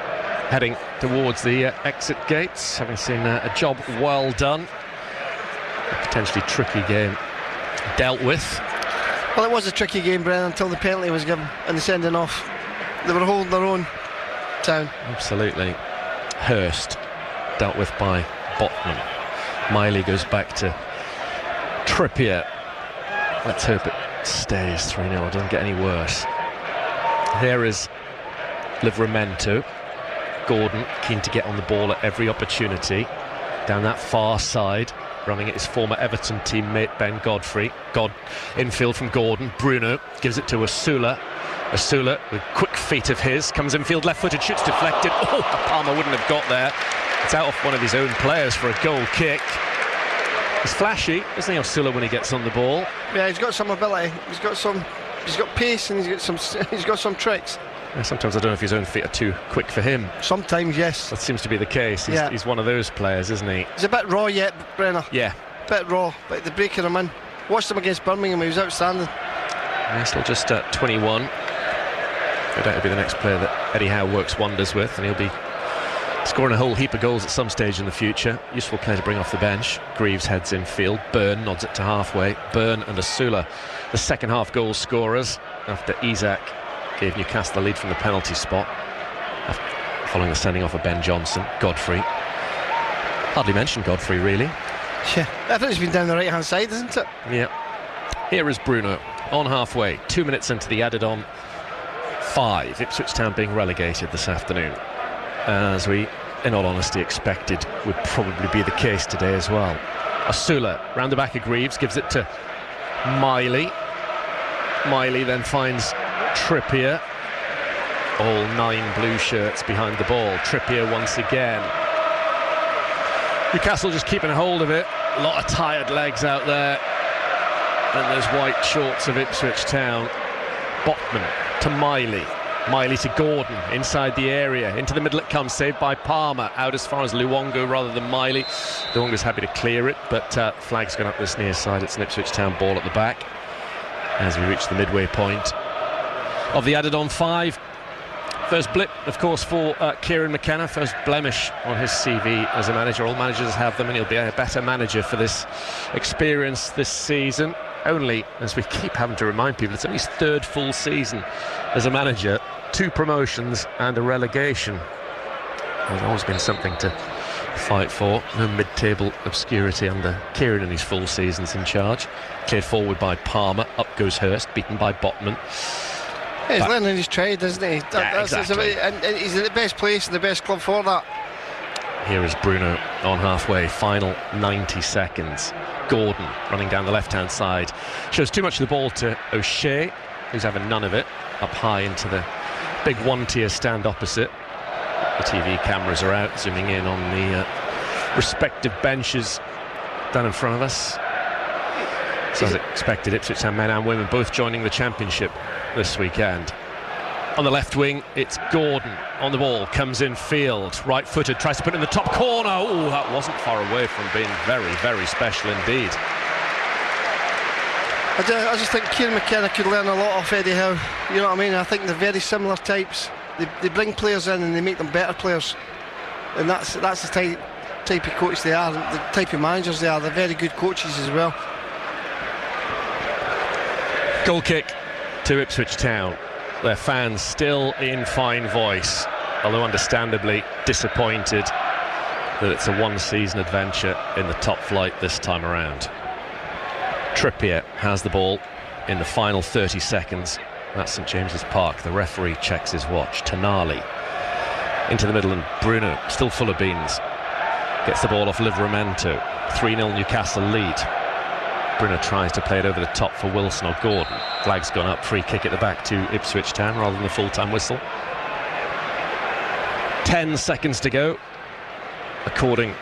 heading towards the exit gates, having seen a job well done. A potentially tricky game dealt with. Well, it was a tricky game, Brennan, until the penalty was given and the sending off. They were holding their own, Town. Absolutely. Hurst dealt with by Botman. Miley goes back to Trippier. Let's hope it stays 3-0. It doesn't get any worse. There is Livramento. Gordon keen to get on the ball at every opportunity. Down that far side, running at his former Everton teammate Ben Godfrey. Infield from Gordon. Bruno gives it to Asula. Asula, with quick feet of his, comes infield left-footed, shoots deflected. Oh, Palmer wouldn't have got there. It's out off one of his own players for a goal kick. He's flashy, isn't he, Asula, when he gets on the ball? Yeah, he's got some ability. He's got pace, and he's got some tricks. Sometimes I don't know if his own feet are too quick for him. Sometimes, yes. That seems to be the case. He's one of those players, isn't he? He's a bit raw yet, Brenner. Yeah. A bit raw, but they're breaking him in. Watched him against Birmingham, he was outstanding. Yeah, still just 21. No doubt he'll be the next player that Eddie Howe works wonders with, and he'll be scoring a whole heap of goals at some stage in the future. Useful player to bring off the bench. Greaves heads in field. Byrne nods it to halfway. Byrne and Asula, the second half goal scorers, after Isak gave Newcastle the lead from the penalty spot, following the sending off of Ben Johnson. Godfrey. Hardly mentioned Godfrey, really. Yeah, I think it's been down the right hand side, isn't it? Yeah. Here is Bruno on halfway. 2 minutes into the added on 5. Ipswich Town being relegated this afternoon, as we, in all honesty, expected would probably be the case today as well. Asula round the back of Greaves, gives it to Miley. Miley then finds Trippier. All 9 blue shirts behind the ball. Trippier once again. Newcastle just keeping a hold of it. A lot of tired legs out there. And there's white shorts of Ipswich Town. Botman to Miley. Miley to Gordon, inside the area. Into the middle it comes, saved by Palmer. Out as far as Luongo rather than Miley. Luongo's happy to clear it, but flag's gone up this near side. It's an Ipswich Town ball at the back as we reach the midway point of the added on 5. First blip, of course, for Kieran McKenna. First blemish on his CV as a manager. All managers have them, and he'll be a better manager for this experience this season. Only, as we keep having to remind people, it's only his 3rd full season as a manager. 2 promotions and a relegation. There's always been something to fight for. No mid-table obscurity under Kieran in his full seasons in charge. Cleared forward by Palmer. Up goes Hurst, beaten by Botman. Yeah, he's learning his trade, isn't he? Exactly. And he's in the best place and the best club for that. Here is Bruno on halfway. Final 90 seconds. Gordon running down the left-hand side. Shows too much of the ball to O'Shea, who's having none of it. Up high into the big 1-tier stand opposite. The TV cameras are out, zooming in on the respective benches down in front of us. So as expected, Ipswich Town men and women both joining the championship this weekend. On the left wing, it's Gordon on the ball, comes in field, right-footed, tries to put it in the top corner. Oh, that wasn't far away from being very, very special indeed. I just think Kieran McKenna could learn a lot off Eddie Howe. You know what I mean? I think they're very similar types. They bring players in and they make them better players. And that's the type of coach they are, the type of managers they are. They're very good coaches as well. Goal kick to Ipswich Town. Their fans still in fine voice, although understandably disappointed that it's a one-season adventure in the top flight this time around. Trippier has the ball in the final 30 seconds. That's St James's Park. The referee checks his watch. Tonali into the middle, and Bruno, still full of beans, gets the ball off Livramento. 3-0 Newcastle lead. Bruno tries to play it over the top for Wilson or Gordon. Flag's gone up, free kick at the back to Ipswich Town rather than the full-time whistle. 10 seconds to go, according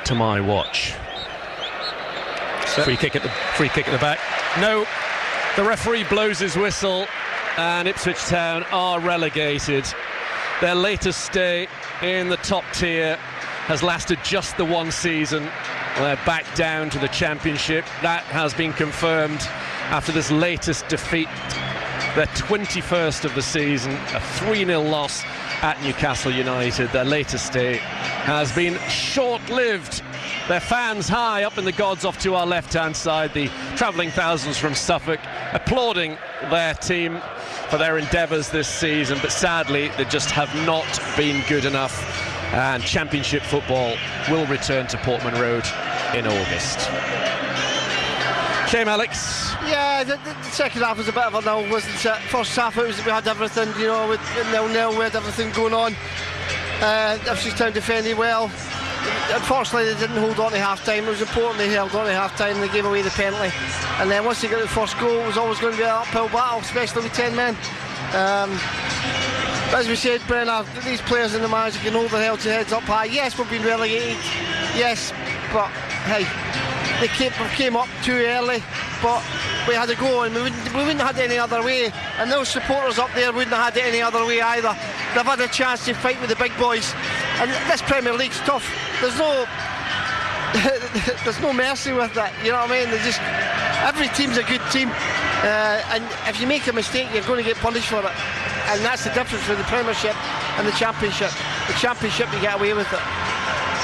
to my watch. Free kick at the back. No, the referee blows his whistle, and Ipswich Town are relegated. Their latest stay in the top tier has lasted just the 1 season. They're back down to the championship. That has been confirmed after this latest defeat, their 21st of the season, a 3-0 loss at Newcastle United. Their latest stay has been short-lived. Their fans high up in the gods off to our left-hand side, the travelling thousands from Suffolk, applauding their team for their endeavours this season, but sadly they just have not been good enough, and championship football will return to Portman Road in August. Shame, Alex. Yeah, the second half was a bit of a nil, wasn't it? First half we had everything, you know, with 0-0, we had everything going on. Ipswich Town defended well. Unfortunately they didn't hold on to half-time. It was important they held on to half-time. They gave away the penalty, and then once they got the first goal, it was always going to be an uphill battle, especially with 10 men. As we said, Brenner, these players and the manager can hold their heads up high. Yes, we've been relegated, yes, but hey, they came up too early. but we had a go, and we wouldn't have had it any other way, and those supporters up there wouldn't have had it any other way either. They've had a chance to fight with the big boys, and this Premier League's tough. There's no mercy with that, you know what I mean? Every team's a good team, and if you make a mistake, you're going to get punished for it, and that's the difference with the Premiership and the Championship. The Championship, you get away with it.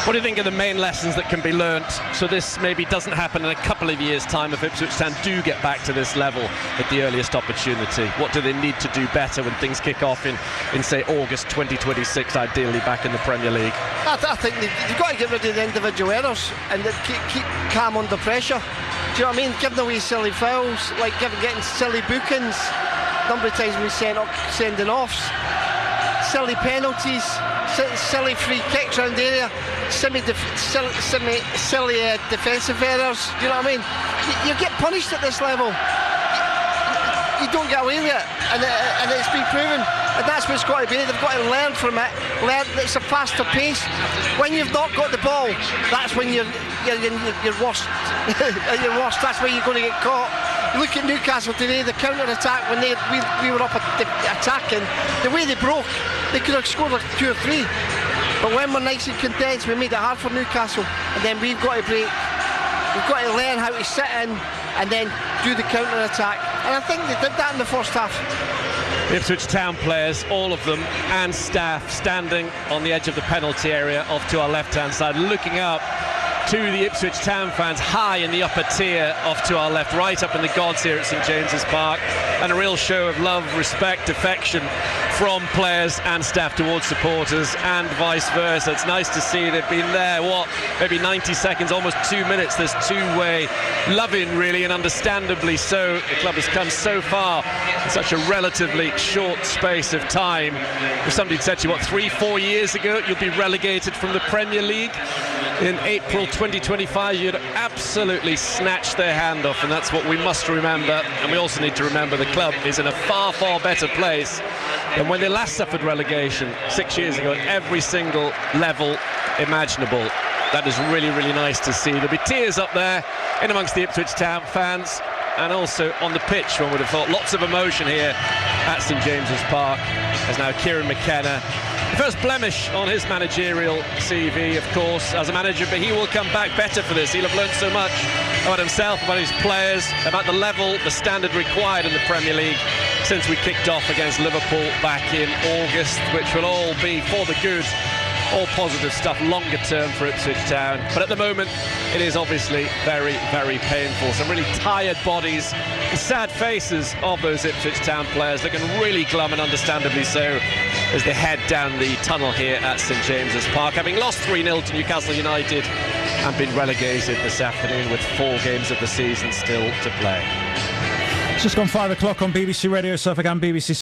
What do you think are the main lessons that can be learnt so this maybe doesn't happen in a couple of years' time if Ipswich Town do get back to this level at the earliest opportunity? What do they need to do better when things kick off in say, August 2026, ideally back in the Premier League? I think they've got to get rid of the individual errors and keep calm under pressure. Do you know what I mean? Giving away silly fouls, like getting silly bookings. Number of times we've sending offs, silly penalties, silly free kicks around the area, silly defensive errors. Do you know what I mean? You get punished at this level. You don't get away with it, and it's been proven. And that's what it's got to be. They've got to learn from it. Learn that it's a faster pace. When you've not got the ball, that's when you're worst. At your worst, that's where you're going to get caught. You look at Newcastle today, the counter-attack when we were up attacking, the way they broke, they could have scored like 2 or 3. But when we're nice and condensed, we made it hard for Newcastle, and then we've got to break. We've got to learn how to sit in and then do the counter-attack, and I think they did that in the first half. The Ipswich Town players, all of them, and staff standing on the edge of the penalty area off to our left-hand side, looking up to the Ipswich Town fans high in the upper tier off to our left, right up in the gods here at St James's Park, and a real show of love, respect, affection from players and staff towards supporters and vice versa. It's nice to see they've been there, maybe 90 seconds, almost 2 minutes. There's two-way loving, really, and understandably so. The club has come so far in such a relatively short space of time. If somebody said to you, 3-4 years ago, you'll be relegated from the Premier League in April 2025, you'd absolutely snatch their hand off, and that's what we must remember. And we also need to remember the club is in a far, far better place than when they last suffered relegation 6 years ago at every single level imaginable. That is really, really nice to see. There'll be tears up there in amongst the Ipswich Town fans, and also on the pitch, one would have thought. Lots of emotion here at St James's Park, as now Kieran McKenna, the first blemish on his managerial CV, of course, as a manager, but he will come back better for this. He'll have learned so much about himself, about his players, about the level, the standard required in the Premier League since we kicked off against Liverpool back in August, which will all be for the good. All positive stuff longer term for Ipswich Town, but at the moment it is obviously very, very painful. Some really tired bodies, the sad faces of those Ipswich Town players looking really glum, and understandably so, as they head down the tunnel here at St James's Park, having lost 3-0 to Newcastle United and been relegated this afternoon with 4 games of the season still to play. It's just gone 5 o'clock on BBC Radio Suffolk and BBC